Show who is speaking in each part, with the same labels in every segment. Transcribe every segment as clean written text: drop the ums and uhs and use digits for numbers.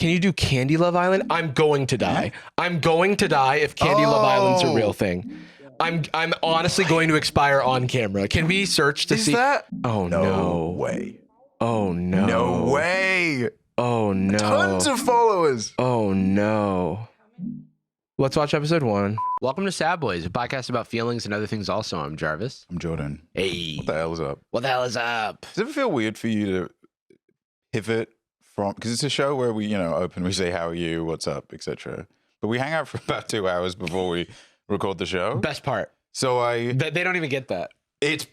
Speaker 1: Can you do Candy Love Island? I'm going to die. I'm going to die if Candy Love Island's a real thing. I'm honestly going to expire on camera. Can we search to see?
Speaker 2: That?
Speaker 1: Oh no
Speaker 2: way.
Speaker 1: Oh no.
Speaker 2: No way.
Speaker 1: Oh no.
Speaker 2: Tons of followers.
Speaker 1: Oh no. Let's watch episode 1. Welcome to Sad Boys, a podcast about feelings and other things also. I'm Jarvis.
Speaker 2: I'm Jordan.
Speaker 1: Hey.
Speaker 2: What the hell is up?
Speaker 1: What the hell is up?
Speaker 2: Does it ever feel weird for you to pivot from, because it's a show where we, open, we say, how are you, what's up, etc. But we hang out for about 2 hours before we record the show.
Speaker 1: Best part.
Speaker 2: So
Speaker 1: They don't even get that.
Speaker 2: it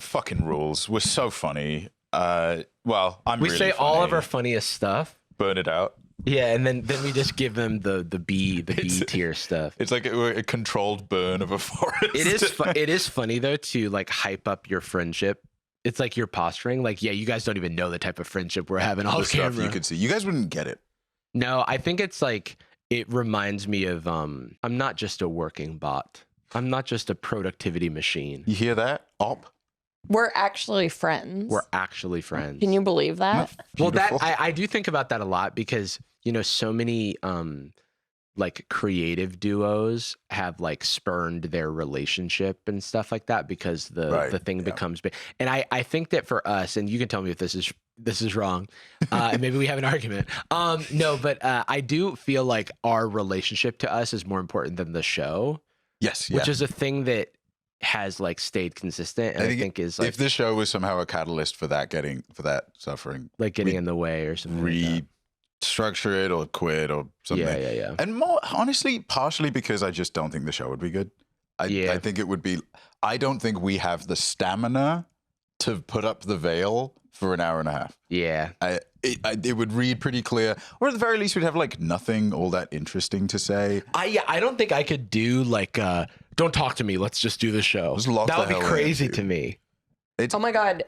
Speaker 2: fucking rules. We're so funny. I'm
Speaker 1: We
Speaker 2: really
Speaker 1: say
Speaker 2: funny.
Speaker 1: all of our funniest stuff.
Speaker 2: Burn it out.
Speaker 1: Yeah, and then we just give them the B tier stuff.
Speaker 2: It's like a controlled burn of a forest.
Speaker 1: It is funny though to like hype up your friendship. It's like you're posturing. Like, yeah, you guys don't even know the type of friendship we're having off
Speaker 2: stuff
Speaker 1: camera.
Speaker 2: you could see. You guys wouldn't get it.
Speaker 1: No, I think it's like it reminds me of I'm not just a working bot. I'm not just a productivity machine.
Speaker 2: You hear that? Op.
Speaker 3: We're actually friends.
Speaker 1: We're actually friends.
Speaker 3: Can you believe that?
Speaker 1: Well, that I do think about that a lot because so many like creative duos have like spurned their relationship and stuff like that because the thing becomes big. And I think that for us, and you can tell me if this is wrong, and maybe we have an argument. No, but I do feel like our relationship to us is more important than the show.
Speaker 2: Yes,
Speaker 1: which is a thing that has like stayed consistent, and I think is like
Speaker 2: if this show was somehow a catalyst for that suffering,
Speaker 1: like getting in the way or something,
Speaker 2: restructure it or quit or something.
Speaker 1: Yeah.
Speaker 2: And more honestly, partially because I just don't think the show would be good. I think it would be. I don't think we have the stamina to put up the veil for an hour and a half.
Speaker 1: Yeah,
Speaker 2: it would read pretty clear, or at the very least, we'd have like nothing all that interesting to say.
Speaker 1: I don't think I could do like don't talk to me. Let's just do the show. That would be crazy to me.
Speaker 3: Oh my God.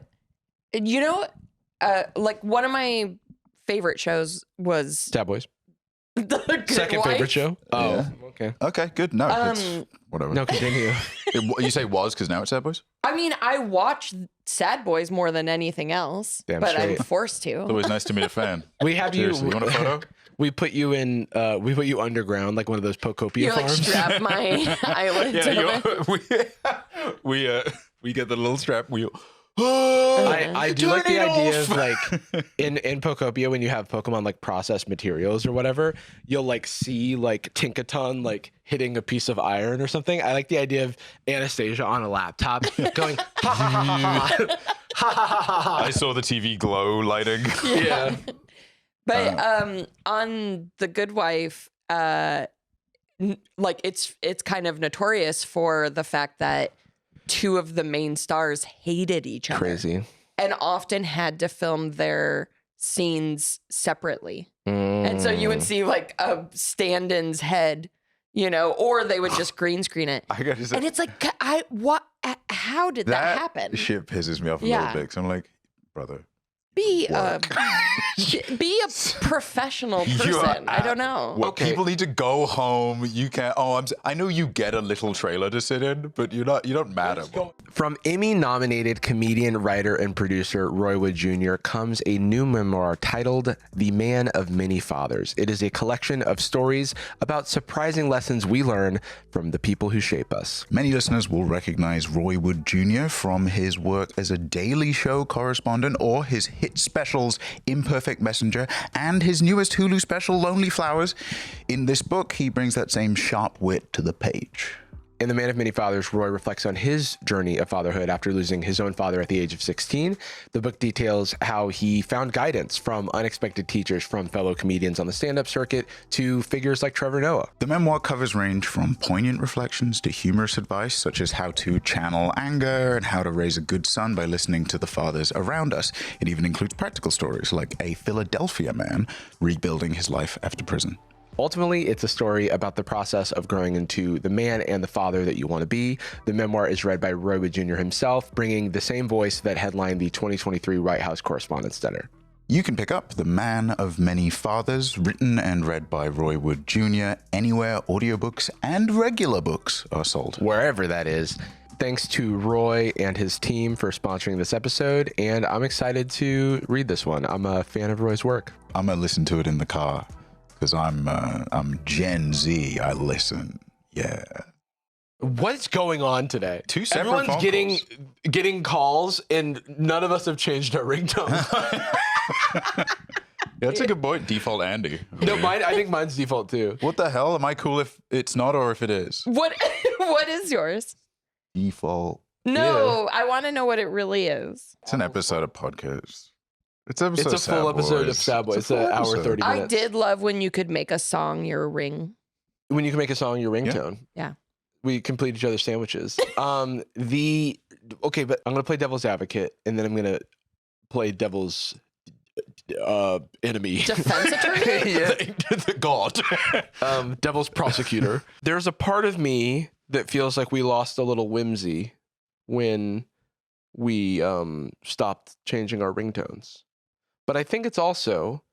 Speaker 3: Like one of my favorite shows was
Speaker 1: Sad Boys.
Speaker 3: The Good
Speaker 1: Second
Speaker 3: Wife.
Speaker 1: favorite show. Oh,
Speaker 2: Yeah.
Speaker 1: okay.
Speaker 2: Okay, good. No, it's whatever.
Speaker 1: No, continue.
Speaker 2: You say was because now it's Sad Boys?
Speaker 3: I mean, I watch Sad Boys more than anything else,
Speaker 1: Damn
Speaker 3: but
Speaker 1: straight.
Speaker 3: I'm forced to.
Speaker 2: It's always nice to meet a fan.
Speaker 1: We have
Speaker 2: Seriously, you want a photo?
Speaker 1: We put you in. We put you underground, like one of those Pocopia
Speaker 3: You like
Speaker 1: farms.
Speaker 3: strap my eyelids over.
Speaker 2: We get the little strap.
Speaker 1: I do like the idea
Speaker 2: off.
Speaker 1: of like in Pocopia when you have Pokemon like processed materials or whatever, you'll like see like Tinkaton like hitting a piece of iron or something. I like the idea of Anastasia on a laptop going ha ha ha ha ha ha ha ha ha.
Speaker 2: I saw the TV glow lighting.
Speaker 1: Yeah.
Speaker 3: But on The Good Wife, like it's kind of notorious for the fact that two of the main stars hated each other.
Speaker 1: Crazy.
Speaker 3: And often had to film their scenes separately. And so you would see like a stand-in's head, or they would just green screen it.
Speaker 2: I gotta say,
Speaker 3: And it's like, how did that happen?
Speaker 2: Shit pisses me off a little bit. 'Cause I'm like, brother.
Speaker 3: Be a professional person. I don't know.
Speaker 2: Well, people need to go home. You can't. I know you get a little trailer to sit in, but you don't matter.
Speaker 1: From Emmy-nominated comedian, writer, and producer Roy Wood Jr. comes a new memoir titled The Man of Many Fathers. It is a collection of stories about surprising lessons we learn from the people who shape us.
Speaker 2: Many listeners will recognize Roy Wood Jr. from his work as a Daily Show correspondent or his hit specials Imperfect Messenger and his newest Hulu special Lonely Flowers. In this book, he brings that same sharp wit to the page.
Speaker 1: In The Man of Many Fathers, Roy reflects on his journey of fatherhood after losing his own father at the age of 16. The book details how he found guidance from unexpected teachers, from fellow comedians on the stand-up circuit to figures like Trevor Noah.
Speaker 2: The memoir covers range from poignant reflections to humorous advice, such as how to channel anger and how to raise a good son by listening to the fathers around us. It even includes practical stories like a Philadelphia man rebuilding his life after prison.
Speaker 1: Ultimately, it's a story about the process of growing into the man and the father that you want to be. The memoir is read by Roy Wood Jr. himself, bringing the same voice that headlined the 2023 White House Correspondents' Dinner.
Speaker 2: You can pick up The Man of Many Fathers, written and read by Roy Wood Jr., anywhere audiobooks and regular books are sold.
Speaker 1: Wherever that is. Thanks to Roy and his team for sponsoring this episode, and I'm excited to read this one. I'm a fan of Roy's work.
Speaker 2: I'm gonna listen to it in the car because I'm Gen Z. I listen. Yeah.
Speaker 1: What's going on today?
Speaker 2: Two separate
Speaker 1: Everyone's
Speaker 2: phone
Speaker 1: getting calls, and none of us have changed our ringtones.
Speaker 2: That's a good point. Default Andy.
Speaker 1: No, I think mine's default too.
Speaker 2: What the hell? Am I cool if it's not or if it is?
Speaker 3: What is yours?
Speaker 2: Default.
Speaker 3: No, I want to know what it really is.
Speaker 2: It's an episode of podcast. It's
Speaker 1: It's a full episode of Sad Boys. It's an hour 30 minutes.
Speaker 3: I did love when you could make a song your ring.
Speaker 1: When you can make a song your ringtone.
Speaker 3: Yeah.
Speaker 1: We complete each other's sandwiches. But I'm gonna play devil's advocate, and then I'm gonna play devil's enemy.
Speaker 3: Defense attorney?
Speaker 1: the god. Devil's prosecutor. There's a part of me that feels like we lost a little whimsy when we stopped changing our ringtones. But I think it's also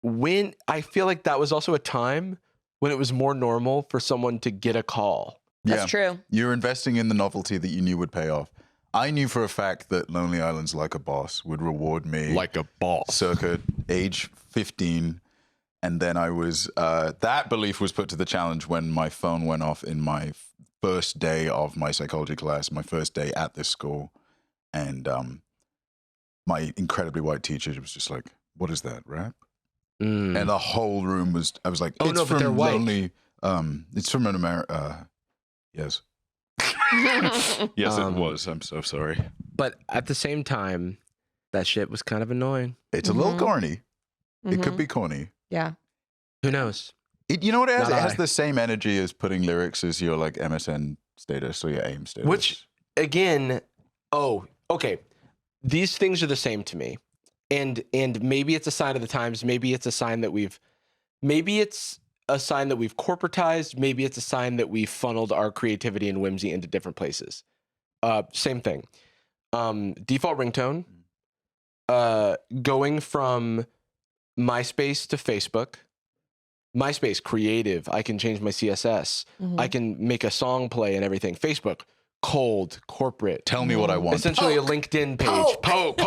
Speaker 1: when I feel like that was also a time when it was more normal for someone to get a call.
Speaker 3: That's true.
Speaker 2: You're investing in the novelty that you knew would pay off. I knew for a fact that Lonely Island's Like a Boss would reward me
Speaker 1: Like a boss.
Speaker 2: circa age 15. And then I was, that belief was put to the challenge when my phone went off in my first day of my psychology class, my first day at this school. And my incredibly white teacher was just like, what is that, rap? And the whole room was, I was like,
Speaker 1: Oh,
Speaker 2: it's
Speaker 1: no, but
Speaker 2: from
Speaker 1: they're white.
Speaker 2: Lonely, it's from an America, yes. Yes, it was. I'm so sorry.
Speaker 1: But at the same time, that shit was kind of annoying.
Speaker 2: It's a little corny. It could be corny.
Speaker 3: Yeah.
Speaker 1: Who knows?
Speaker 2: You know what it has?
Speaker 1: Not
Speaker 2: It has
Speaker 1: I.
Speaker 2: the same energy as putting lyrics as your like MSN status or your AIM status.
Speaker 1: Which, again, okay. These things are the same to me. And maybe it's a sign of the times. Maybe it's a sign that we've corporatized. Maybe it's a sign that we funneled our creativity and whimsy into different places. Same thing. Default ringtone. Going from MySpace to Facebook. MySpace, creative. I can change my CSS. I can make a song play and everything. Facebook, cold, corporate.
Speaker 2: Tell me what I want.
Speaker 1: Essentially a LinkedIn page. Poke.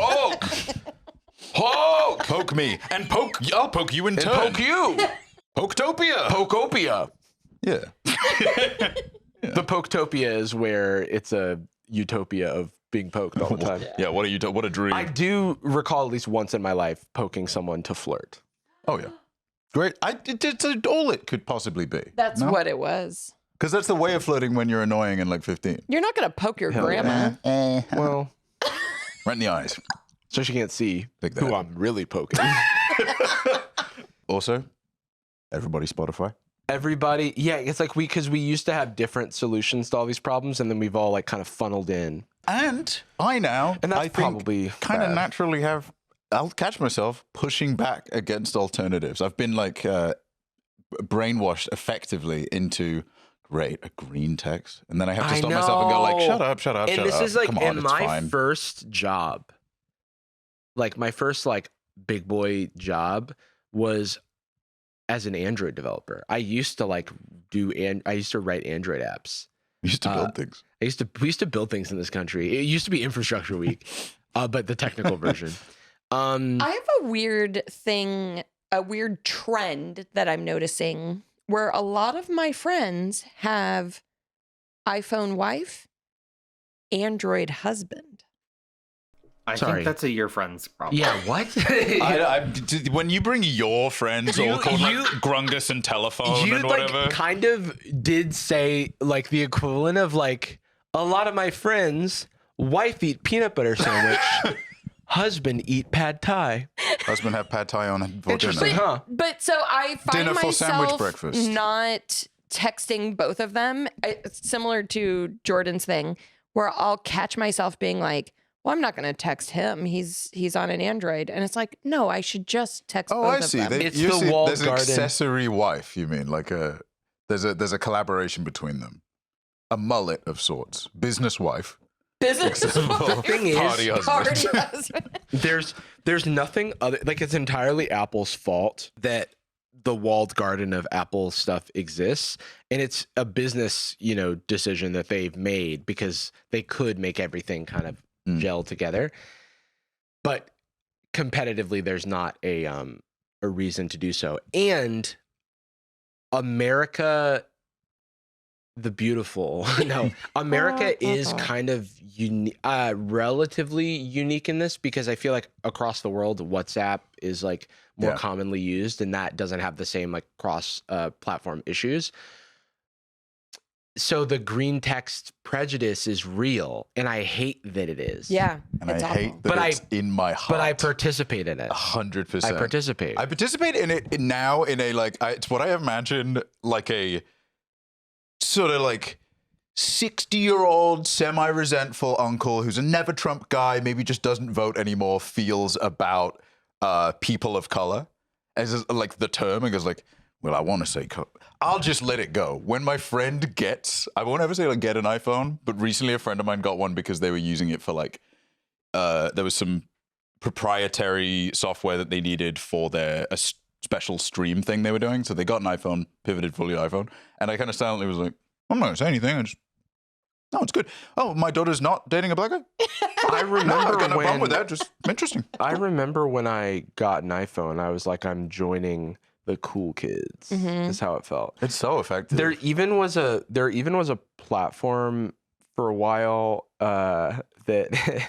Speaker 2: Poke me and poke. I'll poke you in
Speaker 1: And
Speaker 2: turn.
Speaker 1: poke you.
Speaker 2: Poketopia.
Speaker 1: Pokopia.
Speaker 2: Yeah.
Speaker 1: The Poketopia is where it's a utopia of being poked all the time.
Speaker 2: Yeah. What a dream.
Speaker 1: I do recall at least once in my life poking someone to flirt.
Speaker 2: Oh yeah. Great. It's all it could possibly be.
Speaker 3: That's what it was.
Speaker 2: Because that's the way of flirting when you're annoying and like 15.
Speaker 3: You're not going to poke your
Speaker 1: Hell yeah.
Speaker 3: grandma.
Speaker 1: Well,
Speaker 2: Right in the eyes.
Speaker 1: so she can't see
Speaker 2: Big
Speaker 1: who
Speaker 2: that.
Speaker 1: I'm really poking.
Speaker 2: Also, everybody Spotify.
Speaker 1: Everybody, yeah, it's like because we used to have different solutions to all these problems, and then we've all like kind of funneled in.
Speaker 2: And I now,
Speaker 1: And that's
Speaker 2: I think,
Speaker 1: probably
Speaker 2: kind of
Speaker 1: bad.
Speaker 2: naturally have, I'll catch myself pushing back against alternatives. I've been like brainwashed effectively into, great, a green text. And then I have to
Speaker 1: I
Speaker 2: stop myself and go like,
Speaker 1: know.
Speaker 2: shut up.
Speaker 1: And this is like
Speaker 2: Come on,
Speaker 1: in
Speaker 2: it's
Speaker 1: my
Speaker 2: fine.
Speaker 1: first job, like my first like big boy job was as an Android developer. I used to like I used to write Android apps.
Speaker 2: You used to build things.
Speaker 1: We used to build things in this country. It used to be Infrastructure Week, but the technical version.
Speaker 3: I have a weird trend that I'm noticing where a lot of my friends have iPhone wife, Android husband.
Speaker 4: I
Speaker 1: Sorry.
Speaker 4: think that's a your friend's problem.
Speaker 1: Yeah, what?
Speaker 2: When you bring your friends all called like Grungus and Telephone
Speaker 1: You
Speaker 2: and whatever.
Speaker 1: like kind of did say like the equivalent of like a lot of my friends, wife eat peanut butter sandwich, husband eat pad thai.
Speaker 2: Husband have pad thai on for
Speaker 1: Interesting,
Speaker 2: dinner.
Speaker 1: huh?
Speaker 3: But so I find
Speaker 2: Dinner for sandwich
Speaker 3: myself
Speaker 2: breakfast.
Speaker 3: not texting both of them. It's similar to Jordan's thing where I'll catch myself being like, well, I'm not going to text him. He's on an Android. And it's like, no, I should just text
Speaker 2: Oh,
Speaker 3: both
Speaker 2: I
Speaker 3: of
Speaker 2: see.
Speaker 3: them.
Speaker 1: It's the walled
Speaker 2: there's an
Speaker 1: garden.
Speaker 2: accessory wife, you mean? Like there's a collaboration between them. A mullet of sorts. Business wife.
Speaker 3: Business
Speaker 1: The thing is,
Speaker 2: Party husband.
Speaker 3: party husband.
Speaker 1: there's nothing other like it's entirely Apple's fault that the walled garden of Apple stuff exists, and it's a business, decision that they've made because they could make everything kind of gel together. But competitively, there's not a reason to do so. And America, the beautiful, America is kind of relatively unique in this, because I feel like across the world, WhatsApp is like more commonly used, and that doesn't have the same like cross platform issues. So the green text prejudice is real, and I hate that it is.
Speaker 3: Yeah,
Speaker 2: and I hate that it's in my heart.
Speaker 1: But I participate in it.
Speaker 2: 100%.
Speaker 1: I participate.
Speaker 2: I participate in it now in a it's what I imagine like a sort of like 60-year-old semi-resentful uncle who's a never Trump guy, maybe just doesn't vote anymore, feels about people of color as like the term, and goes like, well, I want to say, I'll just let it go. When my friend gets, I won't ever say like get an iPhone, but recently a friend of mine got one because they were using it for like, there was some proprietary software that they needed for their special stream thing they were doing. So they got an iPhone, pivoted fully iPhone. And I kind of silently was like, I'm not going to say anything. No, it's good. Oh, my daughter's not dating a black guy?
Speaker 1: I remember
Speaker 2: no, I got no problem with that. Just interesting.
Speaker 1: I remember when I got an iPhone, I was like, I'm joining the cool kids. Is how it felt.
Speaker 2: It's so effective.
Speaker 1: There even was a platform for a while that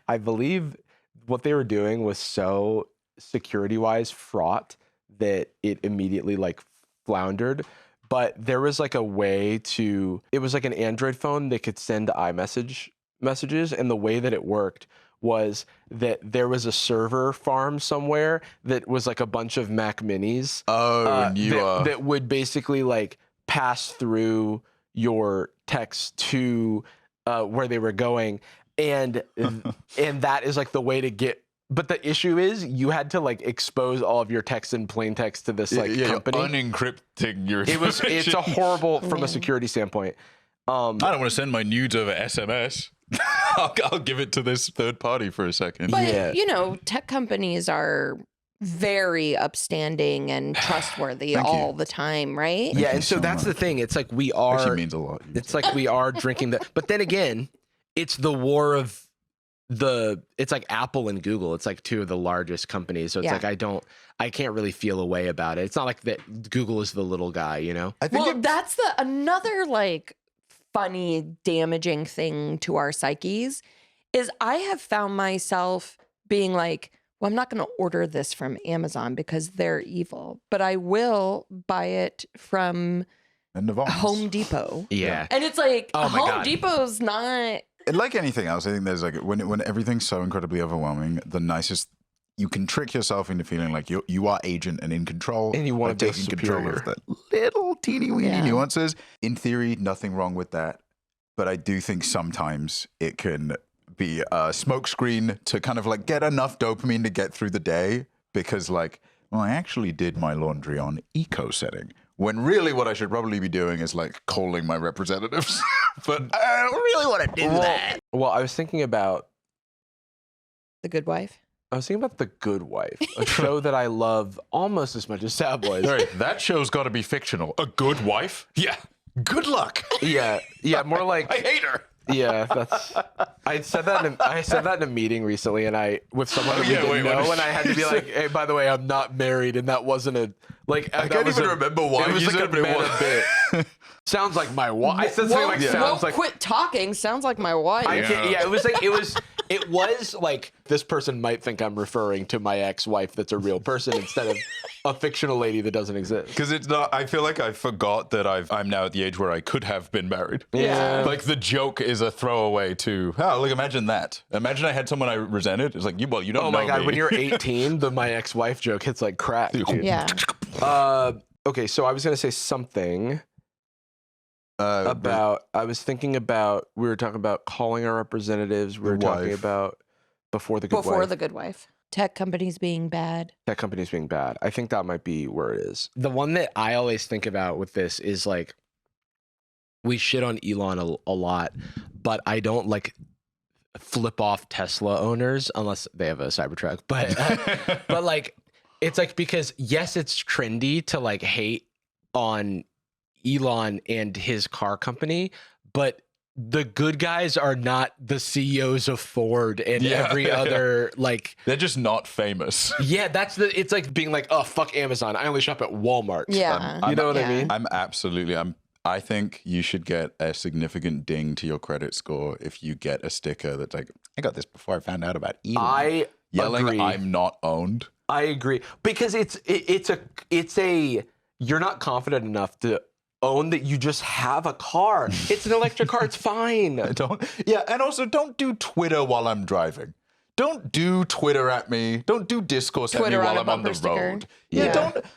Speaker 1: I believe what they were doing was so security-wise fraught that it immediately like floundered. But there was like a way to, it was like an Android phone that could send iMessage messages, and the way that it worked was that there was a server farm somewhere that was like a bunch of Mac Minis. That would basically like pass through your text to where they were going, and that is like the way to get. But the issue is you had to like expose all of your text in plain text to this like company.
Speaker 2: Unencrypting your.
Speaker 1: It's a horrible from a security standpoint.
Speaker 2: I don't want to send my nudes over SMS. I'll give it to this third party for a second.
Speaker 3: But, tech companies are very upstanding and trustworthy all the time, right?
Speaker 1: Yeah, and so that's the thing. It's like we are.
Speaker 2: Actually means a lot.
Speaker 1: It's like we are drinking the. But then again, it's the war of it's like Apple and Google. It's like two of the largest companies. So it's like I can't really feel a way about it. It's not like that Google is the little guy, I
Speaker 3: think that's another like funny, damaging thing to our psyches is I have found myself being like, well, I'm not going to order this from Amazon because they're evil, but I will buy it from Home Depot.
Speaker 1: Yeah.
Speaker 3: And it's like, Home Depot's not.
Speaker 2: Like anything else, I think there's like, when everything's so incredibly overwhelming, the nicest, you can trick yourself into feeling like you are agent and in control.
Speaker 1: And you want to be
Speaker 2: taking control of the little teeny weeny nuances. In theory, nothing wrong with that. But I do think sometimes it can be a smokescreen to kind of like get enough dopamine to get through the day, because like, well, I actually did my laundry on eco setting, when really what I should probably be doing is like calling my representatives. But I don't really want to do that.
Speaker 1: Well, I was thinking about
Speaker 3: The Good Wife.
Speaker 1: I was thinking about The Good Wife, a show that I love almost as much as Sad Boys.
Speaker 2: Right, that show's got to be fictional. A good wife? Yeah. Good luck.
Speaker 1: Yeah, more like
Speaker 2: I hate her.
Speaker 1: Yeah, I said that in a meeting recently, and with someone that we didn't know, and I had to be like, "Hey, by the way, I'm not married," and that wasn't a like.
Speaker 2: I can't even remember why
Speaker 1: it was
Speaker 2: you
Speaker 1: like
Speaker 2: said
Speaker 1: a bit. Sounds like my wife. I said something like sounds like.
Speaker 3: Quit talking. Sounds like my wife.
Speaker 1: It was like this person might think I'm referring to my ex-wife that's a real person instead of a fictional lady that doesn't exist.
Speaker 2: Because it's not. I feel like I forgot that I'm now at the age where I could have been married.
Speaker 1: Yeah.
Speaker 2: Like the joke is a throwaway to. Oh, look! Imagine that. Imagine I had someone I resented. It's like you don't know.
Speaker 1: Oh my god!
Speaker 2: Me.
Speaker 1: When you're 18, the my ex-wife joke hits like crack. Dude.
Speaker 3: Yeah.
Speaker 1: Okay, so I was gonna say something. I was thinking about, we were talking about calling our representatives. We were talking about Before the
Speaker 3: Good Wife. Tech companies being bad.
Speaker 1: I think that might be where it is. The one that I always think about with this is like, we shit on Elon a lot, but I don't like flip off Tesla owners unless they have a Cybertruck. But like, It's like, because yes, it's trendy to like hate on Elon and his car company, but the good guys are not the CEOs of Ford and every other, like,
Speaker 2: they're just not famous.
Speaker 1: Yeah, it's like being like, oh, fuck Amazon, I only shop at Walmart.
Speaker 3: Yeah.
Speaker 1: You know what I mean?
Speaker 2: I think you should get a significant ding to your credit score if you get a sticker that's like, I got this before I found out about Elon.
Speaker 1: I
Speaker 2: yelling,
Speaker 1: agree.
Speaker 2: I'm not owned.
Speaker 1: I agree, because it's you're not confident enough to own that you just have a car. It's an electric car. It's fine.
Speaker 2: And also don't do Twitter while I'm driving. Don't do Twitter at me. Don't do discourse at me while I'm on the road.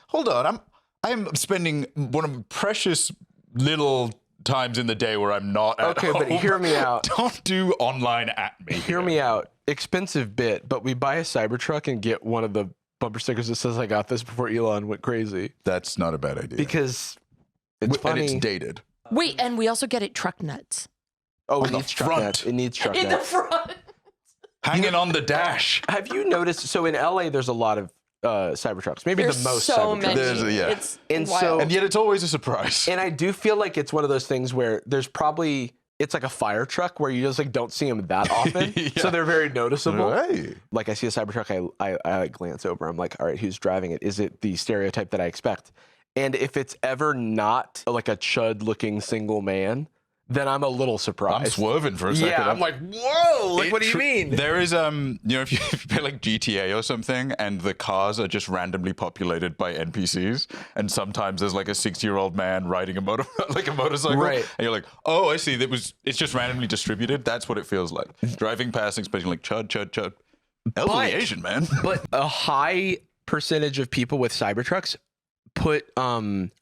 Speaker 2: Hold on. I'm spending one of the precious little times in the day where I'm not at home.
Speaker 1: Okay, but hear me out.
Speaker 2: Don't do online at me.
Speaker 1: Hear me out. Expensive bit, but we buy a Cybertruck and get one of the bumper stickers that says I got this before Elon went crazy.
Speaker 2: That's not a bad idea.
Speaker 1: Because it's funny.
Speaker 2: And it's dated.
Speaker 3: Wait, and we also get it truck nuts.
Speaker 1: Oh, it needs truck nuts. It needs truck nuts.
Speaker 3: In the front.
Speaker 2: Hanging on the dash.
Speaker 1: Have you noticed? So in LA, there's a lot of Cybertrucks. Maybe
Speaker 3: There's
Speaker 1: the most
Speaker 3: so
Speaker 1: Cybertrucks.
Speaker 3: many. It's wild.
Speaker 2: And yet it's always a surprise.
Speaker 1: And I do feel like it's one of those things where there's probably, it's like a fire truck where you just like don't see them that often. So they're very noticeable.
Speaker 2: Hey.
Speaker 1: Like I see a Cybertruck, I glance over. I'm like, all right, who's driving it? Is it the stereotype that I expect? And if it's ever not like a chud looking single man, then I'm a little surprised.
Speaker 2: I'm swerving for a second.
Speaker 1: Yeah, I'm like, whoa, like, what do you mean?
Speaker 2: There is, if you play like GTA or something and the cars are just randomly populated by NPCs, and sometimes there's like a 60-year-old man riding a motorcycle,
Speaker 1: right?
Speaker 2: And you're like, oh, I see. It's just randomly distributed. That's what it feels like. Driving past, especially like chud. Elderly Asian man. But
Speaker 1: a high percentage of people with Cybertrucks put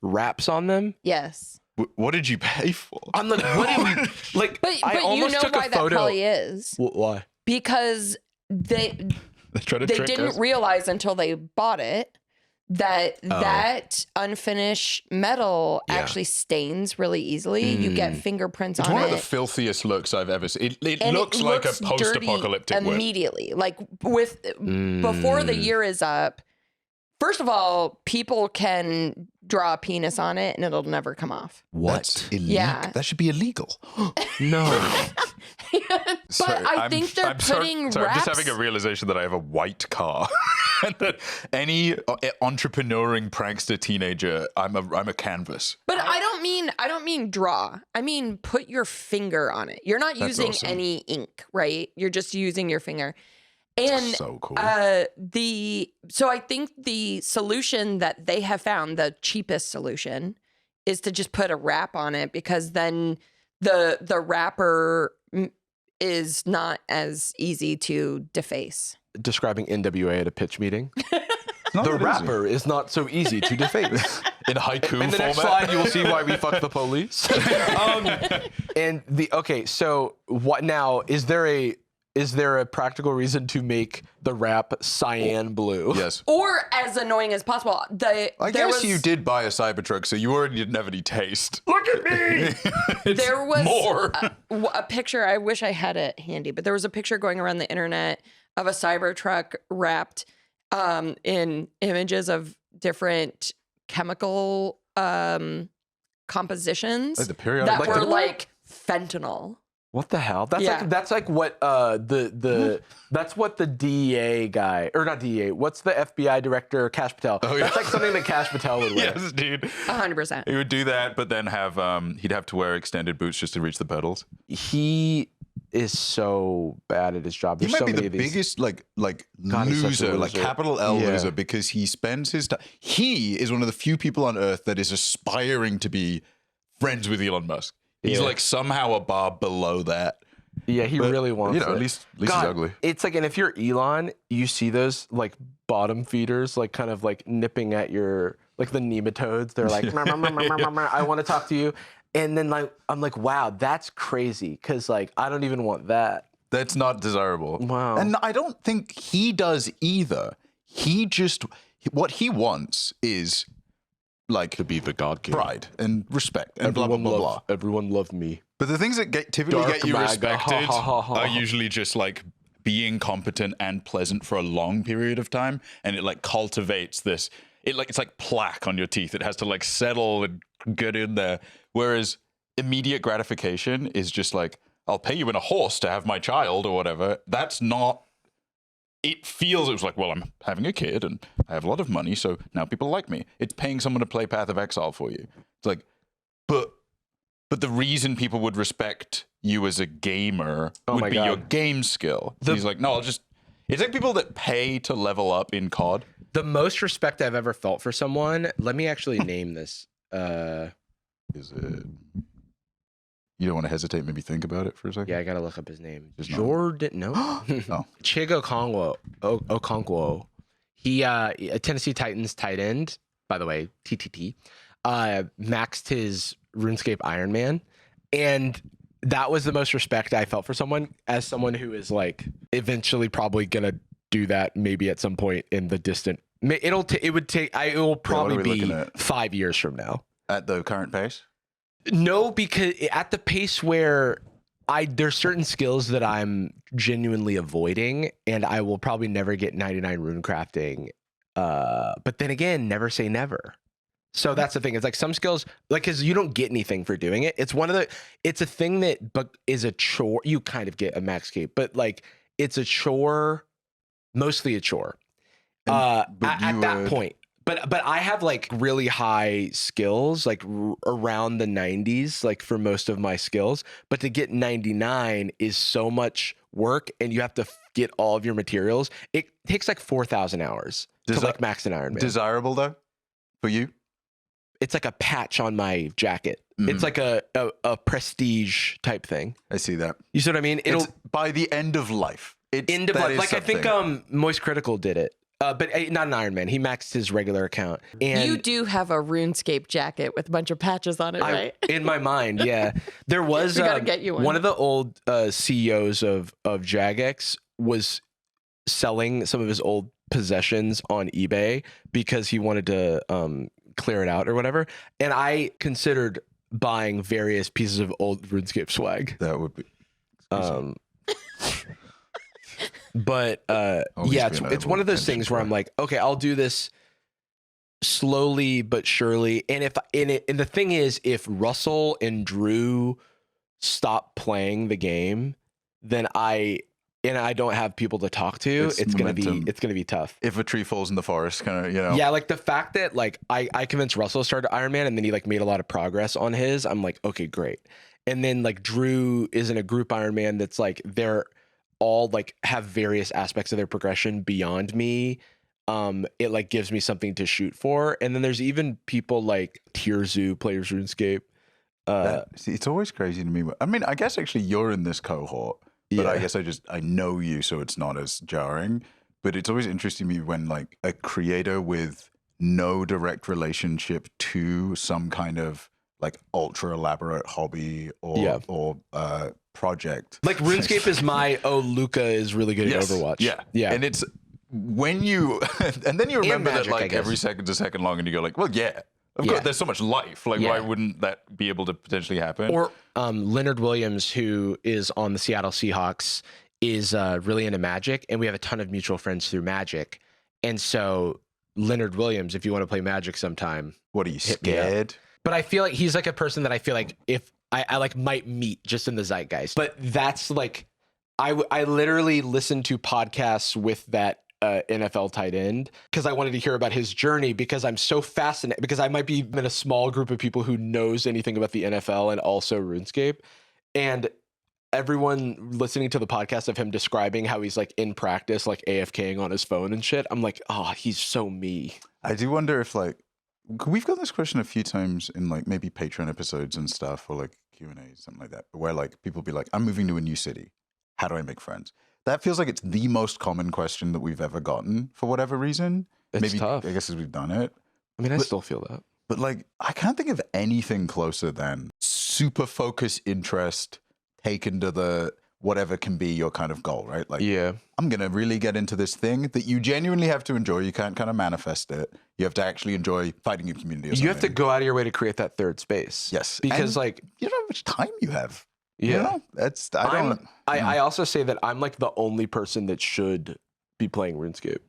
Speaker 1: wraps on them.
Speaker 3: Yes.
Speaker 2: What did you pay for?
Speaker 1: I'm like, what did we like?
Speaker 3: But you know why that probably is.
Speaker 1: Why?
Speaker 3: Because they didn't realize until they bought it that unfinished metal actually stains really easily. You get fingerprints on it.
Speaker 2: It's one of the filthiest looks I've ever seen. It looks like a post-apocalyptic
Speaker 3: immediately. Like before the year is up. First of all, people can draw a penis on it and it'll never come off.
Speaker 2: What? That's illegal.
Speaker 3: Yeah.
Speaker 2: That should be illegal.
Speaker 1: No.
Speaker 3: But I think they're putting wraps.
Speaker 2: I'm just having a realization that I have a white car. And that any entrepreneuring prankster teenager, I'm a canvas.
Speaker 3: But I don't mean draw. I mean put your finger on it. You're not using any ink, right? You're just using your finger. And
Speaker 2: so cool.
Speaker 3: So I think the solution that they have found, the cheapest solution, is to just put a wrap on it, because then the wrapper is not as easy to deface.
Speaker 1: Describing NWA at a pitch meeting. The wrapper is not so easy to deface.
Speaker 2: In haiku format.
Speaker 1: In the next slide, you will see why we fuck the police. So what now? Is there a practical reason to make the wrap cyan blue?
Speaker 2: Yes.
Speaker 3: Or as annoying as possible.
Speaker 2: I guess you did buy a Cybertruck, so you already didn't have any taste.
Speaker 1: Look at me!
Speaker 3: There was
Speaker 2: more.
Speaker 3: A picture, I wish I had it handy, but there was a picture going around the internet of a Cybertruck wrapped in images of different chemical compositions
Speaker 2: like the periodic
Speaker 3: that were like fentanyl.
Speaker 1: What the hell? That's like what that's what the DEA guy, or not DEA, what's the FBI director, Kash Patel?
Speaker 2: Oh, yeah.
Speaker 1: That's like something that Kash Patel would wear.
Speaker 2: Yes, dude.
Speaker 3: 100%.
Speaker 2: He would do that, but then he'd have to wear extended boots just to reach the pedals.
Speaker 1: He is so bad at his job.
Speaker 2: He might be the biggest like loser, like capital L loser, because he spends his time. He is one of the few people on earth that is aspiring to be friends with Elon Musk. He's like somehow a bar below that.
Speaker 1: Yeah, he really wants it.
Speaker 2: At least he's ugly.
Speaker 1: It's like, and if you're Elon, you see those like bottom feeders, like kind of like nipping at your, like the nematodes. They're like, I want to talk to you. And then like, I'm like, wow, that's crazy. Cause like, I don't even want that.
Speaker 2: That's not desirable.
Speaker 1: Wow.
Speaker 2: And I don't think he does either. What he wants is like
Speaker 1: to be the God King.
Speaker 2: Pride and respect and blah, blah, blah.
Speaker 1: Everyone loved me.
Speaker 2: But the things that typically get you respected are usually just like being competent and pleasant for a long period of time, and it like cultivates this. It's like plaque on your teeth. It has to like settle and get in there. Whereas immediate gratification is just like, I'll pay you in a horse to have my child or whatever. That's not. It was like, well, I'm having a kid and I have a lot of money, so now people like me. It's paying someone to play Path of Exile for you. It's like, but the reason people would respect you as a gamer would be your game skill. He's like, no, it's like people that pay to level up in COD.
Speaker 1: The most respect I've ever felt for someone, let me actually name this.
Speaker 2: Is it? You don't want to hesitate, maybe think about it for a second?
Speaker 1: Yeah, I got to look up his name.
Speaker 2: Just
Speaker 1: Jordan, no?
Speaker 2: Oh.
Speaker 1: Chigo Okonkwo. He, a Tennessee Titans tight end, by the way, TTT, maxed his RuneScape Iron Man. And that was the most respect I felt for someone, as someone who is like eventually probably going to do that maybe at some point in the distant. It will probably be 5 years from now.
Speaker 2: At the current pace?
Speaker 1: No, because at the pace where there's certain skills that I'm genuinely avoiding, and I will probably never get 99 rune crafting. But then again, never say never. So that's the thing. It's like some skills, like, because you don't get anything for doing it. It's a thing that is a chore. You kind of get a max cape, but like it's a chore, mostly a chore. At that point. But I have like really high skills, like around the 90s, like for most of my skills. But to get 99 is so much work, and you have to get all of your materials. It takes like 4,000 hours to like max an Iron Man.
Speaker 2: Desirable though, for you?
Speaker 1: It's like a patch on my jacket. Mm-hmm. It's like a prestige type thing.
Speaker 2: I see that.
Speaker 1: You see what I mean?
Speaker 2: It's by the end of life.
Speaker 1: End of life. Like something. I think Moist Critical did it. But not an Iron Man. He maxed his regular account. And
Speaker 3: you do have a RuneScape jacket with a bunch of patches on it, right?
Speaker 1: In my mind, yeah. There was
Speaker 3: we gotta get you
Speaker 1: one of the old CEOs of Jagex was selling some of his old possessions on eBay because he wanted to clear it out or whatever. And I considered buying various pieces of old RuneScape swag.
Speaker 2: That would be.
Speaker 1: But yeah, it's one of those things where I'm like, okay, I'll do this slowly but surely. And the thing is, if Russell and Drew stop playing the game, then I don't have people to talk to. It's gonna be tough.
Speaker 2: If a tree falls in the forest, kind of, you know.
Speaker 1: Yeah, like the fact that like I convinced Russell to start Iron Man, and then he like made a lot of progress on his. I'm like, okay, great. And then like Drew is in a group Iron Man that's like they're all like have various aspects of their progression beyond me. It like gives me something to shoot for. And then there's even people like Tierzu players RuneScape.
Speaker 2: See, it's always crazy to me. I mean, I guess actually you're in this cohort, but yeah. I guess I know you, so it's not as jarring. But it's always interesting to me when like a creator with no direct relationship to some kind of like ultra elaborate hobby or project.
Speaker 1: Like RuneScape is my Luca is really good at Overwatch.
Speaker 2: Yeah. And it's when you and then you remember Magic, that like every second's a second long, and you go like, well, yeah. Of course, there's so much life. Like, why wouldn't that be able to potentially happen?
Speaker 1: Or Leonard Williams, who is on the Seattle Seahawks, is really into Magic, and we have a ton of mutual friends through Magic. And so Leonard Williams, if you want to play Magic sometime,
Speaker 2: what are you scared?
Speaker 1: But I feel like he's like a person that I feel like if I like might meet just in the zeitgeist. But that's like I literally listened to podcasts with that NFL tight end because I wanted to hear about his journey, because I'm so fascinated, because I might be in a small group of people who knows anything about the NFL and also RuneScape. And everyone listening to the podcast of him describing how he's like in practice, like AFKing on his phone and shit, I'm like, oh, he's so me.
Speaker 2: I do wonder if like, we've got this question a few times in like maybe Patreon episodes and stuff, or like Q&A, something like that, where like people be like, I'm moving to a new city. How do I make friends? That feels like it's the most common question that we've ever gotten for whatever reason.
Speaker 1: It's
Speaker 2: maybe
Speaker 1: tough.
Speaker 2: I guess as we've done it.
Speaker 1: I mean, I still feel that.
Speaker 2: But like, I can't think of anything closer than super focused interest taken to the whatever can be your kind of goal, right? Like, I'm going to really get into this thing that you genuinely have to enjoy. You can't kind of manifest it. You have to actually enjoy fighting your community or something.
Speaker 1: You have to go out of your way to create that third space.
Speaker 2: Yes.
Speaker 1: Because
Speaker 2: and
Speaker 1: like,
Speaker 2: you don't know how much time you have.
Speaker 1: Yeah.
Speaker 2: You know, that's
Speaker 1: I also say that I'm like the only person that should be playing RuneScape.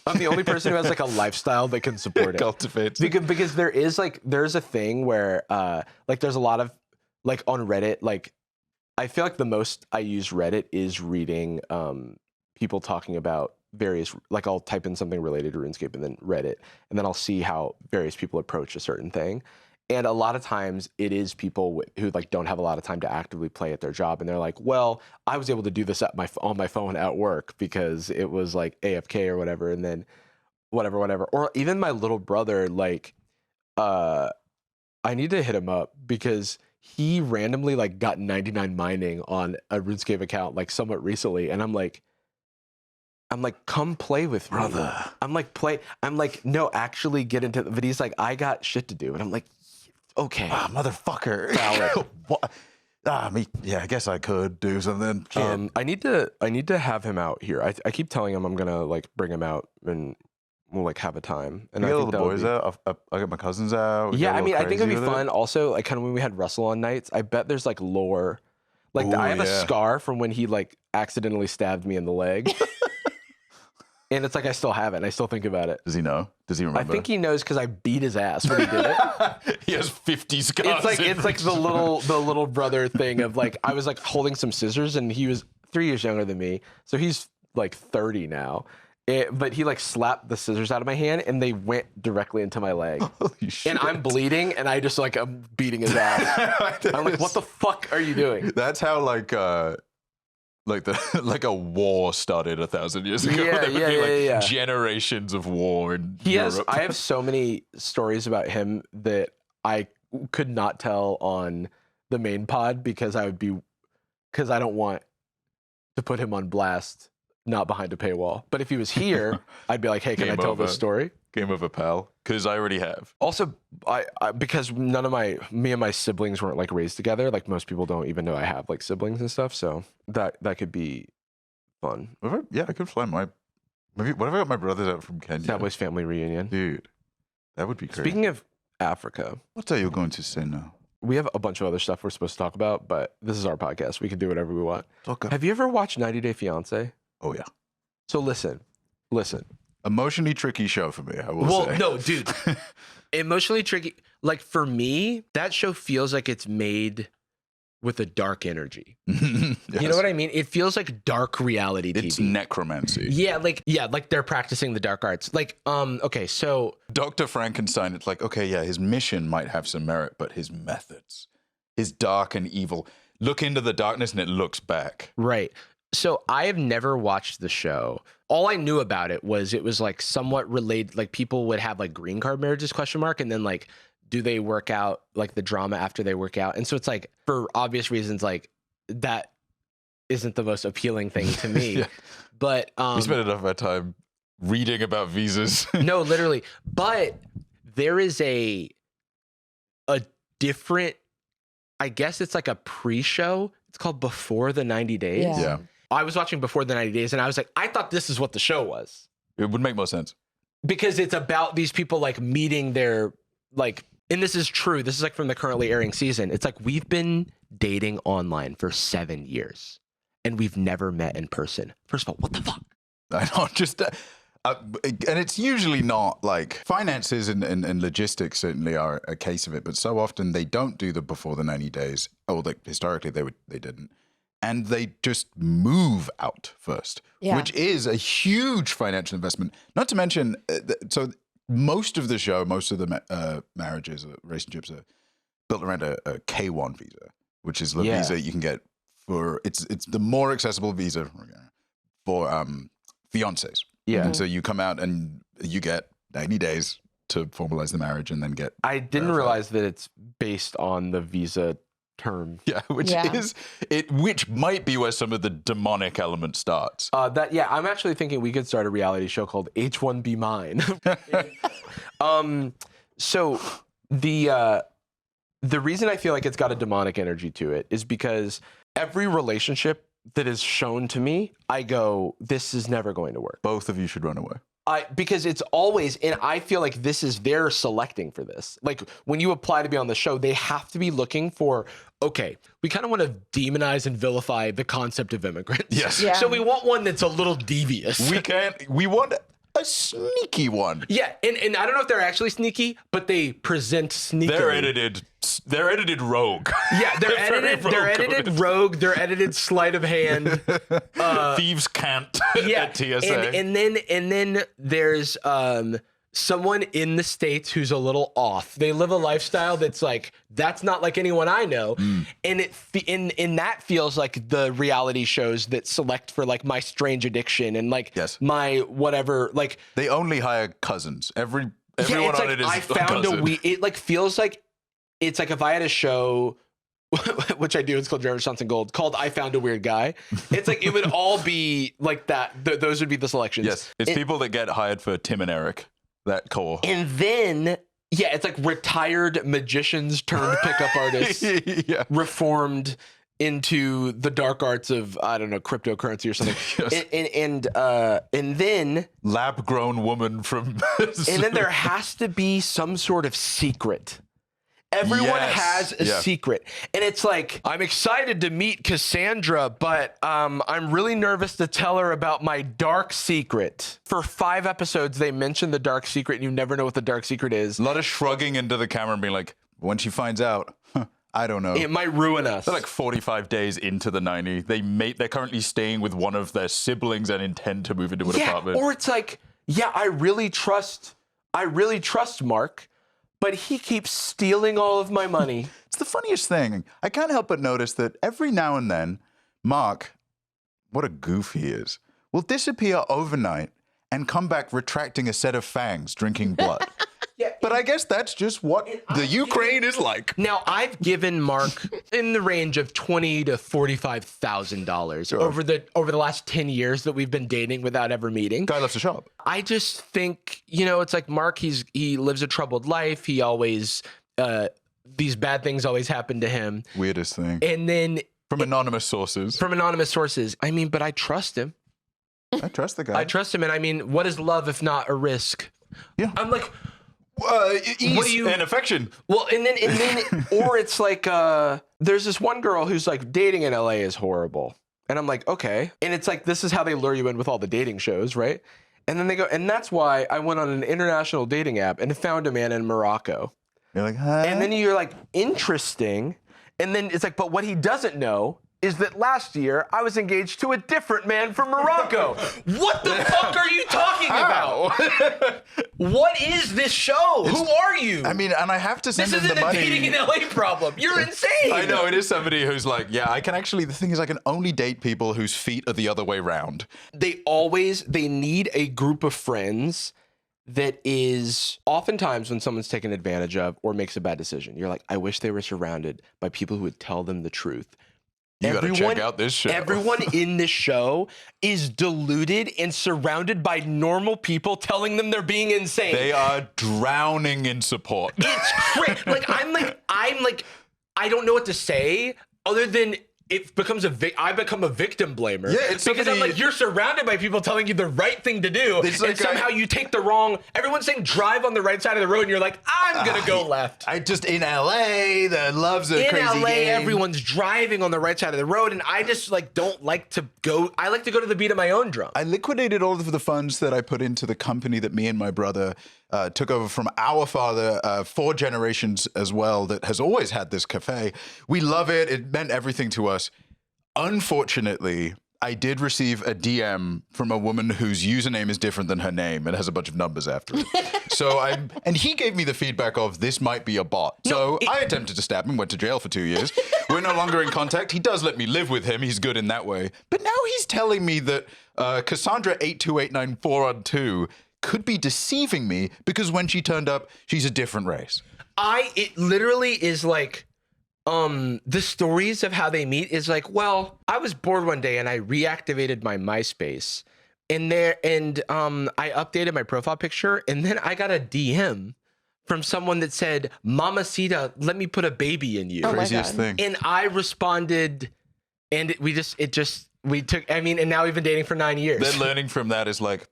Speaker 1: I'm the only person who has like a lifestyle that can support it.
Speaker 2: Cultivates
Speaker 1: because there's a thing where like there's a lot of like on Reddit, like I feel like the most I use Reddit is reading people talking about various, like I'll type in something related to RuneScape and then Reddit, and then I'll see how various people approach a certain thing. And a lot of times it is people who like don't have a lot of time to actively play at their job, and they're like, well, I was able to do this on my phone at work because it was like AFK or whatever, and then whatever. Or even my little brother, like I need to hit him up because he randomly like got 99 mining on a RuneScape account like somewhat recently, and I'm like, come play with me.
Speaker 2: Brother.
Speaker 1: I'm like, no, actually get into it. But he's like, I got shit to do. And I'm like, okay.
Speaker 2: Motherfucker.
Speaker 1: Valid.
Speaker 2: What? Yeah, I guess I could do something.
Speaker 1: I need to have him out here. I keep telling him I'm gonna like bring him out and we'll like have a time. And
Speaker 2: I
Speaker 1: I
Speaker 2: get all
Speaker 1: think
Speaker 2: the boys out. I got my cousins out.
Speaker 1: Yeah, I mean, I think it'd be fun. Also, like kind of when we had Russell on nights, I bet there's like lore. Like I have a scar from when he like accidentally stabbed me in the leg. And it's like I still have it. And I still think about it.
Speaker 2: Does he know? Does he remember?
Speaker 1: I think he knows because I beat his ass when he did it.
Speaker 2: He has 50 scars.
Speaker 1: It's like the little brother thing of like I was like holding some scissors and he was 3 years younger than me, so he's like 30 now. But he like slapped the scissors out of my hand and they went directly into my leg.
Speaker 2: Holy shit.
Speaker 1: And I'm bleeding and I just like I'm beating his ass. I'm like, what the fuck are you doing?
Speaker 2: That's how like a war started 1,000 years ago.
Speaker 1: Yeah,
Speaker 2: there would be
Speaker 1: yeah.
Speaker 2: generations of war in Europe.
Speaker 1: I have so many stories about him that I could not tell on the main pod because I don't want to put him on blast, not behind a paywall. But if he was here, I'd be like, hey, can I tell this story?
Speaker 2: Game over, pal. Because I already have.
Speaker 1: Also, I because me and my siblings weren't like raised together. Like most people don't even know I have like siblings and stuff. So that could be fun.
Speaker 2: I could fly what if I got my brothers out from Kenya?
Speaker 1: Sadboyz family reunion.
Speaker 2: Dude, that would be crazy.
Speaker 1: Speaking of Africa.
Speaker 2: What are you going to say now?
Speaker 1: We have a bunch of other stuff we're supposed to talk about, but this is our podcast. We can do whatever we want.
Speaker 2: Okay.
Speaker 1: Have you ever watched 90 Day Fiance?
Speaker 2: Oh, yeah.
Speaker 1: So listen.
Speaker 2: Emotionally tricky show for me, I will say.
Speaker 1: Well, no, dude. Emotionally tricky. Like for me, that show feels like it's made with a dark energy.
Speaker 2: Yes.
Speaker 1: You know what I mean? It feels like dark reality TV.
Speaker 2: It's necromancy.
Speaker 1: Yeah, like they're practicing the dark arts. Like, okay, so
Speaker 2: Dr. Frankenstein, it's like, okay, yeah, his mission might have some merit, but his methods, his dark and evil. Look into the darkness and it looks back.
Speaker 1: Right. So I have never watched the show. All I knew about it was like somewhat related, like people would have like green card marriages ? And then like, do they work out like the drama after they work out? And so it's like, for obvious reasons, like that isn't the most appealing thing to me. Yeah. But
Speaker 2: we spent enough of our time reading about visas.
Speaker 1: No, literally. But there is a different, I guess it's like a pre-show. It's called Before the 90 Days.
Speaker 2: Yeah.
Speaker 1: I was watching Before the 90 Days and I was like, I thought this is what the show was.
Speaker 2: It would make more sense.
Speaker 1: Because it's about these people like meeting their like, and this is true. This is like from the currently airing season. It's like we've been dating online for 7 years and we've never met in person. First of all, what the fuck?
Speaker 2: I know, just and it's usually not like finances and logistics certainly are a case of it, but so often they don't do the Before the 90 Days. Oh, like historically they didn't. And they just move out first, which is a huge financial investment. Not to mention, so most of the show, most of the marriages, relationships are built around a K1 visa, which is the visa you can get for, it's the more accessible visa for fiancés. Yeah. And so you come out and you get 90 days to formalize the marriage and then get.
Speaker 1: I didn't realize that it's based on the visa term.
Speaker 2: Yeah, which might be where some of the demonic element starts.
Speaker 1: I'm actually thinking we could start a reality show called H1B Mine. So the reason I feel like it's got a demonic energy to it is because every relationship that is shown to me, I go, this is never going to work.
Speaker 2: Both of you should run away.
Speaker 1: Because it's always, and I feel like this is they're selecting for this. Like when you apply to be on the show, they have to be looking for, okay, we kind of want to demonize and vilify the concept of immigrants.
Speaker 2: Yes.
Speaker 3: Yeah.
Speaker 1: So we want one that's a little devious.
Speaker 2: We want a sneaky one.
Speaker 1: Yeah, and I don't know if they're actually sneaky, but they present sneakily.
Speaker 2: They're edited rogue.
Speaker 1: Yeah, they're edited rogue. They're edited sleight of hand.
Speaker 2: Thieves can't.
Speaker 1: Yeah,
Speaker 2: at TSA.
Speaker 1: and then there's someone in the States who's a little off. They live a lifestyle that's like, that's not like anyone I know. And in that feels like the reality shows that select for like My Strange Addiction and like my whatever, like
Speaker 2: they only hire cousins. Everyone
Speaker 1: it's
Speaker 2: on
Speaker 1: like,
Speaker 2: it is
Speaker 1: I found it like feels like it's like if I had a show which I do, it's called Jarvis Johnson Gold, called I Found a Weird Guy. It's like it would all be like that. Those would be the selections.
Speaker 2: Yes, it's people that get hired for Tim and Eric. That core.
Speaker 1: And then, yeah, it's like retired magicians turned pickup artists, reformed into the dark arts of, I don't know, cryptocurrency or something. And then
Speaker 2: lab-grown woman from.
Speaker 1: And then there has to be some sort of secret. Everyone has a secret. And it's like, I'm excited to meet Cassandra, but I'm really nervous to tell her about my dark secret. For 5 episodes, they mention the dark secret, and you never know what the dark secret is.
Speaker 2: A lot of shrugging into the camera and being like, when she finds out, I don't know.
Speaker 1: It might ruin us.
Speaker 2: They're like 45 days into the 90. They're currently staying with one of their siblings and intend to move into an apartment.
Speaker 1: Or it's like, I really trust Mark, but he keeps stealing all of my money.
Speaker 2: It's the funniest thing. I can't help but notice that every now and then, Mark, what a goof he is, will disappear overnight and come back retracting a set of fangs, drinking blood. But I guess that's just what the Ukraine is like.
Speaker 1: Now, I've given Mark in the range of $20,000 to $45,000 over the last 10 years that we've been dating without ever meeting.
Speaker 2: Guy loves to shop.
Speaker 1: I just think, it's like Mark, he lives a troubled life. He always, these bad things always happen to him.
Speaker 2: Weirdest thing.
Speaker 1: And then
Speaker 2: From anonymous sources.
Speaker 1: I mean, but I trust him.
Speaker 2: I trust the guy.
Speaker 1: I trust him. And I mean, what is love if not a risk?
Speaker 2: Yeah.
Speaker 1: I'm like,
Speaker 2: ease and affection.
Speaker 1: Well, and then, or it's like, there's this one girl who's like, dating in LA is horrible. And I'm like, okay. And it's like, this is how they lure you in with all the dating shows, right? And then they go, and that's why I went on an international dating app and found a man in Morocco.
Speaker 2: You're like, huh?
Speaker 1: And then you're like, interesting. And then it's like, but what he doesn't know is that last year I was engaged to a different man from Morocco. What the fuck are you talking about? What is this show? Who are you?
Speaker 2: I mean, and I have to send him the money.
Speaker 1: This isn't a dating in LA problem. You're insane.
Speaker 2: I know, it is somebody who's like, the thing is I can only date people whose feet are the other way round.
Speaker 1: They need a group of friends that is oftentimes when someone's taken advantage of or makes a bad decision, you're like, I wish they were surrounded by people who would tell them the truth.
Speaker 2: You gotta check out this show.
Speaker 1: Everyone in this show is deluded and surrounded by normal people telling them they're being insane.
Speaker 2: They are drowning in support.
Speaker 1: It's crazy. I don't know what to say other than it becomes I become a victim blamer.
Speaker 2: Yeah, it's
Speaker 1: because I'm like, you're surrounded by people telling you the right thing to do, and somehow you take the wrong. Everyone's saying drive on the right side of the road, and you're like, I'm gonna go left.
Speaker 2: I just in LA, the love's a crazy
Speaker 1: in LA,
Speaker 2: game.
Speaker 1: everyone's driving on the right side of the road, and I just don't like to go. I like to go to the beat of my own drum.
Speaker 2: I liquidated all of the funds that I put into the company that me and my brother took over from our father 4 generations as well, that has always had this cafe. We love it. It meant everything to us. Unfortunately, I did receive a DM from a woman whose username is different than her name and has a bunch of numbers after it. And he gave me the feedback of this might be a bot. I attempted to stab him, went to jail for 2 years. We're no longer in contact. He does let me live with him. He's good in that way. But now he's telling me that Cassandra 8289 on 2 could be deceiving me because when she turned up, she's a different race.
Speaker 1: It literally is like, the stories of how they meet is like, well, I was bored one day and I reactivated my MySpace and I updated my profile picture, and then I got a DM from someone that said, Mamacita, let me put a baby in you.
Speaker 3: Oh,
Speaker 2: craziest thing.
Speaker 1: And I responded, and and now we've been dating for 9 years.
Speaker 2: Then learning from that is like,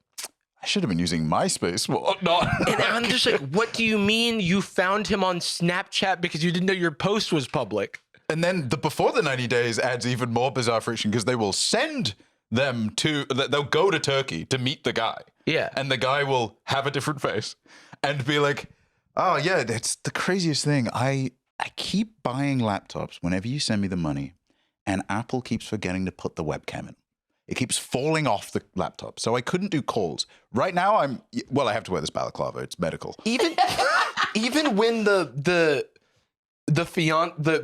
Speaker 2: I should have been using MySpace more. Not.
Speaker 1: And I'm just like, what do you mean you found him on Snapchat because you didn't know your post was public?
Speaker 2: And then the before the 90 days adds even more bizarre friction because they will send them to, they'll go to Turkey to meet the guy.
Speaker 1: Yeah.
Speaker 2: And the guy will have a different face and be like, oh yeah, that's the craziest thing. I keep buying laptops whenever you send me the money and Apple keeps forgetting to put the webcam in. It keeps falling off the laptop. So I couldn't do calls. Right now I have to wear this balaclava. It's medical.
Speaker 1: Even when the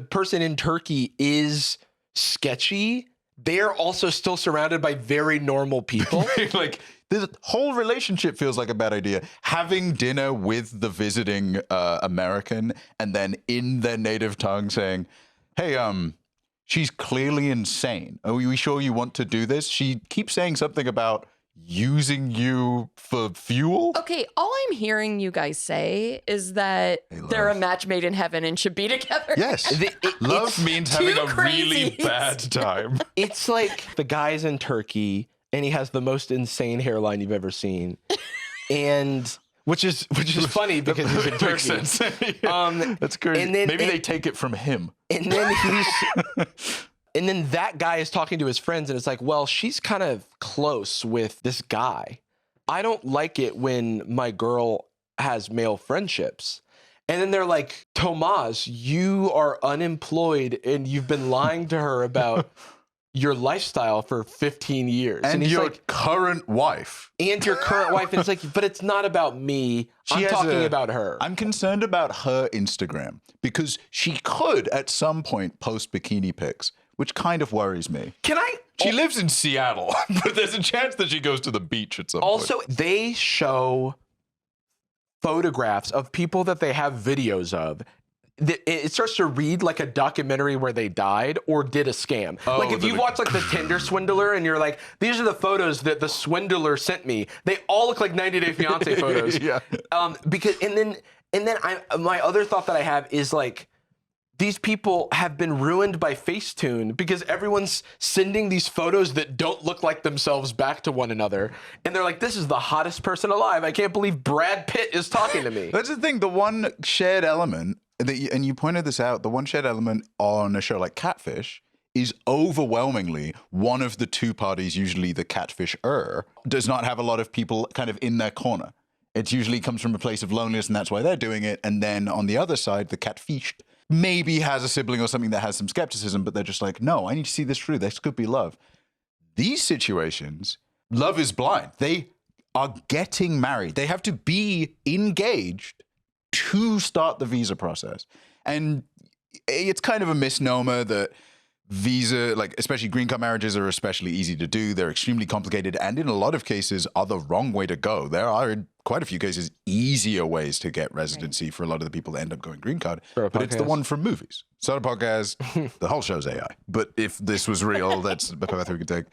Speaker 1: person in Turkey is sketchy, they're also still surrounded by very normal people.
Speaker 2: Like the whole relationship feels like a bad idea. Having dinner with the visiting American and then in their native tongue saying, hey, she's clearly insane. Are we sure you want to do this? She keeps saying something about using you for fuel.
Speaker 3: Okay, all I'm hearing you guys say is that they're a match made in heaven and should be together.
Speaker 2: Yes. Love means having a really bad time.
Speaker 1: It's like the guy's in Turkey and he has the most insane hairline you've ever seen. And which is funny because he's in Turkey.
Speaker 2: Makes sense. That's crazy.
Speaker 1: And then,
Speaker 2: maybe they take it from him.
Speaker 1: And then and then that guy is talking to his friends and it's like, well, she's kind of close with this guy. I don't like it when my girl has male friendships. And then they're like, Tomas, you are unemployed and you've been lying to her about your lifestyle for 15 years.
Speaker 2: And your current wife.
Speaker 1: And your current wife. And it's like, but it's not about me. I'm talking about her.
Speaker 2: I'm concerned about her Instagram because she could at some point post bikini pics, which kind of worries me. She lives in Seattle, but there's a chance that she goes to the beach at some point.
Speaker 1: Also, they show photographs of people that they have videos of. It starts to read like a documentary where they died or did a scam. Like if you watch like the Tinder swindler and you're like, these are the photos that the swindler sent me. They all look like 90 Day Fiance photos.
Speaker 2: Yeah.
Speaker 1: Because my other thought that I have is like, these people have been ruined by Facetune because everyone's sending these photos that don't look like themselves back to one another. And they're like, this is the hottest person alive. I can't believe Brad Pitt is talking to me.
Speaker 2: That's the thing. The one shared element, and you pointed this out, the one shared element on a show like Catfish is overwhelmingly one of the two parties, usually the catfisher, does not have a lot of people kind of in their corner. It usually comes from a place of loneliness and that's why they're doing it. And then on the other side, the catfished maybe has a sibling or something that has some skepticism, but they're just like, no, I need to see this through. This could be love. These situations, love is blind. They are getting married. They have to be engaged to start the visa process. And it's kind of a misnomer that visa, like especially green card marriages are especially easy to do. They're extremely complicated and in a lot of cases are the wrong way to go. There are in quite a few cases easier ways to get residency for a lot of the people that end up going green card. But it's the one from movies. Soda podcast, the whole show's AI. But if this was real, that's the path we could take.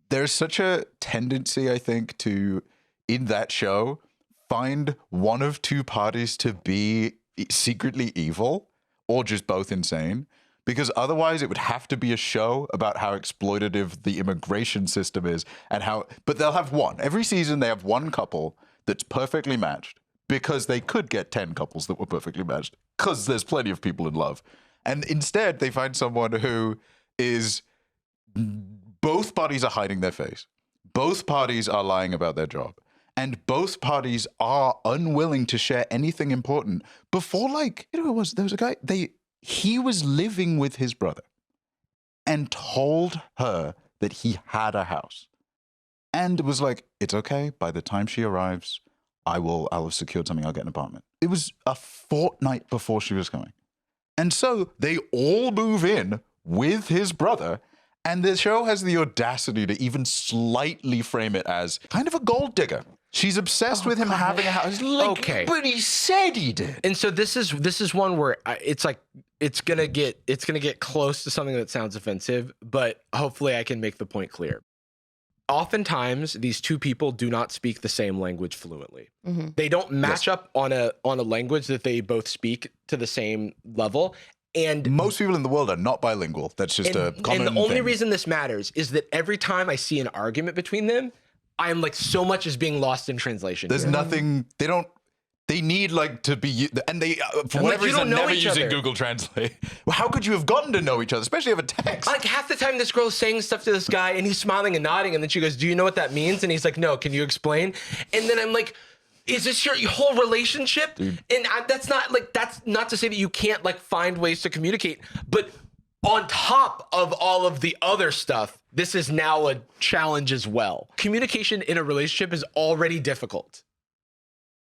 Speaker 2: There's such a tendency, I think, to, in that show, find one of two parties to be secretly evil or just both insane. Because otherwise it would have to be a show about how exploitative the immigration system is and how, but they'll have one. Every season they have one couple that's perfectly matched because they could get 10 couples that were perfectly matched because there's plenty of people in love. And instead they find someone who is, both parties are hiding their face. Both parties are lying about their job. And both parties are unwilling to share anything important. Before, like, you know, there was a guy, he was living with his brother and told her that he had a house and was like, it's okay. By the time she arrives, I'll have secured something. I'll get an apartment. It was a fortnight before she was coming. And so they all move in with his brother. And the show has the audacity to even slightly frame it as kind of a gold digger. She's obsessed with him having a house. Like,
Speaker 1: okay,
Speaker 2: but he said he did.
Speaker 1: And so this is one where it's like it's gonna get close to something that sounds offensive, but hopefully I can make the point clear. Oftentimes, these two people do not speak the same language fluently. Mm-hmm. They don't match up on a language that they both speak to the same level. And
Speaker 2: most people in the world are not bilingual. That's just a common thing.
Speaker 1: And the only reason this matters is that every time I see an argument between them, I'm like so much is being lost in translation.
Speaker 2: There's nothing. They need like to be, and they for whatever reason are never using Google Translate. Well, how could you have gotten to know each other, especially over text?
Speaker 1: Like half the time, this girl's saying stuff to this guy, and he's smiling and nodding, and then she goes, "Do you know what that means?" And he's like, "No, can you explain?" And then I'm like, "Is this your whole relationship?" Dude. And that's not to say that you can't like find ways to communicate, but on top of all of the other stuff, this is now a challenge as well. Communication in a relationship is already difficult.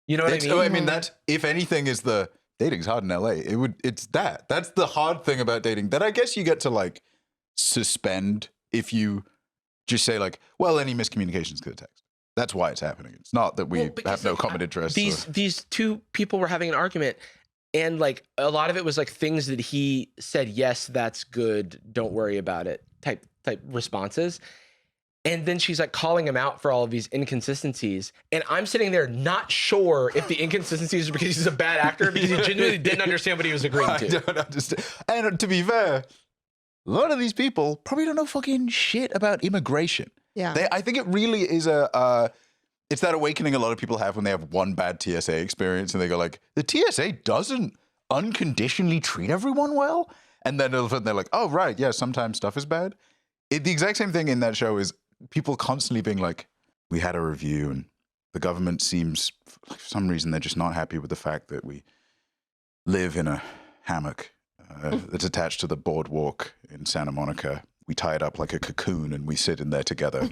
Speaker 1: You know what I mean?
Speaker 2: I mean, that, if anything, is the dating's hard in LA. That's the hard thing about dating, that I guess you get to like suspend if you just say like, well, any miscommunication is good text. That's why it's happening. It's not that we have no common interests.
Speaker 1: These two people were having an argument, and like a lot of it was like things that he said, yes, that's good, don't worry about it type responses. And then she's like calling him out for all of these inconsistencies. And I'm sitting there not sure if the inconsistencies are because he's a bad actor, because he genuinely didn't understand what he was agreeing to.
Speaker 2: I don't understand. And to be fair, a lot of these people probably don't know fucking shit about immigration.
Speaker 3: Yeah.
Speaker 2: I think it really is it's that awakening a lot of people have when they have one bad TSA experience and they go like, the TSA doesn't unconditionally treat everyone well. And then all of a sudden they're like, oh, right, yeah, sometimes stuff is bad. The exact same thing in that show is people constantly being like, we had a review and the government seems, for some reason, they're just not happy with the fact that we live in a hammock that's attached to the boardwalk in Santa Monica. We tie it up like a cocoon and we sit in there together.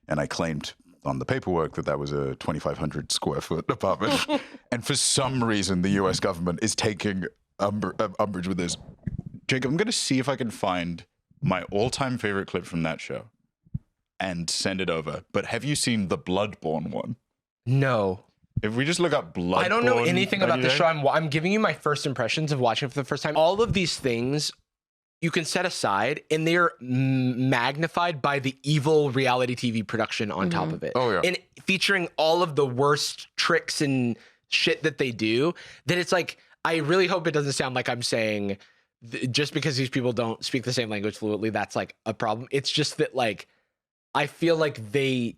Speaker 2: And I claimed on the paperwork that was a 2,500 square foot apartment. And for some reason, the US government is taking umbrage with this. Jacob, I'm going to see if I can find my all-time favorite clip from that show and send it over. But have you seen the Bloodborne one?
Speaker 1: No.
Speaker 2: If we just look up Bloodborne.
Speaker 1: I don't know anything about the show. I'm giving you my first impressions of watching it for the first time. All of these things you can set aside, and they're magnified by the evil reality TV production on top of it.
Speaker 2: Oh, yeah.
Speaker 1: And featuring all of the worst tricks and shit that they do, that it's like, I really hope it doesn't sound like I'm saying just because these people don't speak the same language fluently, that's like a problem. It's just that like, I feel like they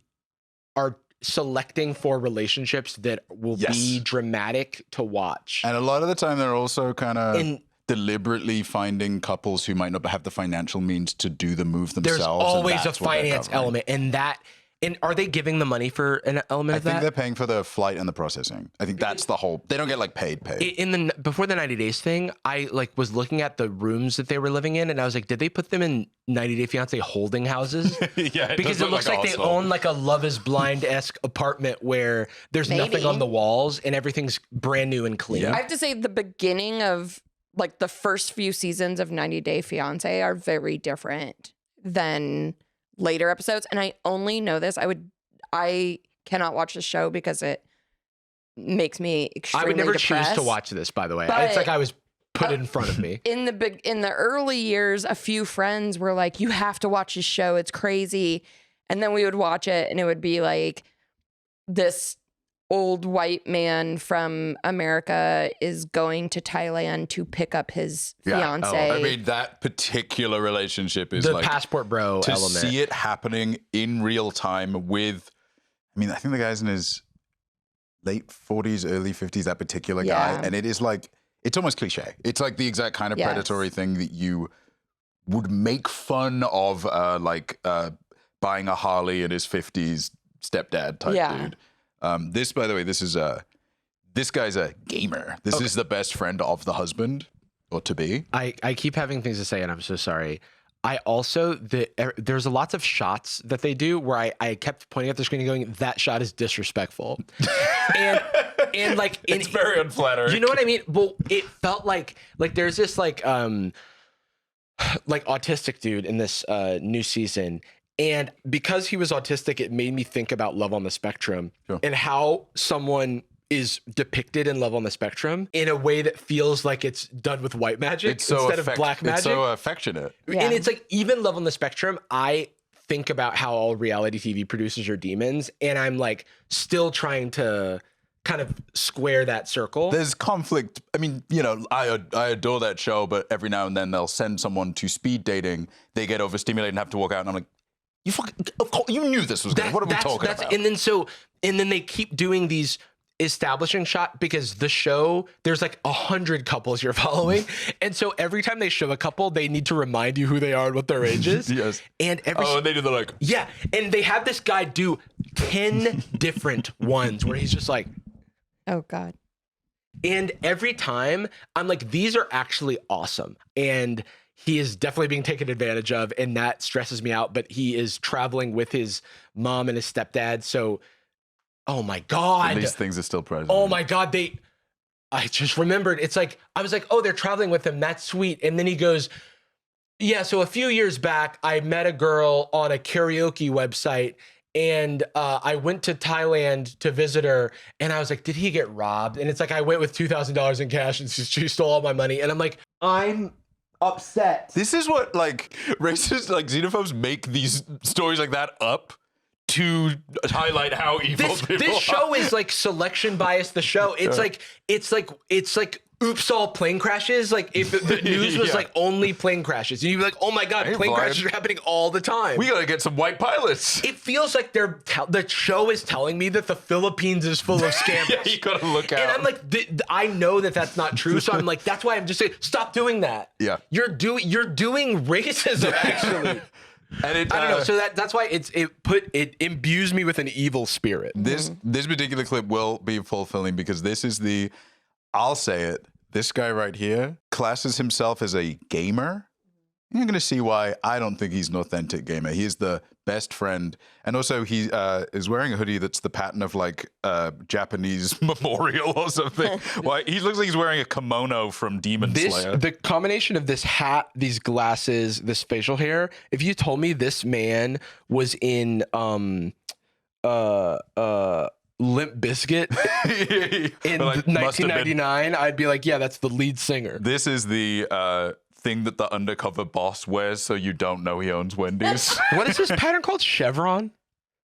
Speaker 1: are selecting for relationships that will be dramatic to watch.
Speaker 2: And a lot of the time they're also kind of deliberately finding couples who might not have the financial means to do the move themselves.
Speaker 1: There's always a finance element, and are they giving the money for an element of that?
Speaker 2: I think they're paying for the flight and the processing. I think that's the whole. They don't get like paid.
Speaker 1: Before the 90 Days thing, I like was looking at the rooms that they were living in, and I was like, did they put them in 90 Day Fiance holding houses?
Speaker 2: Yeah,
Speaker 1: because it looks like they own like a Love Is Blind-esque apartment where there's nothing on the walls and everything's brand new and clean.
Speaker 3: Yeah. I have to say the beginning of like the first few seasons of 90 Day Fiance are very different than later episodes. And I only know this. I cannot watch the show because it makes me extremely
Speaker 1: I would never
Speaker 3: depressed.
Speaker 1: choose to watch this, by the way. It's like I was put in front of me.
Speaker 3: In the early years, a few friends were like, you have to watch this show. It's crazy. And then we would watch it and it would be like this old white man from America is going to Thailand to pick up his fiance.
Speaker 2: I mean, that particular relationship is
Speaker 1: the
Speaker 2: like
Speaker 1: passport bro
Speaker 2: to
Speaker 1: element.
Speaker 2: see it happening in real time with, I mean, I think the guy's in his late 40s, early 50s, that particular guy. And it is like, it's almost cliche. It's like the exact kind of predatory thing that you would make fun of, buying a Harley in his 50s stepdad type dude. This, by the way, this guy's a gamer. This is the best friend of the husband, or to be.
Speaker 1: I keep having things to say, and I'm so sorry. I also, there's lots of shots that they do where I kept pointing at the screen and going, that shot is disrespectful. and like,
Speaker 2: it's very unflattering.
Speaker 1: You know what I mean? Well, it felt like there's this like autistic dude in this new season. And because he was autistic, it made me think about Love on the Spectrum and how someone is depicted in Love on the Spectrum in a way that feels like it's done with white magic instead of black magic.
Speaker 2: It's so affectionate.
Speaker 1: Yeah. And it's like, even Love on the Spectrum, I think about how all reality TV producers are demons. And I'm like still trying to kind of square that circle.
Speaker 2: There's conflict. I mean, you know, I adore that show, but every now and then they'll send someone to speed dating. They get overstimulated and have to walk out. And I'm like, Of course, you knew this was good. What are we talking about?
Speaker 1: And then they keep doing these establishing shot because the show, there's like 100 couples you're following. And so every time they show a couple, they need to remind you who they are and what their age is.
Speaker 2: Yes.
Speaker 1: And
Speaker 2: and they do the like.
Speaker 1: Yeah. And they have this guy do 10 different ones where he's just like,
Speaker 3: oh God.
Speaker 1: And every time I'm like, these are actually awesome. And he is definitely being taken advantage of. And that stresses me out. But he is traveling with his mom and his stepdad. So, oh my God.
Speaker 2: These things are still present.
Speaker 1: Oh my God. I just remembered. It's like, I was like, oh, they're traveling with him. That's sweet. And then he goes, yeah, so a few years back, I met a girl on a karaoke website. And I went to Thailand to visit her, and I was like, did he get robbed? And it's like, I went with $2,000 in cash, and she stole all my money. And I'm like, I'm upset.
Speaker 2: This is what, like, racists, like, xenophobes make these stories like that up to highlight how evil people
Speaker 1: This show is like selection bias, the show. It's like oops, all plane crashes. Like if the news was like only plane crashes, and you'd be like, oh my God, plane crashes are happening all the time.
Speaker 2: We gotta get some white pilots.
Speaker 1: It feels like the show is telling me that the Philippines is full of scammers.
Speaker 2: Yeah, you gotta look out.
Speaker 1: And I'm like, I know that that's not true. So I'm like, that's why I'm just saying, stop doing that.
Speaker 2: Yeah.
Speaker 1: You're doing racism, actually. And I don't know. So that's why it imbues me with an evil spirit.
Speaker 2: This particular clip will be fulfilling because this is I'll say it. This guy right here classes himself as a gamer. You're going to see why I don't think he's an authentic gamer. He is the best friend. And also he is wearing a hoodie that's the pattern of like a Japanese memorial or something. Why he looks like he's wearing a kimono from Demon Slayer.
Speaker 1: The combination of this hat, these glasses, this facial hair, if you told me this man was in Limp Bizkit in 1999, I'd be like, yeah, that's the lead singer.
Speaker 2: This is the thing that the undercover boss wears so you don't know he owns Wendy's.
Speaker 1: What is this pattern called? Chevron?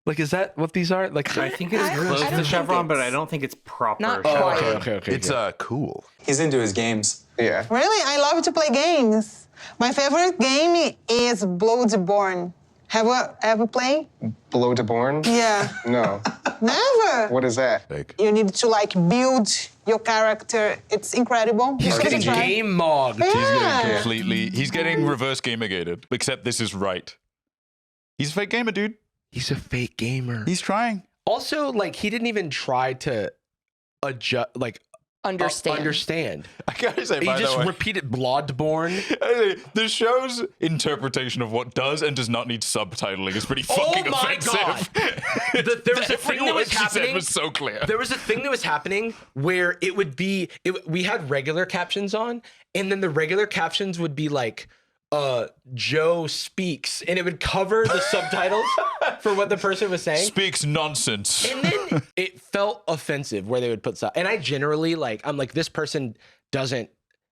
Speaker 1: Like, is that what these are? Like,
Speaker 4: I think it's close to chevron, but I don't think it's proper.
Speaker 3: Not
Speaker 4: chevron.
Speaker 1: Okay.
Speaker 2: It's cool.
Speaker 5: He's into his games. Yeah.
Speaker 6: Really? I love to play games. My favorite game is Blvd. Have you ever played?
Speaker 5: Blvd?
Speaker 6: Yeah.
Speaker 5: No.
Speaker 6: Never.
Speaker 5: What is that?
Speaker 6: You need to like build your character. It's incredible.
Speaker 1: He's getting game mogged.
Speaker 6: Yeah.
Speaker 2: He's getting reverse gamergated. Except this is right. He's a fake gamer, dude.
Speaker 1: He's a fake gamer.
Speaker 2: He's trying.
Speaker 1: Also, like, he didn't even try to adjust, like, understand.
Speaker 2: I gotta say,
Speaker 1: he
Speaker 2: by
Speaker 1: just
Speaker 2: the way,
Speaker 1: repeated Bloodborne.
Speaker 2: The show's interpretation of what does and does not need subtitling is pretty fucking offensive.
Speaker 1: God. There was a thing that was happening.
Speaker 2: Was so clear.
Speaker 1: There was a thing that was happening where it would be, we had regular captions on, and then the regular captions would be like, Joe speaks, and it would cover the subtitles for what the person was saying.
Speaker 2: Speaks nonsense.
Speaker 1: And then it felt offensive where they would put stuff. And I generally I'm like, this person doesn't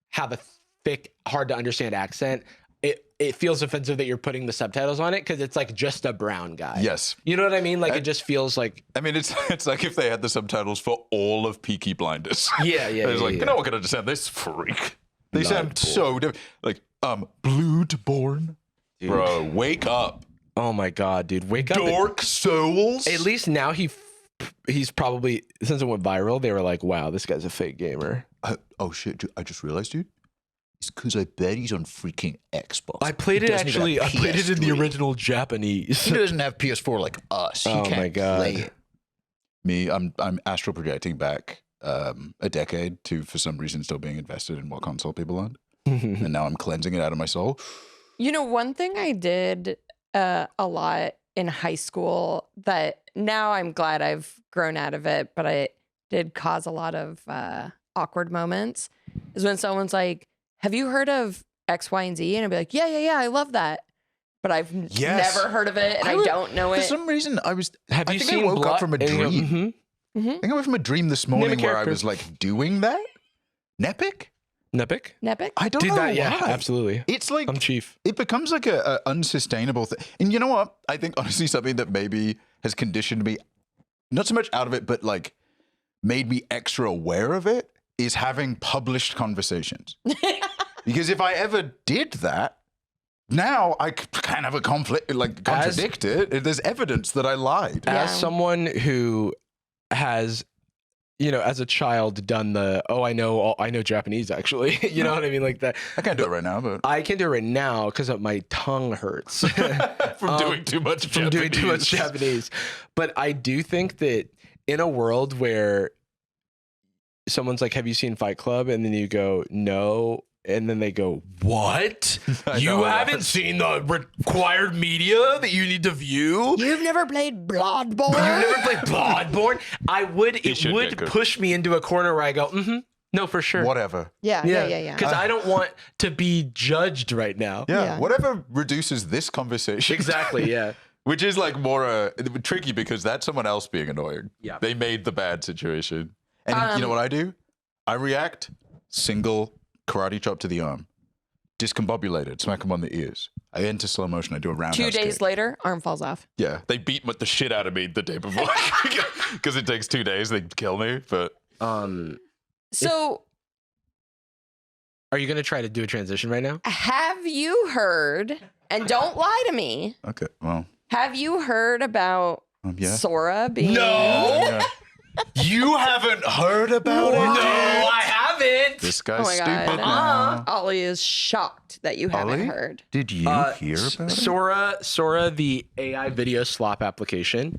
Speaker 1: have a thick, hard to understand accent. It feels offensive that you're putting the subtitles on it because it's like just a brown guy.
Speaker 2: Yes.
Speaker 1: You know what I mean? Like it just feels like.
Speaker 2: I mean, it's like if they had the subtitles for all of Peaky Blinders.
Speaker 1: Yeah.
Speaker 2: It's like, no one can understand this freak. They sound so different. Like, Bloodborne.
Speaker 1: Dude.
Speaker 2: Bro, wake up.
Speaker 1: Oh my God, dude. Wake up.
Speaker 2: Dark Souls.
Speaker 1: At least now he's probably, since it went viral, they were like, wow, this guy's a fake gamer.
Speaker 2: Oh shit, I just realized, dude. It's because I bet he's on freaking Xbox.
Speaker 1: I played it actually. I played it in the original Japanese.
Speaker 2: He doesn't have PS4 like us. He can't
Speaker 1: my God.
Speaker 2: play it. Me, I'm astral projecting back a decade to, for some reason, still being invested in what console people own. And now I'm cleansing it out of my soul.
Speaker 3: You know, one thing I did a lot in high school that now I'm glad I've grown out of it, but it did cause a lot of awkward moments, is when someone's like, have you heard of X, Y, and Z? And I'd be like, yeah, I love that. But I've never heard of it, and I don't know it.
Speaker 2: For some reason, I woke up from a dream. I think I woke from a dream this morning where I was like doing that. Nepic? I don't know
Speaker 1: that,
Speaker 2: why.
Speaker 1: Yeah, absolutely.
Speaker 2: It's like
Speaker 1: I'm chief.
Speaker 2: It becomes like a unsustainable thing. And you know what? I think honestly something that maybe has conditioned me, not so much out of it, but like made me extra aware of it, is having published conversations. Because if I ever did that, now I kind of have a conflict, like contradict it. There's evidence that I lied.
Speaker 1: As someone who has, as a child done I know Japanese actually. You know what I mean? Like that.
Speaker 2: I can't do it right now, but
Speaker 1: I can do it right now because my tongue hurts
Speaker 2: from doing too much
Speaker 1: Japanese. But I do think that in a world where someone's like, have you seen Fight Club? And then you go, no. And then they go, what? You haven't seen the required media that you need to view?
Speaker 3: You've never played Bloodborne?
Speaker 1: You've never played Bloodborne? It would push me into a corner where I go, no, for sure.
Speaker 2: Whatever.
Speaker 3: Yeah.
Speaker 1: Because I don't want to be judged right now.
Speaker 2: Yeah, whatever reduces this conversation.
Speaker 1: Exactly, yeah.
Speaker 2: Which is like more tricky because that's someone else being annoying.
Speaker 1: Yeah.
Speaker 2: They made the bad situation. And you know what I do? I react, single karate chop to the arm, discombobulated, smack him on the ears. I enter slow motion. I do a roundhouse
Speaker 3: 2 days
Speaker 2: kick.
Speaker 3: later, arm falls off.
Speaker 2: Yeah, they beat the shit out of me the day before because it takes 2 days. They kill me, but
Speaker 3: So,
Speaker 1: are you going to try to do a transition right now?
Speaker 3: have you heard? And don't lie to me.
Speaker 2: okay. Well,
Speaker 3: Have you heard about
Speaker 2: yeah.
Speaker 3: Sora being?
Speaker 2: Yeah.
Speaker 1: You haven't heard about it? No, I haven't.
Speaker 2: This guy's
Speaker 3: Oh my
Speaker 2: stupid
Speaker 3: God.
Speaker 2: now.
Speaker 3: Ollie is shocked that you haven't
Speaker 2: Ollie?
Speaker 3: heard.
Speaker 2: Did you hear about it?
Speaker 1: Sora, the AI video slop application,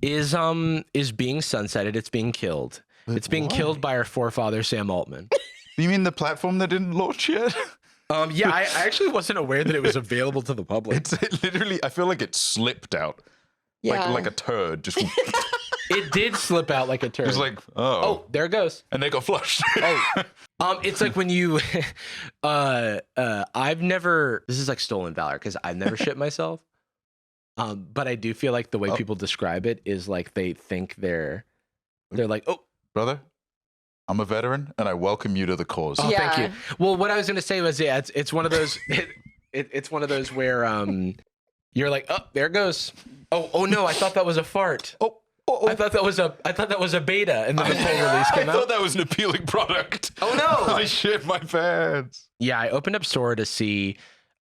Speaker 1: is being sunsetted. It's being killed. It's being killed by our forefather Sam Altman.
Speaker 2: You mean the platform that didn't launch yet?
Speaker 1: Yeah, I actually wasn't aware that it was available to the public.
Speaker 2: It literally, I feel like it slipped out.
Speaker 3: Yeah.
Speaker 2: Like a turd. Just
Speaker 1: It did slip out like a turd.
Speaker 2: It's like,
Speaker 1: Oh, there it goes.
Speaker 2: and they got flushed.
Speaker 1: It's like when you, I've never. This is like stolen valor because I've never shit myself. But I do feel like the way people describe it is like they think they're like, oh,
Speaker 2: Brother, I'm a veteran and I welcome you to the cause.
Speaker 1: oh,
Speaker 3: Yeah.
Speaker 1: thank you. Well, what I was gonna say was, yeah, it's one of those. It's one of those where you're like, oh, there it goes. Oh no, I thought that was a fart. I thought that was a beta, and then the full release came
Speaker 2: I
Speaker 1: out.
Speaker 2: thought that was an appealing product.
Speaker 1: Oh no!
Speaker 2: I shit my pants.
Speaker 1: Yeah, I opened up Sora to see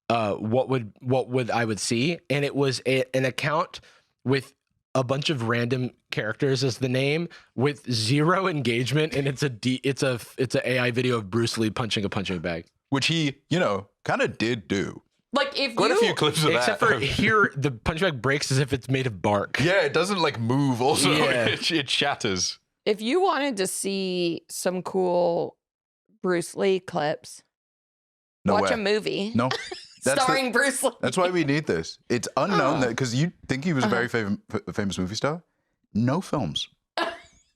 Speaker 1: what would I would see, and it was an account with a bunch of random characters as the name with zero engagement, and it's a AI video of Bruce Lee punching a punching bag,
Speaker 2: Which he, kind of did do.
Speaker 3: Like if
Speaker 2: Quite
Speaker 3: you
Speaker 2: a few clips of
Speaker 1: except
Speaker 2: that.
Speaker 1: for here the punching bag breaks as if it's made of bark.
Speaker 2: Yeah, it doesn't like move. Also,
Speaker 1: Yeah.
Speaker 2: it shatters.
Speaker 3: if you wanted to see some cool Bruce Lee clips, watch
Speaker 2: Nowhere.
Speaker 3: a movie.
Speaker 2: No.
Speaker 3: starring Bruce Lee.
Speaker 2: That's why we need this. It's unknown that because you think he was a very famous movie star. No films.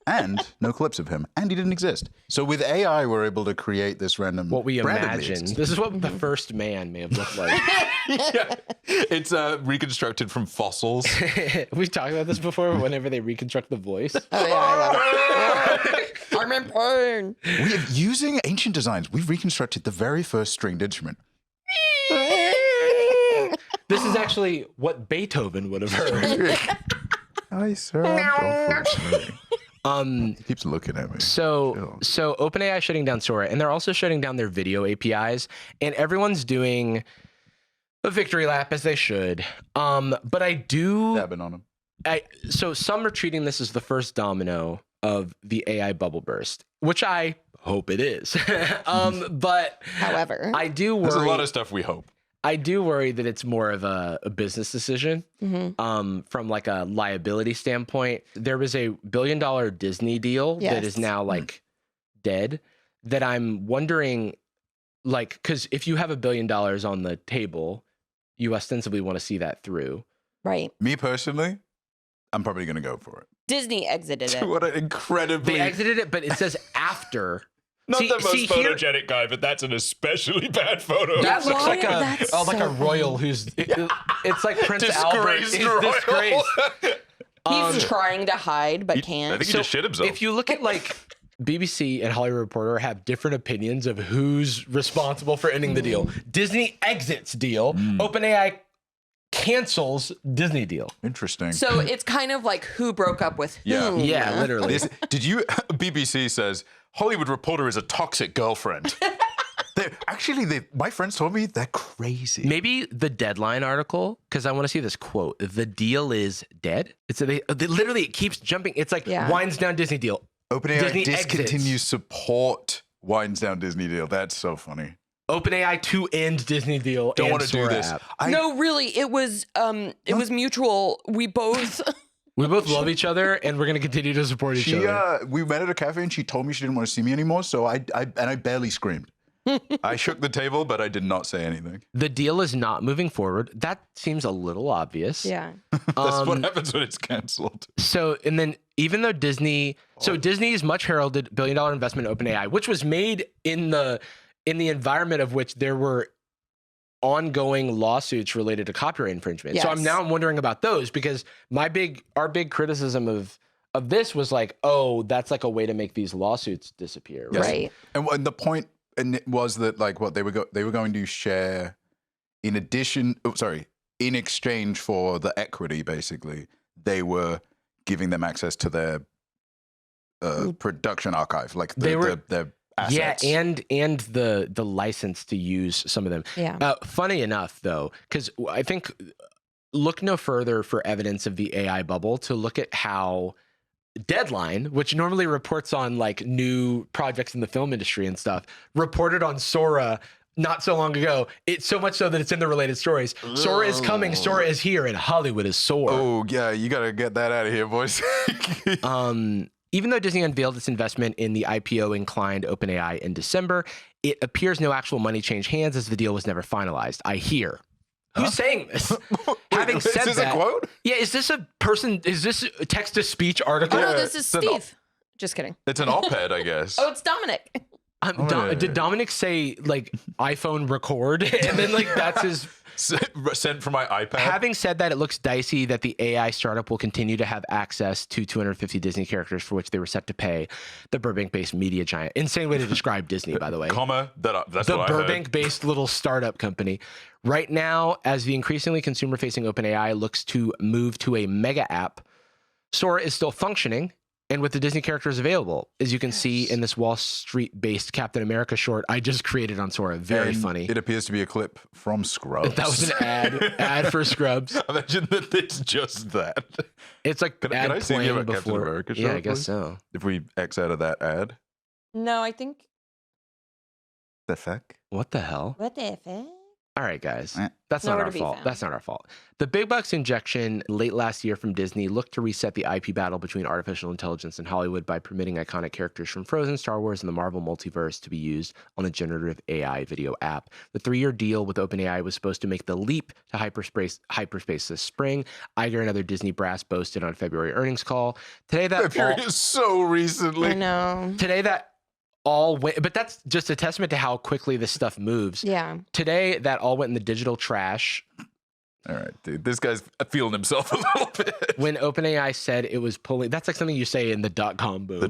Speaker 2: And no clips of him. And he didn't exist. So with AI, we're able to create this random.
Speaker 1: What we
Speaker 2: randomly
Speaker 1: imagine.
Speaker 2: exist.
Speaker 1: This is what the first man may have looked like.
Speaker 2: Yeah. It's reconstructed from fossils.
Speaker 1: We've talked about this before. Whenever they reconstruct the voice.
Speaker 3: Oh yeah, I love it. I'm in pain.
Speaker 2: Using ancient designs, we've reconstructed the very first stringed instrument.
Speaker 1: This is actually what Beethoven would have heard.
Speaker 2: Hi, sir. He keeps looking at me.
Speaker 1: So OpenAI is shutting down Sora, and they're also shutting down their video APIs, and everyone's doing a victory lap as they should. But I do.
Speaker 2: Dabbing on him.
Speaker 1: So some are treating this as the first domino of the AI bubble burst, which I hope it is. But
Speaker 3: However,
Speaker 1: I do worry.
Speaker 2: There's a lot of stuff we hope.
Speaker 1: I do worry that it's more of a business decision from like a liability standpoint. There was a $1 billion Disney deal that is now like dead that I'm wondering, like, because if you have $1 billion on the table, you ostensibly want to see that through.
Speaker 3: right.
Speaker 2: Me personally, I'm probably going to go for it.
Speaker 3: Disney exited it.
Speaker 2: What an incredibly...
Speaker 1: They exited it, but it says after.
Speaker 2: Not
Speaker 1: See-
Speaker 2: the most
Speaker 1: see, here-
Speaker 2: photogenic guy, but that's an especially bad photo.
Speaker 1: That looks like
Speaker 3: That's
Speaker 1: like
Speaker 3: so
Speaker 1: a royal who's it's like Prince Albert is
Speaker 2: Disgraced royal.
Speaker 1: disgraced.
Speaker 3: He's trying to hide but
Speaker 2: I
Speaker 3: can't.
Speaker 2: think he just shit himself.
Speaker 1: If you look at like BBC and Hollywood Reporter have different opinions of who's responsible for ending the deal. Disney exits deal. OpenAI cancels Disney deal.
Speaker 2: Interesting.
Speaker 3: So it's kind of like who broke up with
Speaker 2: Yeah.
Speaker 3: whom.
Speaker 1: Yeah, literally.
Speaker 2: BBC says Hollywood Reporter is a toxic girlfriend. My friends told me they're crazy.
Speaker 1: Maybe the Deadline article, because I want to see this quote. The deal is dead. They literally, it keeps jumping. It's like winds down Disney deal.
Speaker 2: OpenAI discontinues support winds down Disney deal. That's so funny.
Speaker 1: OpenAI to end Disney deal.
Speaker 2: Don't want to do this.
Speaker 3: No, really, it was mutual. We both
Speaker 1: love each other, and we're gonna continue to support each other.
Speaker 2: We met at a cafe, and she told me she didn't want to see me anymore. So I barely screamed. I shook the table, but I did not say anything.
Speaker 1: The deal is not moving forward. That seems a little obvious.
Speaker 3: Yeah.
Speaker 2: That's what happens when it's canceled.
Speaker 1: So, and then even though Disney's much heralded $1 billion investment in OpenAI, which was made in the environment of which there were ongoing lawsuits related to copyright infringement.
Speaker 3: Yes.
Speaker 1: So I'm wondering about those, because our big criticism of this was like, oh, that's like a way to make these lawsuits disappear.
Speaker 2: Yes.
Speaker 3: Right.
Speaker 2: And the point was that like what they were going to share in exchange for the equity, basically, they were giving them access to their production archive, like their assets.
Speaker 1: Yeah, and the license to use some of them.
Speaker 3: Yeah.
Speaker 1: Funny enough, though, because I think look no further for evidence of the AI bubble to look at how Deadline, which normally reports on like new projects in the film industry and stuff, reported on Sora not so long ago. It's so much so that it's in the related stories. Sora is coming, Sora is here, and Hollywood is sore.
Speaker 2: Oh yeah, you gotta get that out of here, boys.
Speaker 1: Even though Disney unveiled its investment in the IPO-inclined OpenAI in December, it appears no actual money changed hands as the deal was never finalized. I hear. Who's saying this? Having said
Speaker 2: is this
Speaker 1: that,
Speaker 2: a quote?
Speaker 1: Yeah, is this a person? Is this a text-to-speech article?
Speaker 3: Oh, no, this is Steve. Just kidding.
Speaker 2: It's an op-ed, I guess.
Speaker 3: Oh, it's Dominic.
Speaker 1: Did Dominic say like iPhone record and then like that's his
Speaker 2: sent from my iPad?
Speaker 1: Having said that, it looks dicey that the AI startup will continue to have access to 250 Disney characters for which they were set to pay the Burbank-based media giant. Insane way to describe Disney, by the way.
Speaker 2: That's
Speaker 1: the
Speaker 2: what I heard.
Speaker 1: Burbank-based little startup company. Right now, as the increasingly consumer-facing OpenAI looks to move to a mega app, Sora is still functioning. And with the Disney characters available, as you can see in this Wall Street-based Captain America short I just created on Sora. Very funny.
Speaker 2: It appears to be a clip from Scrubs.
Speaker 1: That was an ad for Scrubs.
Speaker 2: Imagine that it's just that.
Speaker 1: It's like
Speaker 2: can I see you about Captain America short?
Speaker 1: Yeah, I guess so.
Speaker 2: If we X out of that ad.
Speaker 3: No, I think.
Speaker 2: The fuck?
Speaker 1: What the hell?
Speaker 3: What the fuck?
Speaker 1: All right, guys. That's not our fault. That's not our fault. The big bucks injection late last year from Disney looked to reset the IP battle between artificial intelligence and Hollywood by permitting iconic characters from Frozen, Star Wars, and the Marvel multiverse to be used on a generative AI video app. The 3-year deal with OpenAI was supposed to make the leap to hyperspace this spring. Iger and other Disney brass boasted on February earnings call. Today that
Speaker 2: is so recently.
Speaker 3: I know.
Speaker 1: Today that all went, but that's just a testament to how quickly this stuff moves.
Speaker 3: Yeah.
Speaker 1: Today, that all went in the digital trash.
Speaker 2: All right, dude. This guy's feeling himself a little bit.
Speaker 1: When OpenAI said it was pulling, that's like something you say in the .com boom.
Speaker 2: The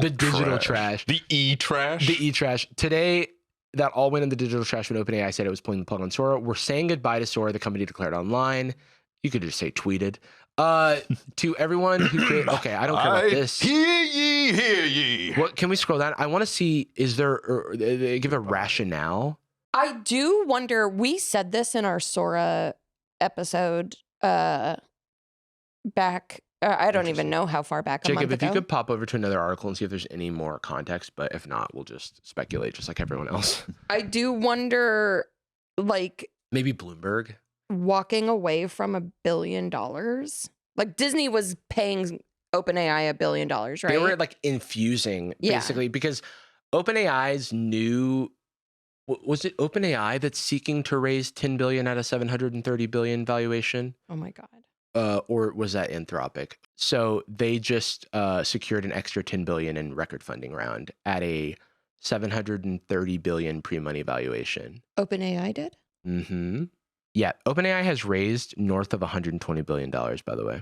Speaker 2: digital
Speaker 1: trash.
Speaker 2: The e-trash.
Speaker 1: The e-trash. Today, that all went in the digital trash when OpenAI said it was pulling the plug on Sora. We're saying goodbye to Sora, the company declared online. You could just say tweeted. To everyone who created, okay, I don't care about this.
Speaker 2: Hear ye.
Speaker 1: What can we scroll down? I want to see, is there, give a rationale?
Speaker 3: I do wonder, we said this in our Sora episode back, I don't even know how far back a month
Speaker 1: Jacob, if
Speaker 3: ago.
Speaker 1: you could pop over to another article and see if there's any more context, but if not, we'll just speculate just like everyone else.
Speaker 3: I do wonder, like,
Speaker 1: maybe Bloomberg.
Speaker 3: Walking away from $1 billion. Like Disney was paying OpenAI $1 billion, right?
Speaker 1: They were like infusing basically because OpenAI's new, was it OpenAI that's seeking to raise $10 billion at a $730 billion valuation?
Speaker 3: Oh my God.
Speaker 1: Or was that Anthropic? So they just secured an extra $10 billion in record funding round at a $730 billion pre-money valuation.
Speaker 3: OpenAI did?
Speaker 1: Mm-hmm. Yeah, OpenAI has raised north of $120 billion, by the way.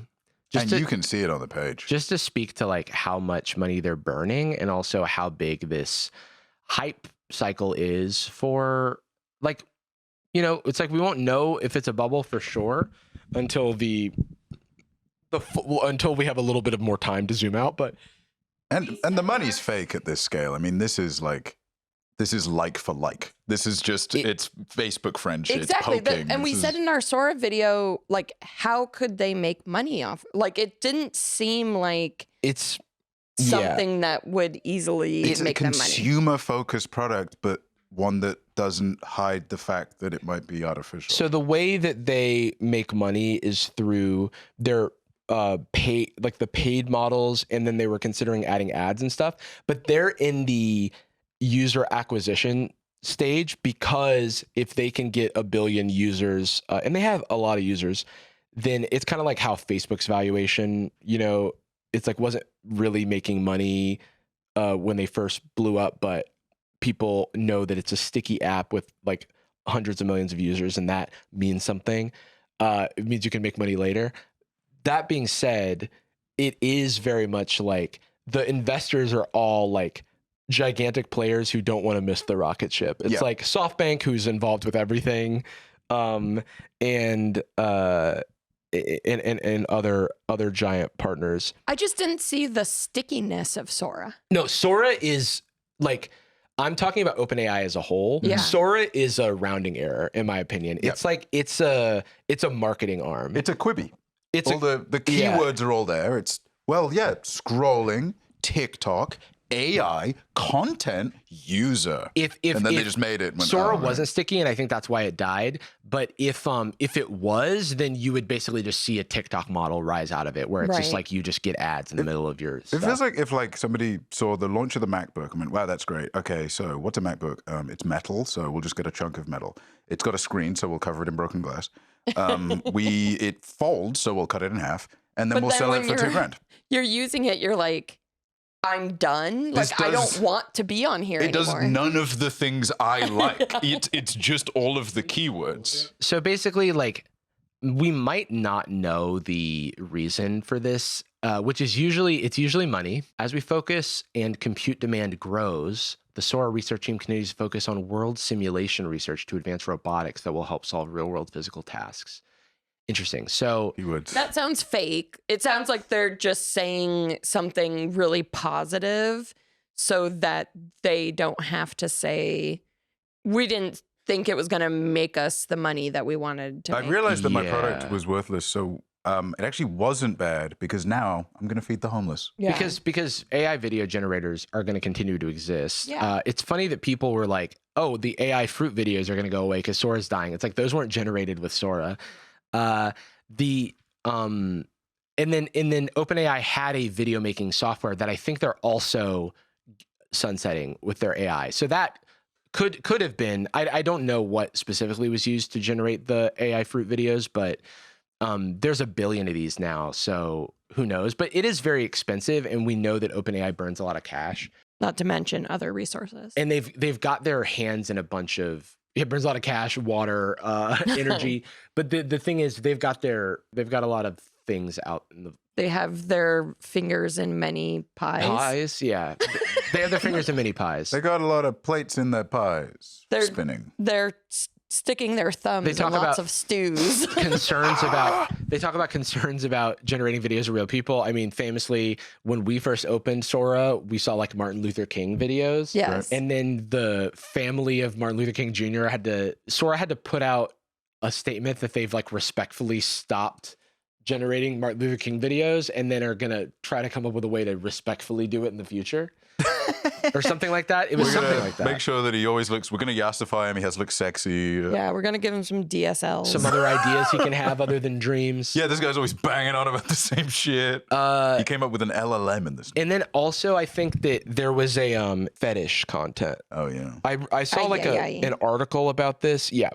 Speaker 2: You can see it on the page.
Speaker 1: Just to speak to like how much money they're burning and also how big this hype cycle is for, like, you know, it's like we won't know if it's a bubble for sure until until we have a little bit of more time to zoom out. But
Speaker 2: and the money's fake at this scale. I mean, this is like this is like for like. This is just it's Facebook friendship.
Speaker 3: Exactly.
Speaker 2: It's poking.
Speaker 3: And we said in our Sora video, like, how could they make money off? Like, it didn't seem like
Speaker 1: it's
Speaker 3: something that would easily make them money.
Speaker 2: It's a consumer-focused product, but one that doesn't hide the fact that it might be artificial.
Speaker 1: So the way that they make money is through their paid models, and then they were considering adding ads and stuff, but they're in the user acquisition stage, because if they can get 1 billion users, and they have a lot of users, then it's kind of like how Facebook's valuation, it's like wasn't really making money when they first blew up, but people know that it's a sticky app with like hundreds of millions of users, and that means something. It means you can make money later. That being said, it is very much like the investors are all like gigantic players who don't want to miss the rocket ship. It's like SoftBank, who's involved with everything, and other giant partners.
Speaker 3: I just didn't see the stickiness of Sora.
Speaker 1: No, Sora is like, I'm talking about OpenAI as a whole.
Speaker 3: Yeah.
Speaker 1: Sora is a rounding error, in my opinion. It's like it's a marketing arm.
Speaker 2: It's a Quibi. It's all the keywords are all there. It's scrolling, TikTok, AI, content, user. And then they just made it.
Speaker 1: Sora wasn't sticky, and I think that's why it died. But if it was, then you would basically just see a TikTok model rise out of it, where it's just like you just get ads in the middle of your stuff.
Speaker 2: It feels like if like somebody saw the launch of the MacBook and went, wow, that's great. Okay, so what's a MacBook? It's metal, so we'll just get a chunk of metal. It's got a screen, so we'll cover it in broken glass. It folds, so we'll cut it in half, and then we'll sell it for $2,000.
Speaker 3: You're using it, you're like, I'm done. Like, I don't want to be on here anymore. It
Speaker 2: does none of the things I like. It's just all of the keywords.
Speaker 1: So basically, like, we might not know the reason for this, which is usually money. As we focus and compute demand grows, the Sora research team continues to focus on world simulation research to advance robotics that will help solve real-world physical tasks. Interesting. So
Speaker 3: that sounds fake. It sounds like they're just saying something really positive so that they don't have to say, we didn't think it was going to make us the money that we wanted to make.
Speaker 2: I realized that my product was worthless. So it actually wasn't bad, because now I'm going to feed the homeless.
Speaker 3: Yeah.
Speaker 1: Because AI video generators are going to continue to exist.
Speaker 3: Yeah.
Speaker 1: It's funny that people were like, oh, the AI fruit videos are going to go away because Sora's dying. It's like, those weren't generated with Sora. And then OpenAI had a video making software that I think they're also sunsetting with their AI. So that could have been, I don't know what specifically was used to generate the AI fruit videos, but there's 1 billion of these now, so who knows? But it is very expensive, and we know that OpenAI burns a lot of cash.
Speaker 3: Not to mention other resources.
Speaker 1: And they've got their hands in a bunch of, it burns a lot of cash, water, energy. But the thing is, they've got a lot of things out in the.
Speaker 3: They have their fingers in many pies.
Speaker 1: Pies, yeah. They have their fingers in many pies.
Speaker 2: They got a lot of plates in their pies. They're spinning.
Speaker 3: They're sticking their thumbs in lots of stews.
Speaker 1: They talk about concerns about generating videos of real people. I mean, famously, when we first opened Sora, we saw like Martin Luther King videos.
Speaker 3: Yes.
Speaker 1: And then the family of Martin Luther King Jr. Sora had to put out a statement that they've like respectfully stopped generating Martin Luther King videos, and then are gonna try to come up with a way to respectfully do it in the future. Or something like that. It was something like that.
Speaker 2: Make sure that he always looks, we're going to yassify him. He has to look sexy.
Speaker 3: Yeah, we're going to give him some DSLs.
Speaker 1: Some other ideas he can have other than dreams.
Speaker 2: Yeah, this guy's always banging on about the same shit. He came up with an LLM in this.
Speaker 1: And then also, I think that there was a fetish content.
Speaker 2: Oh, yeah.
Speaker 1: I saw an article about this. Yeah.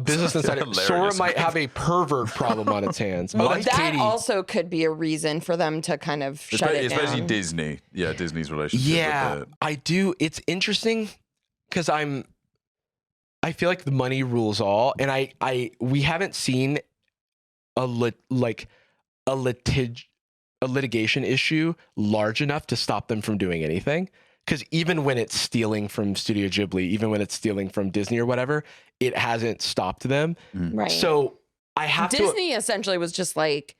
Speaker 1: Business Insider. Sora might have a pervert problem on its hands.
Speaker 3: That also could be a reason for them to kind of shut it down.
Speaker 2: Especially Disney. Yeah, Disney's relationship with it.
Speaker 1: I do. It's interesting because I feel like the money rules all, and we haven't seen a litigation issue large enough to stop them from doing anything. Because even when it's stealing from Studio Ghibli, even when it's stealing from Disney or whatever, it hasn't stopped them.
Speaker 3: Right.
Speaker 1: So I have
Speaker 3: Disney essentially was just like,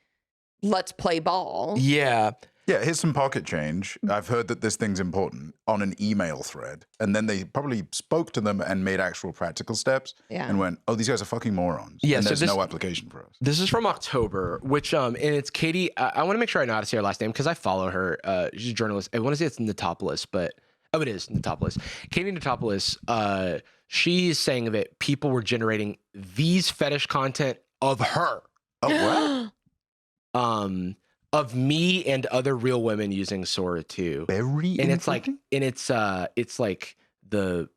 Speaker 3: let's play ball.
Speaker 1: Yeah.
Speaker 2: Yeah, here's some pocket change. I've heard that this thing's important on an email thread. And then they probably spoke to them and made actual practical steps and went, oh, these guys are fucking morons.
Speaker 1: Yeah,
Speaker 2: and
Speaker 1: so
Speaker 2: there's
Speaker 1: this,
Speaker 2: no application for us. This
Speaker 1: is from October, which, and it's Katie. I want to make sure I know how to say her last name because I follow her. She's a journalist. I want to say it's Natopoulos, but, it is Natopoulos. Katie Natopoulos, she's saying that people were generating these fetish content of her.
Speaker 2: Oh, wow.
Speaker 1: Of me and other real women using Sora too.
Speaker 2: Very
Speaker 1: and it's like, and it's like the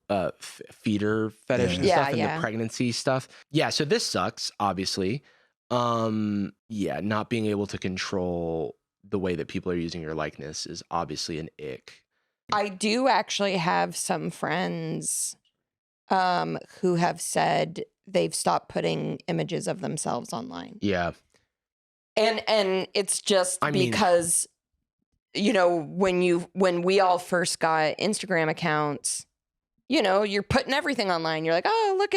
Speaker 1: feeder fetish and stuff and the pregnancy stuff. Yeah, so this sucks, obviously. Not being able to control the way that people are using your likeness is obviously an ick.
Speaker 3: I do actually have some friends who have said they've stopped putting images of themselves online.
Speaker 1: Yeah.
Speaker 3: And it's just because, you know, when we all first got Instagram accounts, you know, you're putting everything online. You're like, oh, look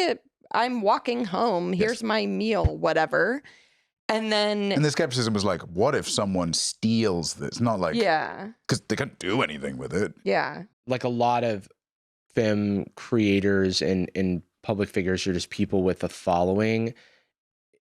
Speaker 3: I'm walking home. Here's my meal, whatever. And
Speaker 2: the skepticism was like, what if someone steals this? Not like, because they can't do anything with it.
Speaker 3: Yeah.
Speaker 1: Like a lot of femme creators and public figures are just people with a following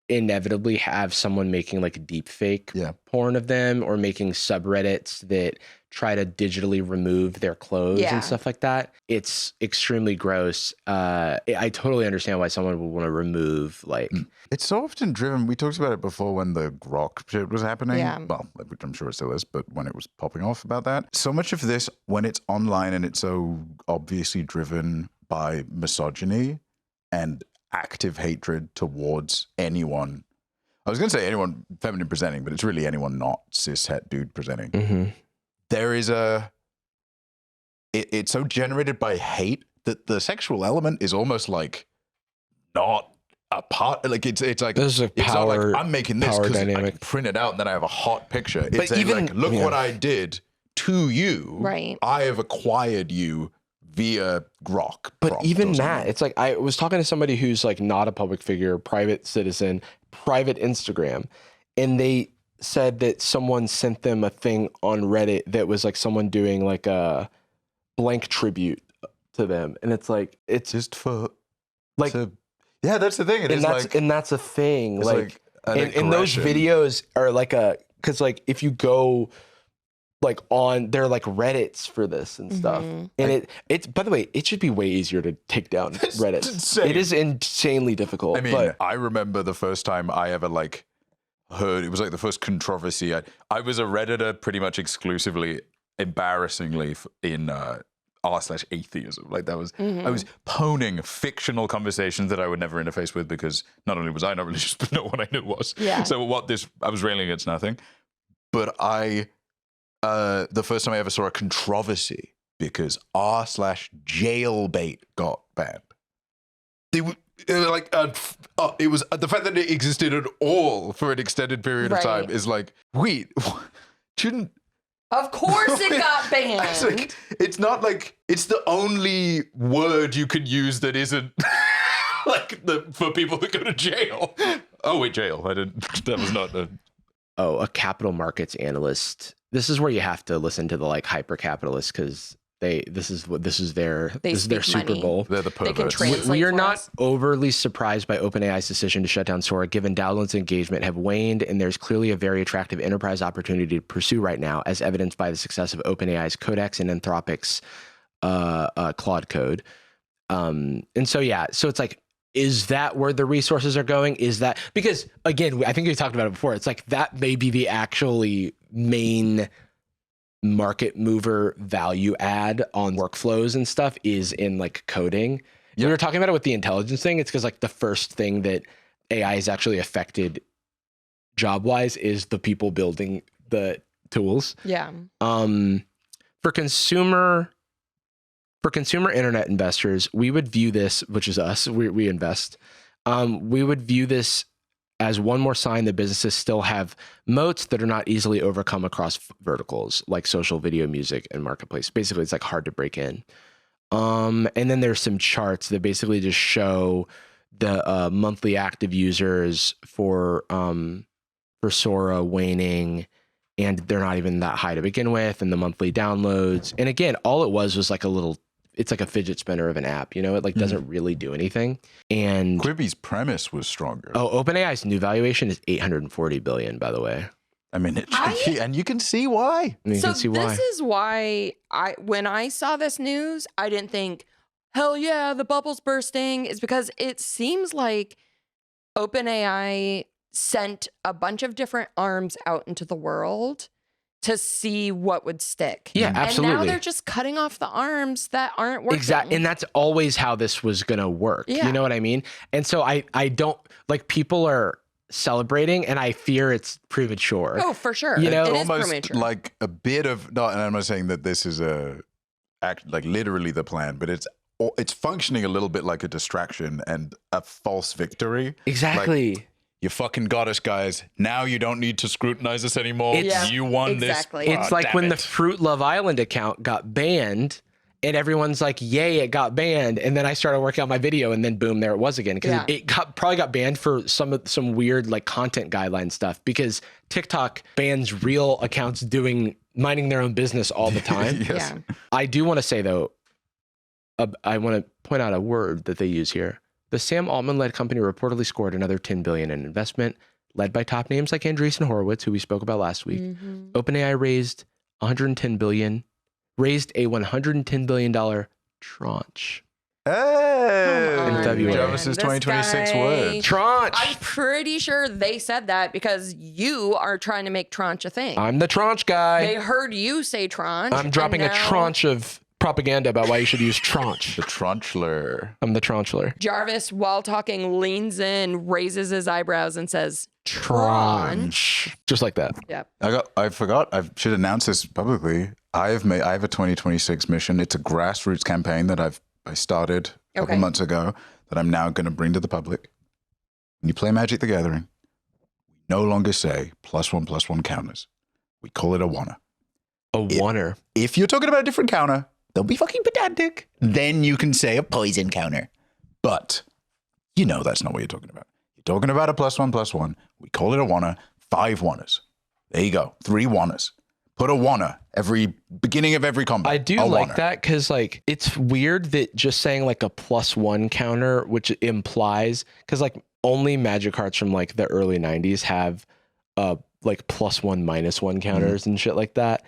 Speaker 1: inevitably have someone making like a deep fake porn of them or making subreddits that try to digitally remove their clothes and stuff like that. It's extremely gross. I totally understand why someone would want to remove like...
Speaker 2: It's so often driven. We talked about it before when the grok shit was happening. Yeah. Well, which I'm sure it still is, but when it was popping off about that. So much of this, when it's online and it's so obviously driven by misogyny and active hatred towards anyone. I was going to say anyone feminine presenting, but it's really anyone not cis-het dude presenting.
Speaker 1: Mm-hmm.
Speaker 2: There is it's so generated by hate that the sexual element is almost like not a part. Like it's like
Speaker 1: there's a power.
Speaker 2: It's not like I'm making this because I can print it out and then I have a hot picture. It's even like, look what I did to you.
Speaker 3: Right.
Speaker 2: I have acquired you via grok.
Speaker 1: But even that, it's like I was talking to somebody who's like not a public figure, private citizen, private Instagram, and they said that someone sent them a thing on Reddit that was like someone doing like a blank tribute to them, and it's like it's
Speaker 2: just for like yeah, that's the thing.
Speaker 1: And that's a thing. Like and those videos are like because like if you go like on they're like Reddits for this and stuff. And it's by the way, it should be way easier to take down Reddit. It is insanely difficult.
Speaker 2: I mean, I remember the first time I ever like heard, it was like the first controversy. I was a Redditor pretty much exclusively, embarrassingly, in r/atheism. Like that was, I was poning fictional conversations that I would never interface with because not only was I not religious, but no one I knew was.
Speaker 3: Yeah.
Speaker 2: So I was railing against nothing. But the first time I ever saw a controversy because r/jailbait got banned. They were like, it was the fact that it existed at all for an extended period of time is like, wait, shouldn't.
Speaker 3: Of course it got banned.
Speaker 2: It's like, it's not like it's the only word you can use that isn't like for people that go to jail. Oh wait, jail. That was not the.
Speaker 1: Oh, a capital markets analyst. This is where you have to listen to the like hyper capitalists because this is their Super Bowl.
Speaker 2: They're the perverts.
Speaker 1: We are not overly surprised by OpenAI's decision to shut down Sora, given downloads and engagement have waned, and there's clearly a very attractive enterprise opportunity to pursue right now, as evidenced by the success of OpenAI's Codex and Anthropic's Claude Code. And so it's like, is that where the resources are going? Is that because again, I think we talked about it before. It's like that may be the actually main market mover value add on workflows and stuff is in like coding. Yep. We were talking about it with the intelligence thing. It's because like the first thing that AI has actually affected job wise is the people building the tools.
Speaker 3: Yeah.
Speaker 1: For consumer internet investors, we would view this, which is us, we invest. We would view this as one more sign that businesses still have moats that are not easily overcome across verticals like social, video, music, and marketplace. Basically, it's like hard to break in. And then there's some charts that basically just show the monthly active users for Sora waning and they're not even that high to begin with, and the monthly downloads. And again, all it was like it's like a fidget spinner of an app, you know, it like doesn't really do anything. And
Speaker 2: Quibi's premise was stronger.
Speaker 1: Oh, OpenAI's new valuation is $840 billion, by the way.
Speaker 2: I mean, and you can see why.
Speaker 3: This is why when I saw this news, I didn't think, hell yeah, the bubble's bursting. It's because it seems like OpenAI sent a bunch of different arms out into the world to see what would stick.
Speaker 1: Yeah, absolutely.
Speaker 3: And now they're just cutting off the arms that aren't working.
Speaker 1: Exactly. And that's always how this was going to work.
Speaker 3: Yeah.
Speaker 1: You know what I mean? And so I don't, like, people are celebrating, and I fear it's premature.
Speaker 3: Oh, for sure.
Speaker 1: You know,
Speaker 3: it is
Speaker 2: almost
Speaker 3: premature.
Speaker 2: like a bit of, no, and I'm not saying that this is like literally the plan, but it's functioning a little bit like a distraction and a false victory.
Speaker 1: Exactly.
Speaker 2: Like, you fucking got us, guys. Now you don't need to scrutinize us anymore. You won
Speaker 3: exactly.
Speaker 2: this.
Speaker 1: It's like when the Fruit Love Island account got banned, and everyone's like, yay, it got banned. And then I started working on my video, and then boom, there it was again. Because it probably got banned for some weird like content guideline stuff, because TikTok bans real accounts minding their own business all the time.
Speaker 2: Yes.
Speaker 3: Yeah.
Speaker 1: I do want to say, though, I want to point out a word that they use here. The Sam Altman-led company reportedly scored another $10 billion in investment, led by top names like Andreessen Horowitz, who we spoke about last week. OpenAI raised $110 billion. Raised a $110 billion tranche.
Speaker 2: Hey,
Speaker 1: In February.
Speaker 2: Jarvis's 2026 word.
Speaker 1: Tranche.
Speaker 3: I'm pretty sure they said that because you are trying to make tranche a thing.
Speaker 1: I'm the tranche guy.
Speaker 3: They heard you say tranche.
Speaker 1: I'm dropping a tranche of propaganda about why you should use tranche.
Speaker 2: The tranchler.
Speaker 1: I'm the tranchler.
Speaker 3: Jarvis, while talking, leans in, raises his eyebrows, and says, tranche.
Speaker 1: Just like that.
Speaker 3: Yep.
Speaker 2: I forgot. I should announce this publicly. I have a 2026 mission. It's a grassroots campaign that I started a couple months ago that I'm now going to bring to the public. When you play Magic the Gathering, we no longer say +1/+1 counters. We call it a oneer.
Speaker 1: A oneer.
Speaker 2: If you're talking about a different counter, don't be fucking pedantic. Then you can say a poison counter. But you know that's not what you're talking about. You're talking about a +1/+1. We call it a oneer. 5 oneers. There you go. 3 oneers. Put a oneer every beginning of every combat.
Speaker 1: I do like that, because like it's weird that just saying like a +1 counter, which implies, because like only Magic cards from like the early 90s have like +1 -1 counters and shit like that.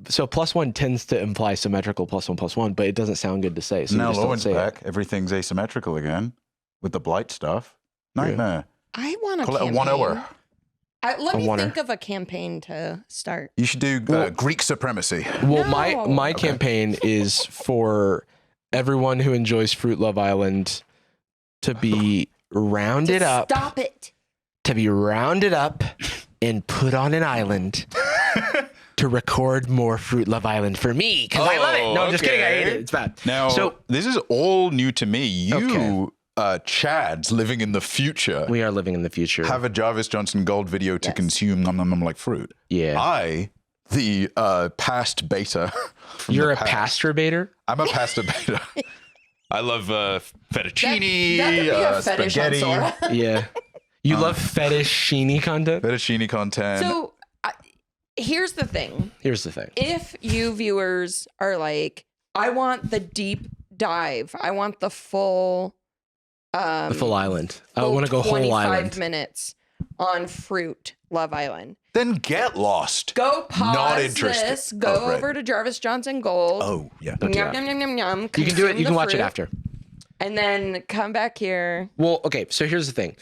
Speaker 1: So +1 tends to imply symmetrical +1/+1, but it doesn't sound good to say. So
Speaker 2: now
Speaker 1: you just don't
Speaker 2: Lauren's
Speaker 1: say
Speaker 2: back.
Speaker 1: it.
Speaker 2: Everything's asymmetrical again with the blight stuff. Nightmare.
Speaker 3: I want to
Speaker 2: Call it a 1-hour.
Speaker 3: Let me
Speaker 1: oneer.
Speaker 3: think of a campaign to start.
Speaker 2: You should do Greek supremacy.
Speaker 1: Well,
Speaker 3: No.
Speaker 1: my campaign is for everyone who enjoys Fruit Love Island to be rounded up.
Speaker 3: Stop it.
Speaker 1: To be rounded up and put on an island to record more Fruit Love Island for me, because I love it. No, I'm just kidding. I hate it. It's bad.
Speaker 2: Now, this is all new to me. You, Chads living in the future,
Speaker 1: We are living in the future.
Speaker 2: have a Jarvis Johnson Gold video to consume like fruit.
Speaker 1: Yeah.
Speaker 2: I, the past beta. from
Speaker 1: You're
Speaker 2: the
Speaker 1: a
Speaker 2: past.
Speaker 1: pasturbator?
Speaker 2: I'm a pasta beta. I love fettuccine,
Speaker 3: That could be a fetish on
Speaker 2: spaghetti,
Speaker 3: Sora.
Speaker 1: Yeah. You love fettuccine content?
Speaker 2: fettuccine content.
Speaker 3: So here's the thing.
Speaker 1: Here's the thing.
Speaker 3: If you viewers are like, I want the deep dive, I want the full
Speaker 1: The full island. I
Speaker 3: full
Speaker 1: want to go whole
Speaker 3: 25
Speaker 1: island.
Speaker 3: minutes on Fruit Love Island.
Speaker 2: Then get lost.
Speaker 3: Go pause
Speaker 2: Not interested.
Speaker 3: this. Go
Speaker 2: Oh, right.
Speaker 3: over to Jarvis Johnson Gold.
Speaker 2: Oh, yeah.
Speaker 1: Don't do
Speaker 3: Yum,
Speaker 1: that.
Speaker 3: yum, yum, yum, yum.
Speaker 1: You can do it.
Speaker 3: Consume
Speaker 1: You can
Speaker 3: the
Speaker 1: watch it
Speaker 3: fruit,
Speaker 1: after.
Speaker 3: and then come back here.
Speaker 1: Well, okay. So here's the thing.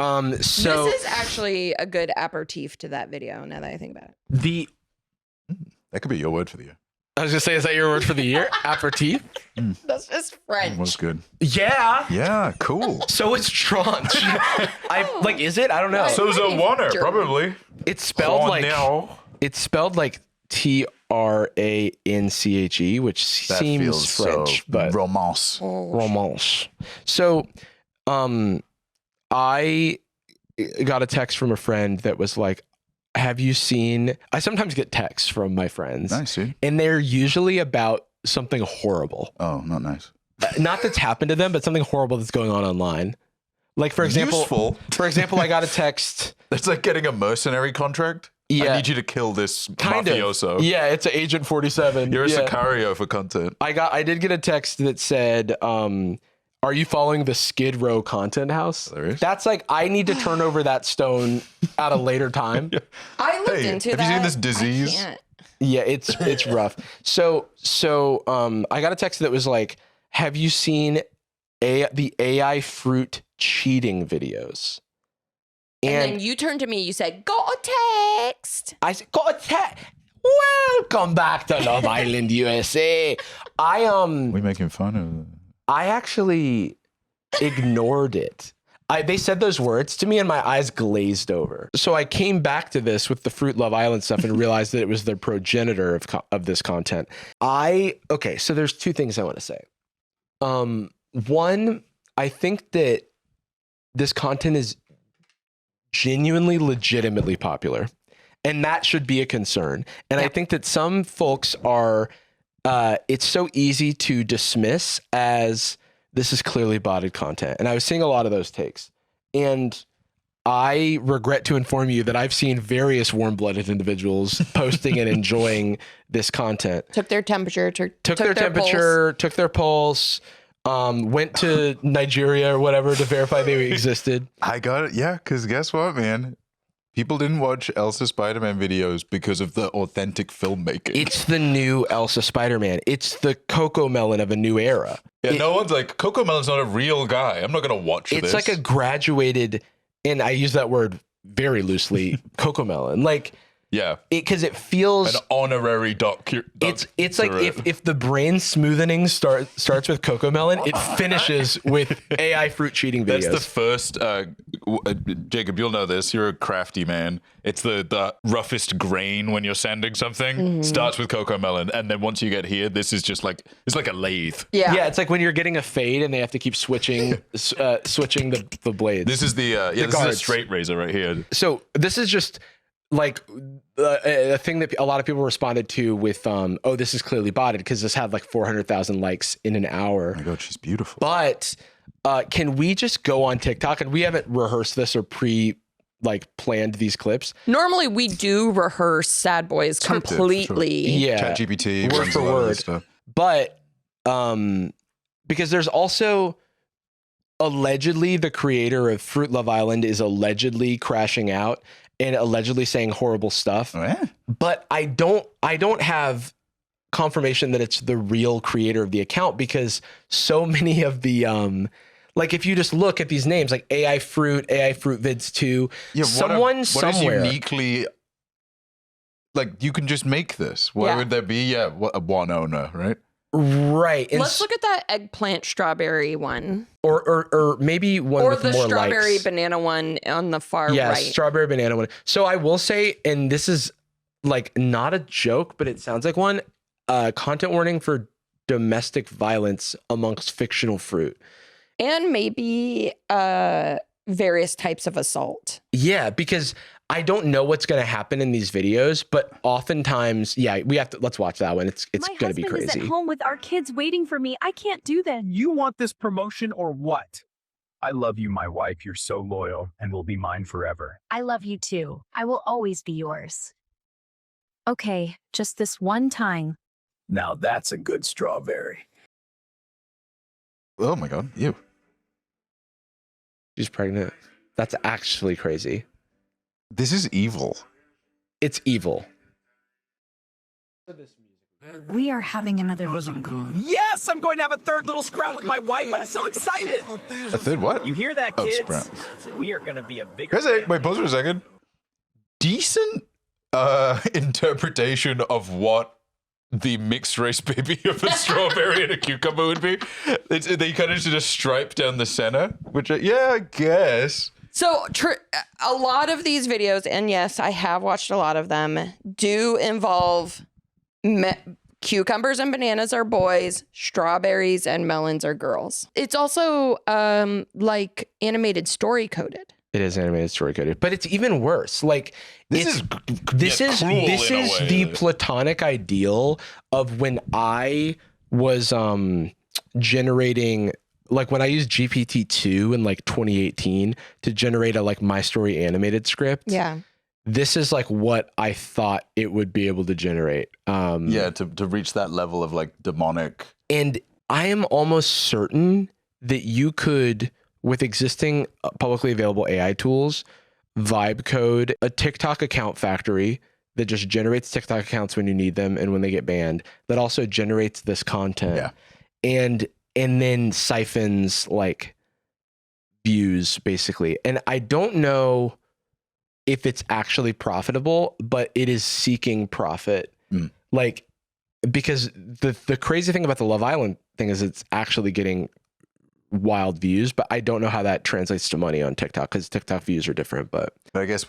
Speaker 1: So
Speaker 3: This is actually a good aperitif to that video. Now that I think about it,
Speaker 2: That could be your word for the year.
Speaker 1: I was gonna say, is that your word for the year? Aperitif?
Speaker 3: that's just French.
Speaker 2: Was good.
Speaker 1: Yeah.
Speaker 2: Yeah, cool.
Speaker 1: So it's tranche. Is it? I don't know.
Speaker 3: Right.
Speaker 2: So's a oneer,
Speaker 3: German.
Speaker 2: probably.
Speaker 1: It's spelled like TRANCHE, which
Speaker 2: That
Speaker 1: seems
Speaker 2: feels
Speaker 1: French,
Speaker 2: so
Speaker 1: but
Speaker 2: romance.
Speaker 1: romance. So, I got a text from a friend that was like, have you seen, I sometimes get texts from my friends,
Speaker 2: Nice, dude.
Speaker 1: and they're usually about something horrible.
Speaker 2: Oh, not nice.
Speaker 1: Not that's happened to them, but something horrible that's going on online. Like for example,
Speaker 2: useful.
Speaker 1: I got a text.
Speaker 2: That's like getting a mercenary contract.
Speaker 1: Yeah.
Speaker 2: I need you to kill this
Speaker 1: Kind
Speaker 2: mafioso.
Speaker 1: of. Yeah, it's an Agent 47.
Speaker 2: You're a
Speaker 1: yeah.
Speaker 2: Sicario for content.
Speaker 1: I did get a text that said, are you following the Skid Row content house?
Speaker 2: Hilarious.
Speaker 1: That's like, I need to turn over that stone at a later time.
Speaker 3: I looked into that.
Speaker 2: Have you seen this disease?
Speaker 3: I can't.
Speaker 1: Yeah, it's rough. So I got a text that was like, have you seen the AI fruit cheating videos?
Speaker 3: And then you turned to me, you said, got a text.
Speaker 1: I said, got a text. Welcome back to Love Island, USA.
Speaker 2: We making fun of
Speaker 1: I actually ignored it. They said those words to me and my eyes glazed over. So I came back to this with the Fruit Love Island stuff and realized that it was the progenitor of this content. Okay, so there's two things I want to say. One, I think that this content is genuinely, legitimately popular, and that should be a concern. And I think that some folks are, it's so easy to dismiss as this is clearly botted content. And I was seeing a lot of those takes. And I regret to inform you that I've seen various warm-blooded individuals posting and enjoying this content.
Speaker 3: Took their temperature,
Speaker 1: took their temperature, took their pulse, went to Nigeria or whatever to verify they existed.
Speaker 2: I got it. Yeah, because guess what, man? People didn't watch Elsa Spider-Man videos because of the authentic filmmaking.
Speaker 1: It's the new Elsa Spider-Man. It's the Coco Melon of a new era.
Speaker 2: Yeah, no one's like, Coco Melon's not a real guy. I'm not going to watch this.
Speaker 1: It's like a graduated, and I use that word very loosely, Coco Melon. Like,
Speaker 2: yeah,
Speaker 1: because it feels
Speaker 2: an honorary
Speaker 1: it's like if the brain smoothening starts with Coco Melon, it finishes with AI fruit cheating videos.
Speaker 2: That's the first. Jacob, you'll know this. You're a crafty man. It's the roughest grain when you're sanding something. Starts with Coco Melon, and then once you get here, this is just like it's like a lathe.
Speaker 3: Yeah,
Speaker 1: it's like when you're getting a fade and they have to keep switching the blades.
Speaker 2: This is this is a straight razor right here.
Speaker 1: So this is just like a thing that a lot of people responded to with this is clearly botted because this had like 400,000 likes in an hour.
Speaker 2: Oh my god, she's beautiful.
Speaker 1: But can we just go on TikTok, and we haven't rehearsed this or planned these clips.
Speaker 3: Normally we do rehearse Sad Boys completely.
Speaker 2: Sure.
Speaker 1: Yeah,
Speaker 2: ChatGPT
Speaker 1: word for word. But because there's also allegedly the creator of Fruit Love Island is allegedly crashing out and allegedly saying horrible stuff.
Speaker 2: Oh, yeah.
Speaker 1: But I don't have confirmation that it's the real creator of the account, because so many of the like if you just look at these names like AI Fruit Vids 2, someone somewhere
Speaker 2: is uniquely like you can just make this. Why would there be a one owner, right?
Speaker 1: Right. And
Speaker 3: let's look at that eggplant strawberry one.
Speaker 1: Or maybe one
Speaker 3: or
Speaker 1: with
Speaker 3: the
Speaker 1: more
Speaker 3: strawberry
Speaker 1: likes.
Speaker 3: Banana one on the far right.
Speaker 1: Yeah, strawberry banana one. So I will say, and this is like not a joke, but it sounds like one, content warning for domestic violence amongst fictional fruit.
Speaker 3: And maybe various types of assault.
Speaker 1: Yeah, because I don't know what's going to happen in these videos, but oftentimes, let's watch that one. It's going to be crazy.
Speaker 7: My husband is at home with our kids waiting for me. I can't do that.
Speaker 8: You want this promotion or what? I love you, my wife. You're so loyal and will be mine forever.
Speaker 7: I love you too. I will always be yours. Okay, just this one time.
Speaker 8: Now that's a good strawberry.
Speaker 2: Oh my god, you.
Speaker 1: She's pregnant. That's actually crazy.
Speaker 2: This is evil.
Speaker 1: It's evil.
Speaker 7: We are having another
Speaker 8: Yes, I'm going to have a third little sprout with my wife. I'm so excited.
Speaker 2: A third what?
Speaker 8: You hear that,
Speaker 2: Oh,
Speaker 8: kids?
Speaker 2: sprout.
Speaker 8: We are going to be a big.
Speaker 2: Wait, pause for a second. Decent interpretation of what the mixed race baby of a strawberry and a cucumber would be. They kind of just stripe down the center, which I guess.
Speaker 3: So a lot of these videos, and yes, I have watched a lot of them, do involve cucumbers and bananas are boys, strawberries and melons are girls. It's also like animated story coded.
Speaker 1: It is animated story coded, but it's even worse. Like this is the platonic ideal of when I was generating like when I used GPT-2 in like 2018 to generate a like My Story animated script.
Speaker 3: Yeah.
Speaker 1: This is like what I thought it would be able to generate.
Speaker 2: To reach that level of like demonic.
Speaker 1: And I am almost certain that you could, with existing publicly available AI tools, vibe code a TikTok account factory that just generates TikTok accounts when you need them and when they get banned, that also generates this content.
Speaker 2: Yeah.
Speaker 1: And then siphons like views basically. And I don't know if it's actually profitable, but it is seeking profit. Like, because the crazy thing about the Love Island thing is it's actually getting wild views, but I don't know how that translates to money on TikTok because TikTok views are different. But
Speaker 2: I guess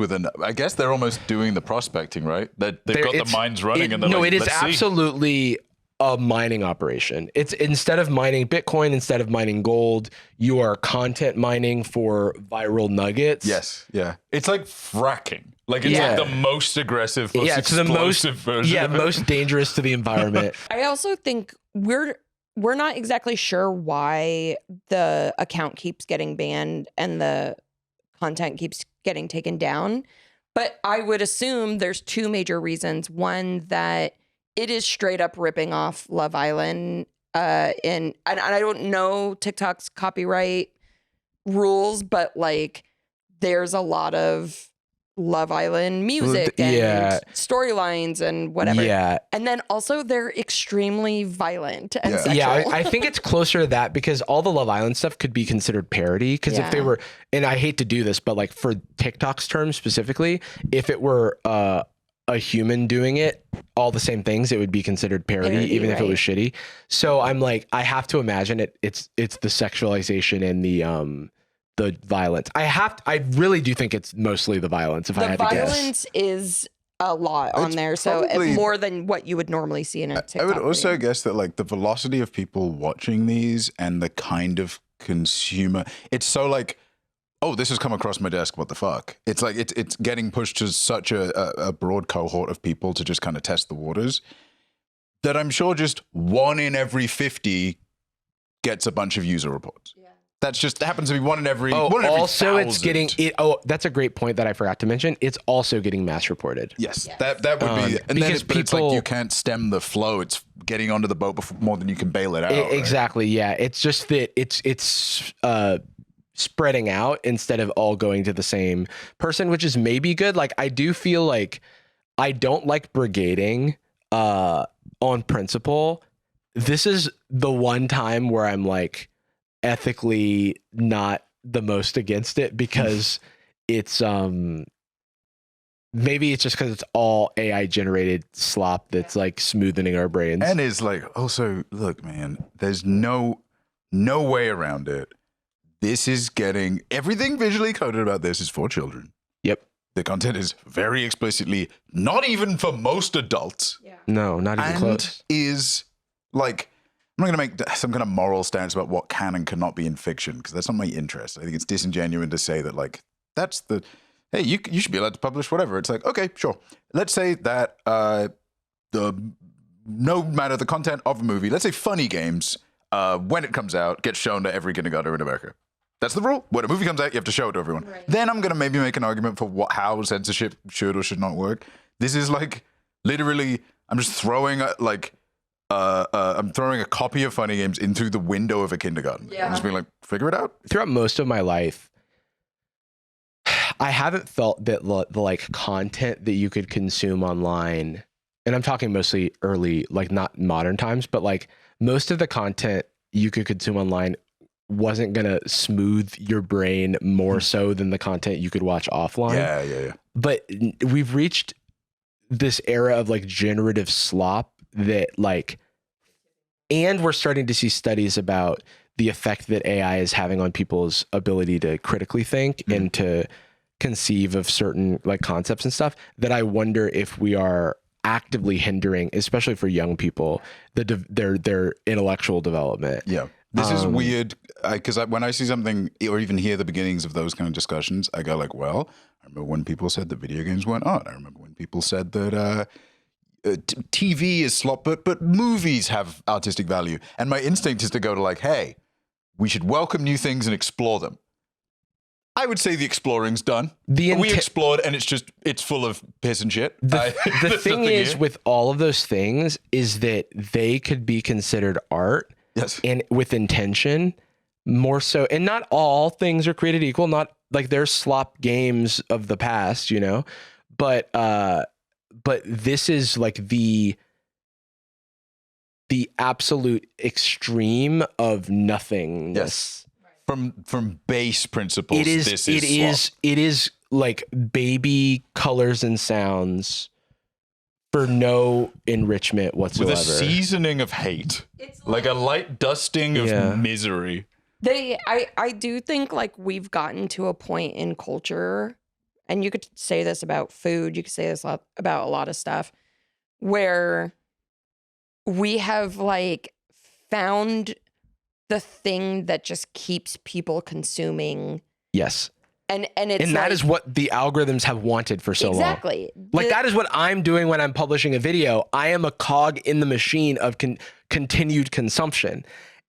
Speaker 2: they're almost doing the prospecting, right? That they've got the mines running and they're like,
Speaker 1: it is
Speaker 2: let's see.
Speaker 1: absolutely a mining operation. It's instead of mining Bitcoin, instead of mining gold, you are content mining for viral nuggets.
Speaker 2: Yes, yeah. It's like fracking. Like it's like the most aggressive, most explosive version.
Speaker 1: Yeah,
Speaker 2: of it.
Speaker 1: most dangerous to the environment.
Speaker 3: I also think we're not exactly sure why the account keeps getting banned and the content keeps getting taken down. But I would assume there's two major reasons. One, that it is straight up ripping off Love Island. And I don't know TikTok's copyright rules, but like there's a lot of Love Island music and storylines and whatever.
Speaker 1: Yeah.
Speaker 3: And then also they're extremely violent and sexual.
Speaker 1: Yeah, I think it's closer to that because all the Love Island stuff could be considered parody. Because if they were, and I hate to do this, but like for TikTok's terms specifically, if it were a human doing it, all the same things, it would be considered parody, even if it was shitty. So I'm like, I have to imagine it's the sexualization and the violence. I really do think it's mostly the violence. If I had to guess,
Speaker 3: the violence is a lot on there, so it's more than what you would normally see in a TikTok.
Speaker 2: I would also guess that like the velocity of people watching these and the kind of consumer, it's so like, oh, this has come across my desk. What the fuck? It's like it's getting pushed to such a broad cohort of people to just kind of test the waters that I'm sure just 1 in every 50 gets a bunch of user reports. Yeah. That happens to be 1 in every.
Speaker 1: Oh,
Speaker 2: 1 in every
Speaker 1: also
Speaker 2: 1,000.
Speaker 1: it's getting it. Oh, that's a great point that I forgot to mention. It's also getting mass reported.
Speaker 2: Yes. That would be, and then but it's like you can't stem the flow. It's getting onto the boat more than you can bail it out.
Speaker 1: Exactly. Right? Yeah. It's just that it's spreading out instead of all going to the same person, which is maybe good. Like I do feel like I don't like brigading on principle. This is the one time where I'm like ethically not the most against it because it's maybe it's just because it's all AI generated slop that's like smoothing our brains.
Speaker 2: And is like also, look, man, there's no way around it. This is getting everything visually coded about this is for children.
Speaker 1: Yep.
Speaker 2: The content is very explicitly not even for most adults.
Speaker 3: Yeah.
Speaker 1: No, not even close.
Speaker 2: Is like, I'm not going to make some kind of moral stance about what can and cannot be in fiction because that's not my interest. I think it's disingenuous to say that like, that's the, hey, you should be allowed to publish whatever. It's like, okay, sure. Let's say that no matter the content of a movie, let's say funny games, when it comes out, gets shown to every kindergartner in America. That's the rule. When a movie comes out, you have to show it to everyone. Right. Then I'm going to maybe make an argument for how censorship should or should not work. This is like literally, I'm just throwing I'm throwing a copy of funny games into the window of a kindergarten. Yeah. I'm just being like, figure it out.
Speaker 1: Throughout most of my life, I haven't felt that the like content that you could consume online, and I'm talking mostly early, like not modern times, but like most of the content you could consume online wasn't gonna smooth your brain more so than the content you could watch offline.
Speaker 2: Yeah.
Speaker 1: But we've reached this era of like generative slop that like, and we're starting to see studies about the effect that AI is having on people's ability to critically think and to conceive of certain like concepts and stuff, that I wonder if we are actively hindering, especially for young people, their intellectual development.
Speaker 2: Yeah. This is weird because when I see something or even hear the beginnings of those kind of discussions, I go like, well, I remember when people said that video games weren't art. I remember when people said that TV is slop, but movies have artistic value. And my instinct is to go to like, hey, we should welcome new things and explore them. I would say the exploring's done. We explored, and it's full of piss and shit.
Speaker 1: The thing is, with all of those things, is that they could be considered art,
Speaker 2: yes,
Speaker 1: and with intention, more so. And not all things are created equal. Not like there's slop games of the past, you know, but this is like the absolute extreme of nothingness.
Speaker 2: Yes. From base principles,
Speaker 1: it is like baby colors and sounds for no enrichment whatsoever.
Speaker 2: With a seasoning of hate. It's like a light dusting of misery.
Speaker 3: I do think like we've gotten to a point in culture, and you could say this about food, you could say this about a lot of stuff, where we have like found the thing that just keeps people consuming.
Speaker 1: Yes.
Speaker 3: And
Speaker 1: that is what the algorithms have wanted for so long.
Speaker 3: Exactly.
Speaker 1: Like that is what I'm doing when I'm publishing a video. I am a cog in the machine of continued consumption.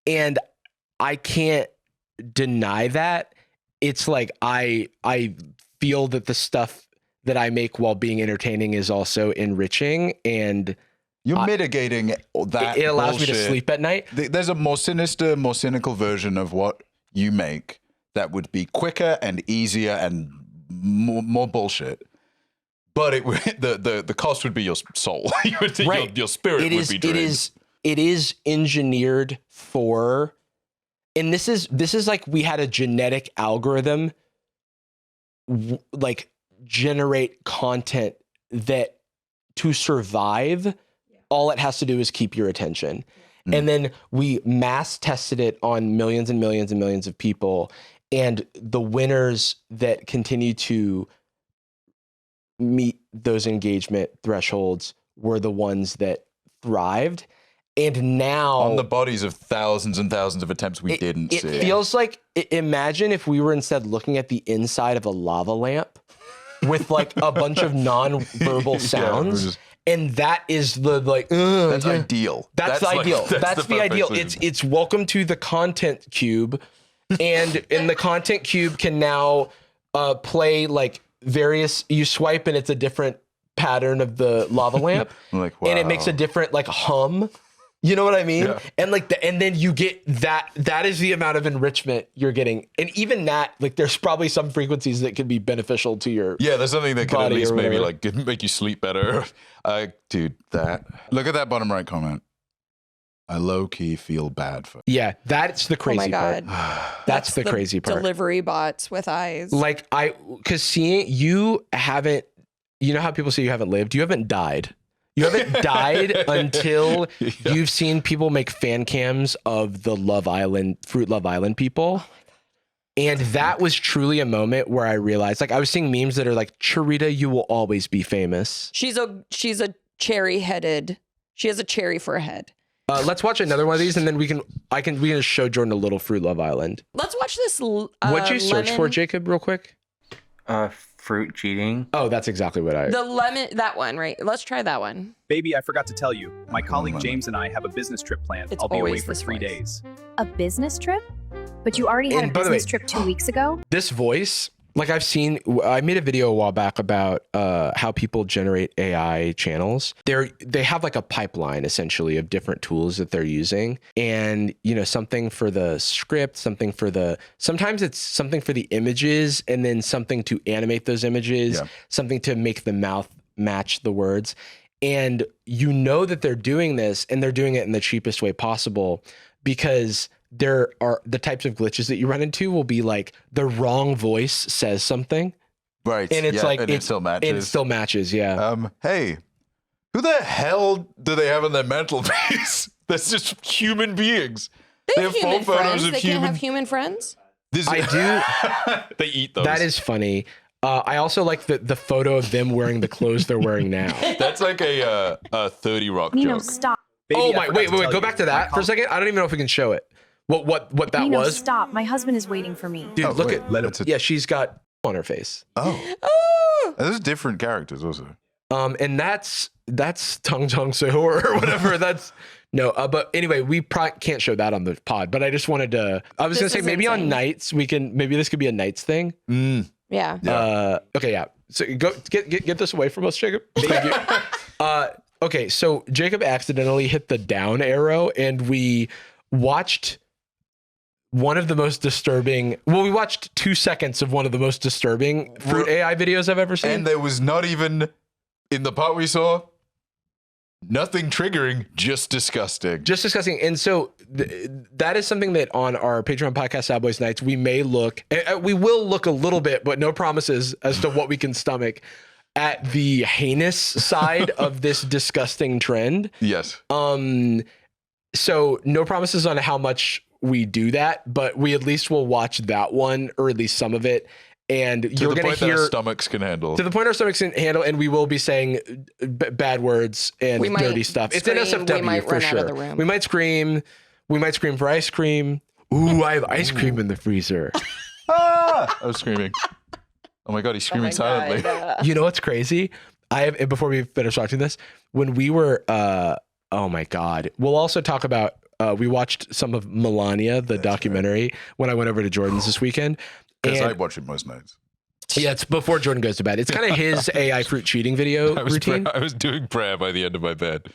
Speaker 1: And I can't deny that. It's like I feel that the stuff that I make while being entertaining is also enriching, and
Speaker 2: you're mitigating that.
Speaker 1: It allows
Speaker 2: bullshit.
Speaker 1: me to sleep at night.
Speaker 2: There's a more sinister, more cynical version of what you make that would be quicker and easier and more bullshit. But the cost would be your soul.
Speaker 1: Right.
Speaker 2: Your spirit would be drained.
Speaker 1: It is engineered for, and this is like we had a genetic algorithm like generate content that to survive, all it has to do is keep your attention. And then we mass tested it on millions and millions and millions of people. And the winners that continue to meet those engagement thresholds were the ones that thrived. And now
Speaker 2: on the bodies of thousands and thousands of attempts we didn't see.
Speaker 1: It feels like, imagine if we were instead looking at the inside of a lava lamp with like a bunch of non-verbal sounds. And that is the like,
Speaker 2: that's ideal.
Speaker 1: That's the ideal. That's the ideal. It's welcome to the content cube. And the content cube can now play like various, you swipe and it's a different pattern of the lava lamp.
Speaker 2: Like, wow.
Speaker 1: And it makes a different like hum. You know what I mean? Yeah. And like and then you get that is the amount of enrichment you're getting. And even that, like there's probably some frequencies that could be beneficial to your
Speaker 2: there's something that could at least maybe like make you sleep better. Dude, look at that bottom right comment. I low-key feel bad for.
Speaker 1: Yeah, that's the crazy part. That's the crazy part.
Speaker 3: Delivery bots with eyes.
Speaker 1: Like because seeing you know how people say you haven't lived? You haven't died. You haven't died until you've seen people make fan cams of the Fruit Love Island people. And that was truly a moment where I realized, like I was seeing memes that are like, Charita, you will always be famous.
Speaker 3: She's a cherry-headed, she has a cherry for a head.
Speaker 1: Let's watch another one of these, and then we can show Jordan a little Fruit Love Island.
Speaker 3: Let's watch this.
Speaker 1: What'd you search for, Jacob, real quick?
Speaker 4: Fruit cheating.
Speaker 1: Oh, that's exactly what
Speaker 3: the lemon, that one, right? Let's try that one.
Speaker 8: Baby, I forgot to tell you. My colleague James and I have a business trip planned. I'll be away for 3 days.
Speaker 7: A business trip? But you already had a business trip 2 weeks ago?
Speaker 1: This voice, like I made a video a while back about how people generate AI channels. They have like a pipeline essentially of different tools that they're using, and something for the script, sometimes it's something for the images, and then something to animate those images, something to make the mouth match the words. And that they're doing this, and they're doing it in the cheapest way possible, because there are the types of glitches that you run into will be like the wrong voice says something.
Speaker 2: Right.
Speaker 1: And it's like,
Speaker 2: it still matches.
Speaker 1: And it still matches. Yeah.
Speaker 2: Hey, who the hell do they have in their mental base? That's just human beings.
Speaker 3: They have full photos of human. Can't have human friends.
Speaker 1: I do.
Speaker 2: They eat those.
Speaker 1: That is funny. I also like the photo of them wearing the clothes they're wearing now.
Speaker 2: That's like a 30 Rock joke.
Speaker 7: Stop.
Speaker 1: Baby, wait, go back to that for a second. I don't even know if we can show it. What that was?
Speaker 7: Stop. My husband is waiting for me.
Speaker 1: Dude, look at yeah, she's got on her face.
Speaker 2: Oh. There's different characters also.
Speaker 1: And that's Tong Tong Sehor or whatever. That's No, but anyway, we probably can't show that on the pod. But I just wanted to. I was gonna say maybe on nights we can. Maybe this could be a nights thing.
Speaker 3: Yeah.
Speaker 1: Okay. Yeah. So go get this away from us, Jacob. Thank you. Okay. So Jacob accidentally hit the down arrow, and we watched one of the most disturbing. Well, we watched 2 seconds of one of the most disturbing fruit AI videos I've ever seen.
Speaker 2: And there was not even in the part we saw. Nothing triggering, just disgusting.
Speaker 1: Just disgusting. And so that is something that on our Patreon podcast, Sad Boyz Nightz, we may look, we will look a little bit, but no promises as to what we can stomach at the heinous side of this disgusting trend.
Speaker 2: Yes.
Speaker 1: So no promises on how much we do that, but we at least will watch that one, or at least some of it. And you're going to hear
Speaker 2: that our stomachs can handle.
Speaker 1: To the point our stomachs can handle, and we will be saying bad words and dirty stuff. It's in SFW for sure. We might scream. We might scream for ice cream. Ooh, I have ice cream in the freezer.
Speaker 2: I was screaming. Oh my God, he's screaming silently.
Speaker 1: You know what's crazy? Before we finish watching this, when we were, oh my God, we'll also talk about, we watched some of Melania, the documentary, when I went over to Jordan's this weekend.
Speaker 2: Because I watch it most nights.
Speaker 1: Yeah, it's before Jordan goes to bed. It's kind of his AI fruit cheating video routine.
Speaker 2: I was doing prayer by the end of my bed.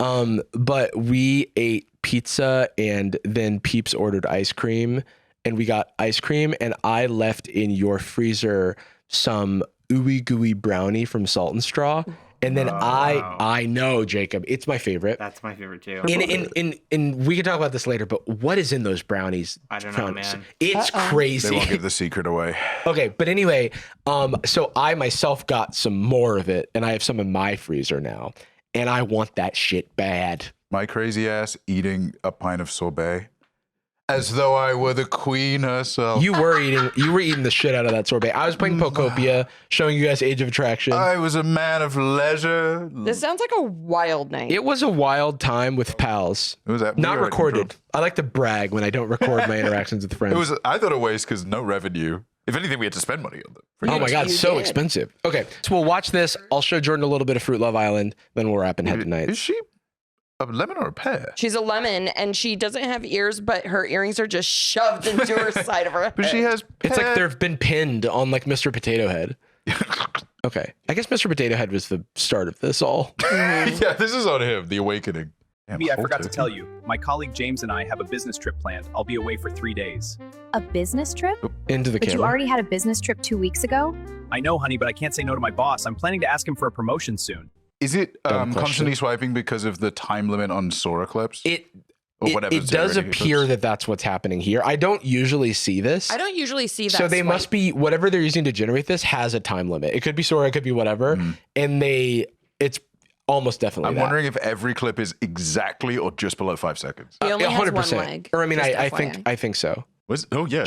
Speaker 1: But we ate pizza, and then Peeps ordered ice cream, and we got ice cream, and I left in your freezer some ooey gooey brownie from Salt and Straw. And then I know, Jacob, it's my favorite.
Speaker 4: That's my favorite too.
Speaker 1: And we can talk about this later, but what is in those brownies?
Speaker 4: I don't know, man.
Speaker 1: It's crazy.
Speaker 2: They won't give the secret away.
Speaker 1: Okay, but anyway, so I myself got some more of it, and I have some in my freezer now, and I want that shit bad.
Speaker 2: My crazy ass eating a pint of sorbet. As though I were the queen herself.
Speaker 1: You were eating the shit out of that sorbet. I was playing Pokopia, showing you guys Age of Attraction.
Speaker 2: I was a man of leisure.
Speaker 3: This sounds like a wild night.
Speaker 1: It was a wild time with Palz.
Speaker 2: It was
Speaker 1: not recorded. I like to brag when I don't record my interactions with friends.
Speaker 2: I thought a waste because no revenue. If anything, we had to spend money on them.
Speaker 1: Oh my God, so expensive. Okay, so we'll watch this. I'll show Jordan a little bit of Fruit Love Island, then we'll wrap and head to night.
Speaker 2: Is she a lemon or a pear?
Speaker 3: She's a lemon, and she doesn't have ears, but her earrings are just shoved into her side of her head.
Speaker 2: But she has pear.
Speaker 1: It's like they've been pinned on like Mr. Potato Head. Okay. I guess Mr. Potato Head was the start of this all.
Speaker 2: Yeah, this is on him, the awakening.
Speaker 8: I forgot to tell you. My colleague James and I have a business trip planned. I'll be away for 3 days.
Speaker 7: A business trip?
Speaker 1: Into the
Speaker 7: But
Speaker 1: camera.
Speaker 7: you already had a business trip 2 weeks ago?
Speaker 8: I know, honey, but I can't say no to my boss. I'm planning to ask him for a promotion soon.
Speaker 2: Is it
Speaker 1: Dumb question.
Speaker 2: constantly swiping because of the time limit on Sora clips?
Speaker 1: It does appear that that's what's happening here. I don't usually see this.
Speaker 3: I don't usually see that.
Speaker 1: So they must be, whatever they're using to generate this has a time limit. It could be Sora, it could be whatever. And it's almost definitely
Speaker 2: I'm wondering if every clip is exactly or just below 5 seconds.
Speaker 3: He only has one leg.
Speaker 1: Or I mean, I think so.
Speaker 2: Oh yeah.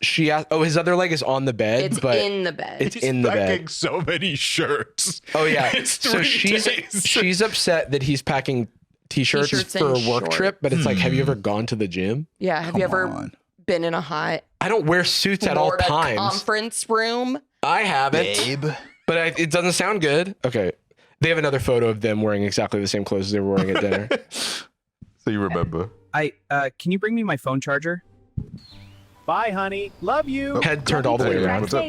Speaker 1: She asked, his other leg is on the bed.
Speaker 3: It's
Speaker 1: but
Speaker 3: in the bed.
Speaker 1: It's in the bed.
Speaker 2: Packing so many shirts.
Speaker 1: Oh yeah.
Speaker 2: It's
Speaker 1: So
Speaker 2: 3
Speaker 1: she's
Speaker 2: days.
Speaker 1: upset that he's packing t-shirts for a work
Speaker 3: shorts.
Speaker 1: trip, but it's like, have you ever gone to the gym?
Speaker 3: Yeah. Have you ever been in a hot
Speaker 1: I don't wear suits at all
Speaker 3: Florida
Speaker 1: times.
Speaker 3: conference room?
Speaker 1: I haven't.
Speaker 2: Babe.
Speaker 1: But it doesn't sound good. Okay. They have another photo of them wearing exactly the same clothes as they were wearing at dinner.
Speaker 2: So you remember.
Speaker 8: Can you bring me my phone charger? Bye, honey. Love you.
Speaker 1: Head turned all the way around.
Speaker 2: What's up?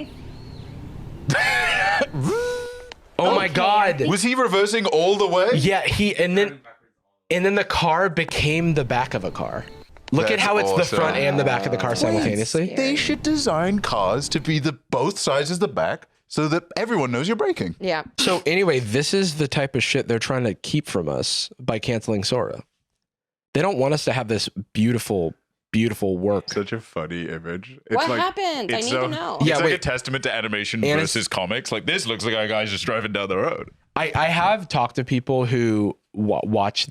Speaker 1: Oh my God.
Speaker 2: Was he reversing all the way?
Speaker 1: Yeah, and then the car became the back of a car. Look at
Speaker 2: That's
Speaker 1: how it's the
Speaker 2: awesome.
Speaker 1: front and the back of the car simultaneously.
Speaker 2: They should design cars to be both sides of the back so that everyone knows you're braking.
Speaker 3: Yeah.
Speaker 1: So anyway, this is the type of shit they're trying to keep from us by canceling Sora. They don't want us to have this beautiful, beautiful work.
Speaker 2: Such a funny image. It's
Speaker 3: What happened? I need to know.
Speaker 2: It's
Speaker 1: Yeah,
Speaker 2: like
Speaker 1: wait.
Speaker 2: a testament to animation
Speaker 1: And
Speaker 2: versus comics. Like this looks like a guy's just driving down the road.
Speaker 1: I have talked to people who watch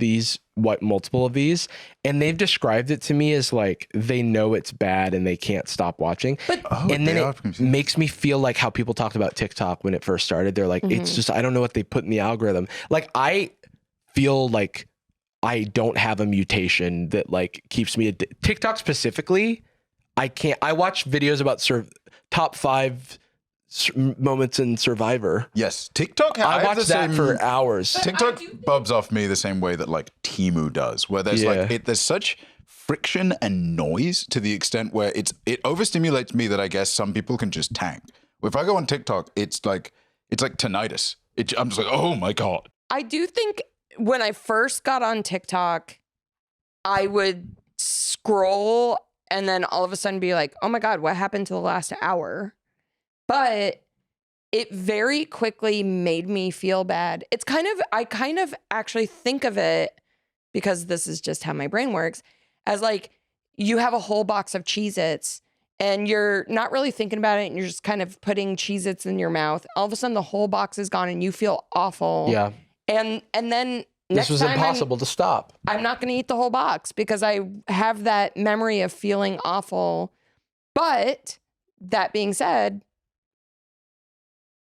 Speaker 1: multiple of these, and they've described it to me as like they know it's bad and they can't stop watching.
Speaker 3: But
Speaker 1: and then it makes me feel like how people talked about TikTok when it first started. They're like, it's just, I don't know what they put in the algorithm. Like, I feel like I don't have a mutation that like keeps me TikTok specifically. I watch videos about top 5 moments in Survivor.
Speaker 2: Yes, TikTok.
Speaker 1: I watch that for hours.
Speaker 2: TikTok bubs off me the same way that like Temu does, where there's there's such friction and noise to the extent where it overstimulates me that I guess some people can just tank. If I go on TikTok, it's like tinnitus. I'm just like, oh my God.
Speaker 3: I do think when I first got on TikTok, I would scroll and then all of a sudden be like, oh my God, what happened to the last hour? But it very quickly made me feel bad. I kind of actually think of it, because this is just how my brain works, as like you have a whole box of Cheez-Its and you're not really thinking about it and you're just kind of putting Cheez-Its in your mouth. All of a sudden the whole box is gone and you feel awful.
Speaker 1: Yeah.
Speaker 3: And then
Speaker 1: this was impossible to stop.
Speaker 3: I'm not going to eat the whole box because I have that memory of feeling awful. But that being said,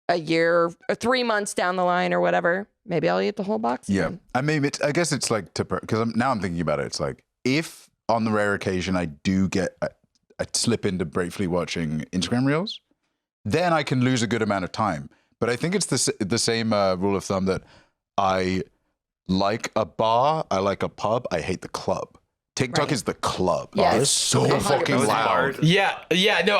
Speaker 3: a year or 3 months down the line or whatever, maybe I'll eat the whole box.
Speaker 2: Yeah.
Speaker 3: Again.
Speaker 2: I mean, I guess it's like, because now I'm thinking about it. It's like, if on the rare occasion I do get, I slip into briefly watching Instagram Reels, then I can lose a good amount of time. But I think it's the same rule of thumb that I like a bar, I like a pub, I hate the club. TikTok is the club.
Speaker 3: Yes.
Speaker 2: It's so
Speaker 3: 100%.
Speaker 2: fucking loud.
Speaker 1: Yeah. No,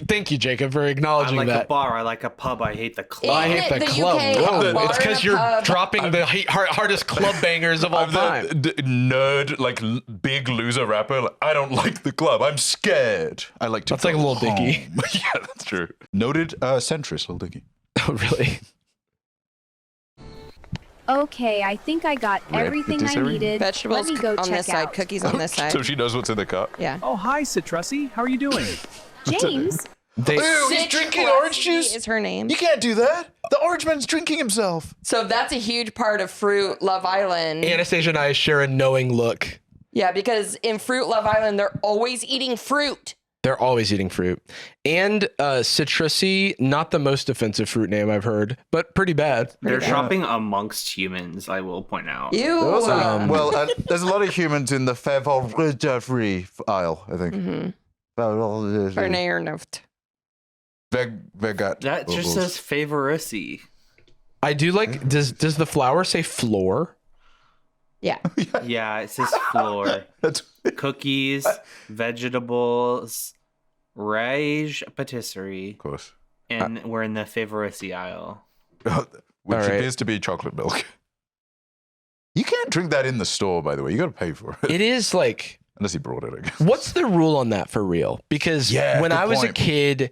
Speaker 1: thank you, Jacob, for acknowledging
Speaker 4: I like
Speaker 1: that.
Speaker 4: a bar, I like a pub, I hate the club.
Speaker 1: I hate the club. Whoa, it's because you're dropping the hardest club bangers of all time.
Speaker 2: Nerd, like big loser rapper. Like, I don't like the club. I'm scared. I like to.
Speaker 1: That's like Lil Dicky.
Speaker 2: Yeah, that's true. Noted centrist, Lil Dicky.
Speaker 1: Oh, really?
Speaker 7: Okay, I think I got everything I needed.
Speaker 3: Vegetables
Speaker 7: Let me go
Speaker 3: on
Speaker 7: check
Speaker 3: this side,
Speaker 7: out.
Speaker 3: cookies on this side.
Speaker 2: So she knows what's in the cup.
Speaker 3: Yeah.
Speaker 8: Oh, hi, Citrusy. How are you doing?
Speaker 7: James,
Speaker 2: Ew, he's drinking orange juice.
Speaker 3: Is her name.
Speaker 2: You can't do that. The orange man's drinking himself.
Speaker 3: So that's a huge part of Fruit Love Island.
Speaker 1: Anastasia and I share a knowing look.
Speaker 3: Yeah, because in Fruit Love Island, they're always eating fruit.
Speaker 1: They're always eating fruit. And Citrusy, not the most offensive fruit name I've heard, but pretty bad.
Speaker 4: They're shopping amongst humans, I will point out.
Speaker 3: Ew.
Speaker 2: Well, there's a lot of humans in the favorite aisle, I think.
Speaker 4: That just says favoricy.
Speaker 1: I do like, does the flower say floor?
Speaker 3: Yeah.
Speaker 4: Yeah, it says floor. Cookies, vegetables, rage patisserie.
Speaker 2: Of course.
Speaker 4: And we're in the favoricy aisle.
Speaker 2: Which appears to be chocolate milk. You can't drink that in the store, by the way. You got to pay for it.
Speaker 1: It is like...
Speaker 2: Unless he brought it, I guess.
Speaker 1: What's the rule on that for real? Because when I was a kid...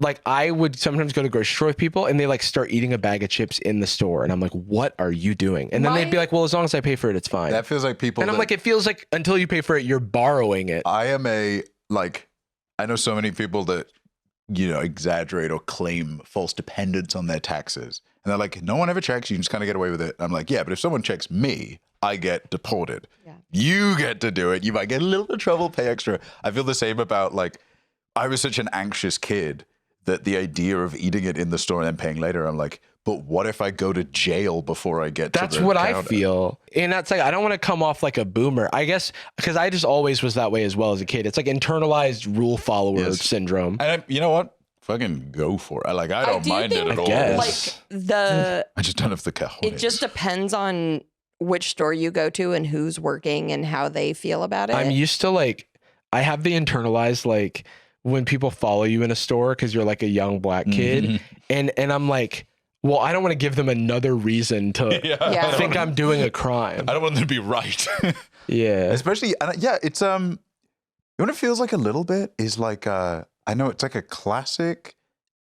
Speaker 1: Like, I would sometimes go to grocery store with people and they like start eating a bag of chips in the store. And I'm like, what are you doing? And then they'd be like, well, as long as I pay for it, it's fine.
Speaker 2: That feels like people.
Speaker 1: And I'm like, it feels like until you pay for it, you're borrowing it.
Speaker 2: I know so many people that, exaggerate or claim false dependence on their taxes. And they're like, no one ever checks. You just kind of get away with it. I'm like, yeah, but if someone checks me, I get deported. Yeah. You get to do it. You might get a little bit of trouble, pay extra. I feel the same about I was such an anxious kid that the idea of eating it in the store and then paying later, I'm like, but what if I go to jail before I get to the
Speaker 1: That's what
Speaker 2: counter?
Speaker 1: I feel. And that's like, I don't want to come off like a boomer. I guess, because I just always was that way as well as a kid. It's like internalized rule follower syndrome.
Speaker 2: And you know what? Fucking go for it. I don't mind it at all.
Speaker 3: I
Speaker 2: just don't have the cajones.
Speaker 3: It just depends on which store you go to and who's working and how they feel about it.
Speaker 1: I'm used to I have the internalized when people follow you in a store because you're like a young black kid, and I'm like, well, I don't want to give them another reason to think I'm doing a crime.
Speaker 2: I don't want them to be right.
Speaker 1: Yeah.
Speaker 2: Especially, it's, you know what it feels like a little bit is I know it's like a classic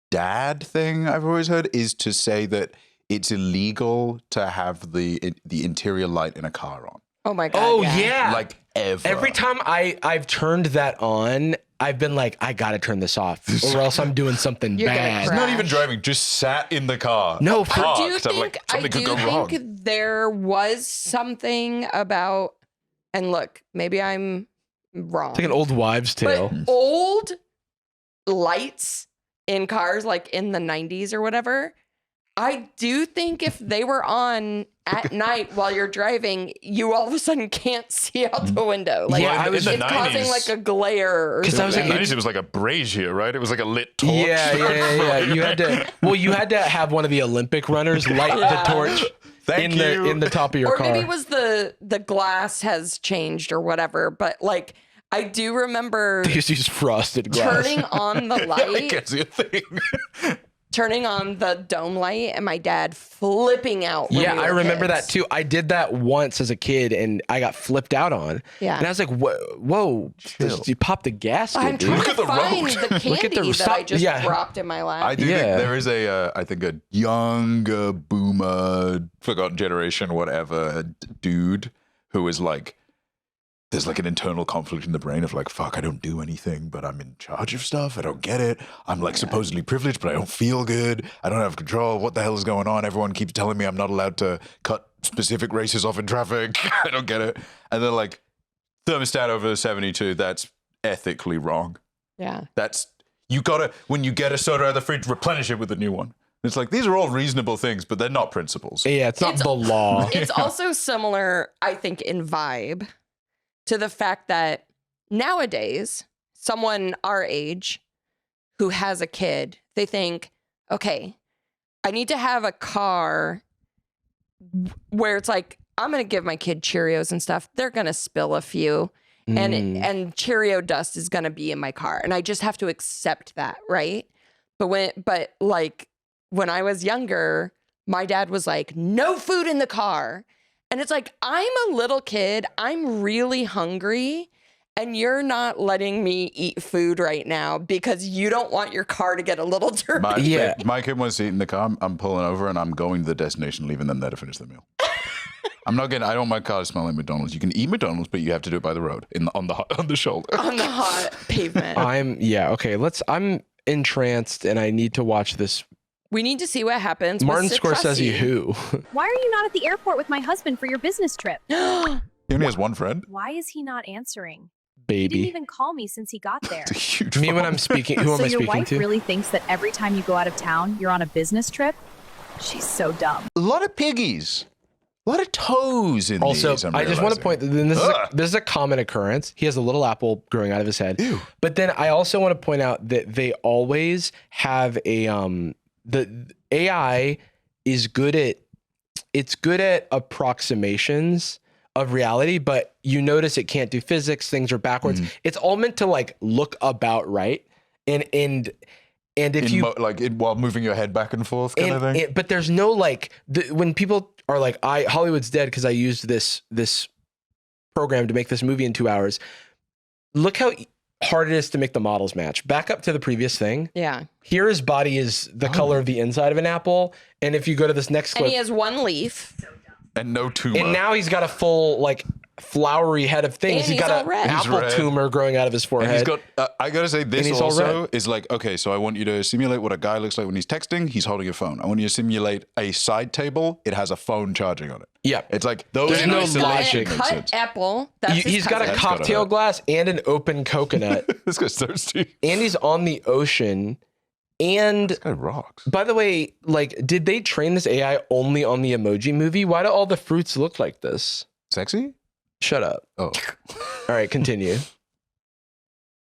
Speaker 2: dad thing I've always heard is to say that it's illegal to have the interior light in a car on.
Speaker 3: Oh my God.
Speaker 1: Oh yeah.
Speaker 2: Like ever.
Speaker 1: Every time I've turned that on, I've been like, I gotta turn this off, or else I'm doing something bad.
Speaker 2: Not even driving, just sat in the car.
Speaker 1: No,
Speaker 2: parked.
Speaker 3: I do think there was something about, and look, maybe I'm wrong.
Speaker 1: It's like an old wives' tale.
Speaker 3: But old lights in cars, like in the 90s or whatever, I do think if they were on at night while you're driving, you all of a sudden can't see out the window. It's causing a glare.
Speaker 2: Because in the 90s, it was like a brazier, right? It was like a lit torch.
Speaker 1: Yeah. You had to have one of the Olympic runners light the torch
Speaker 2: Thank you.
Speaker 1: in the top of your
Speaker 3: or
Speaker 1: car.
Speaker 3: maybe it was the glass has changed or whatever. But like, I do remember
Speaker 1: They used to use frosted glass.
Speaker 3: turning on the
Speaker 2: I
Speaker 3: light,
Speaker 2: can't see a thing.
Speaker 3: turning on the dome light, and my dad flipping out. when
Speaker 1: Yeah,
Speaker 3: we
Speaker 1: I
Speaker 3: were
Speaker 1: remember
Speaker 3: kids.
Speaker 1: that too. I did that once as a kid, and I got flipped out on.
Speaker 3: Yeah.
Speaker 1: And I was like, whoa, you popped the gasket,
Speaker 3: I'm
Speaker 1: dude.
Speaker 3: trying
Speaker 2: Look
Speaker 3: to
Speaker 2: at the
Speaker 3: find
Speaker 2: road.
Speaker 3: the candy
Speaker 1: Look at the-
Speaker 3: that I
Speaker 1: stop-
Speaker 3: just
Speaker 1: yeah.
Speaker 3: dropped in my lap.
Speaker 2: I do
Speaker 1: Yeah.
Speaker 2: think there is I think a younger boomer, forgotten generation, whatever, dude who is like, there's like an internal conflict in the brain of like, fuck, I don't do anything, but I'm in charge of stuff. I don't get it. I'm like supposedly privileged, but I don't feel good. I don't have control. What the hell is going on? Everyone keeps telling me I'm not allowed to cut specific races off in traffic. I don't get it. And then like, thermostat over 72, that's ethically wrong.
Speaker 3: yeah.
Speaker 2: That's, you gotta, when you get a soda out of the fridge, replenish it with a new one. It's like, these are all reasonable things, but they're not principles.
Speaker 1: Yeah, it's not the law.
Speaker 3: It's also similar, I think, in vibe to the fact that nowadays, someone our age who has a kid, they think, okay, I need to have a car where it's like, I'm going to give my kid Cheerios and stuff. They're going to spill a few. And Cheerio dust is going to be in my car. And I just have to accept that, right? But when I was younger, my dad was like, no food in the car. And it's like, I'm a little kid. I'm really hungry. And you're not letting me eat food right now because you don't want your car to get a little dirty.
Speaker 2: My kid wants to eat in the car. I'm pulling over and I'm going to the destination, leaving them there to finish the meal. I don't want my car to smell like McDonald's. You can eat McDonald's, but you have to do it by the road, on the shoulder.
Speaker 3: On the hot pavement.
Speaker 1: I'm entranced and I need to watch this.
Speaker 3: We need to see what happens.
Speaker 1: Martin
Speaker 3: with
Speaker 1: Scorsese who?
Speaker 7: Why are you not at the airport with my husband for your business trip?
Speaker 2: He only has one friend.
Speaker 7: Why is he not answering? He
Speaker 1: Baby.
Speaker 7: didn't even call me since he got there.
Speaker 2: It's a huge
Speaker 1: Me when
Speaker 2: phone.
Speaker 1: I'm speaking. Who
Speaker 7: So
Speaker 1: am I
Speaker 7: your
Speaker 1: speaking
Speaker 7: wife
Speaker 1: to?
Speaker 7: really thinks that every time you go out of town, you're on a business trip? She's so dumb.
Speaker 2: A lot of piggies. A lot of toes in
Speaker 1: Also,
Speaker 2: these.
Speaker 1: I just want to point. Then this is a common occurrence. He has a little apple growing out of his head.
Speaker 2: Ew.
Speaker 1: But then I also want to point out that they always have a the AI is good at approximations of reality, but you notice it can't do physics. Things are backwards. It's all meant to like look about right, and if you
Speaker 2: while moving your head back and forth, kind of thing.
Speaker 1: but there's no like when people are like, Hollywood's dead because I used this program to make this movie in 2 hours. Look how hard it is to make the models match. Back up to the previous thing.
Speaker 3: Yeah.
Speaker 1: Here his body is the color of the inside of an apple, and if you go to this next clip,
Speaker 3: And he has one leaf.
Speaker 2: And no tumor.
Speaker 1: and now he's got a full like flowery head of things.
Speaker 3: And
Speaker 1: He's
Speaker 3: he's
Speaker 1: got
Speaker 3: all
Speaker 1: an
Speaker 3: red.
Speaker 2: He's
Speaker 1: apple
Speaker 2: red.
Speaker 1: tumor growing out of his forehead.
Speaker 2: And he's got, I gotta say, this
Speaker 1: he's all
Speaker 2: also
Speaker 1: red.
Speaker 2: is like, okay, so I want you to simulate what a guy looks like when he's texting. He's holding a phone. I want you to simulate a side table. It has a phone charging on it.
Speaker 1: Yeah.
Speaker 2: It's like, those
Speaker 1: There's no
Speaker 2: isolations
Speaker 1: logic.
Speaker 2: make
Speaker 3: Cut
Speaker 2: sense.
Speaker 3: apple. That's his
Speaker 1: He's got a
Speaker 3: cousin.
Speaker 2: That's gotta
Speaker 1: cocktail
Speaker 2: hurt.
Speaker 1: glass and an open coconut,
Speaker 2: This guy's thirsty.
Speaker 1: and he's on the ocean. And
Speaker 2: This guy rocks.
Speaker 1: by the way, like, did they train this AI only on the Emoji Movie? Why do all the fruits look like this?
Speaker 2: Sexy?
Speaker 1: Shut up.
Speaker 2: Oh.
Speaker 1: All right, continue.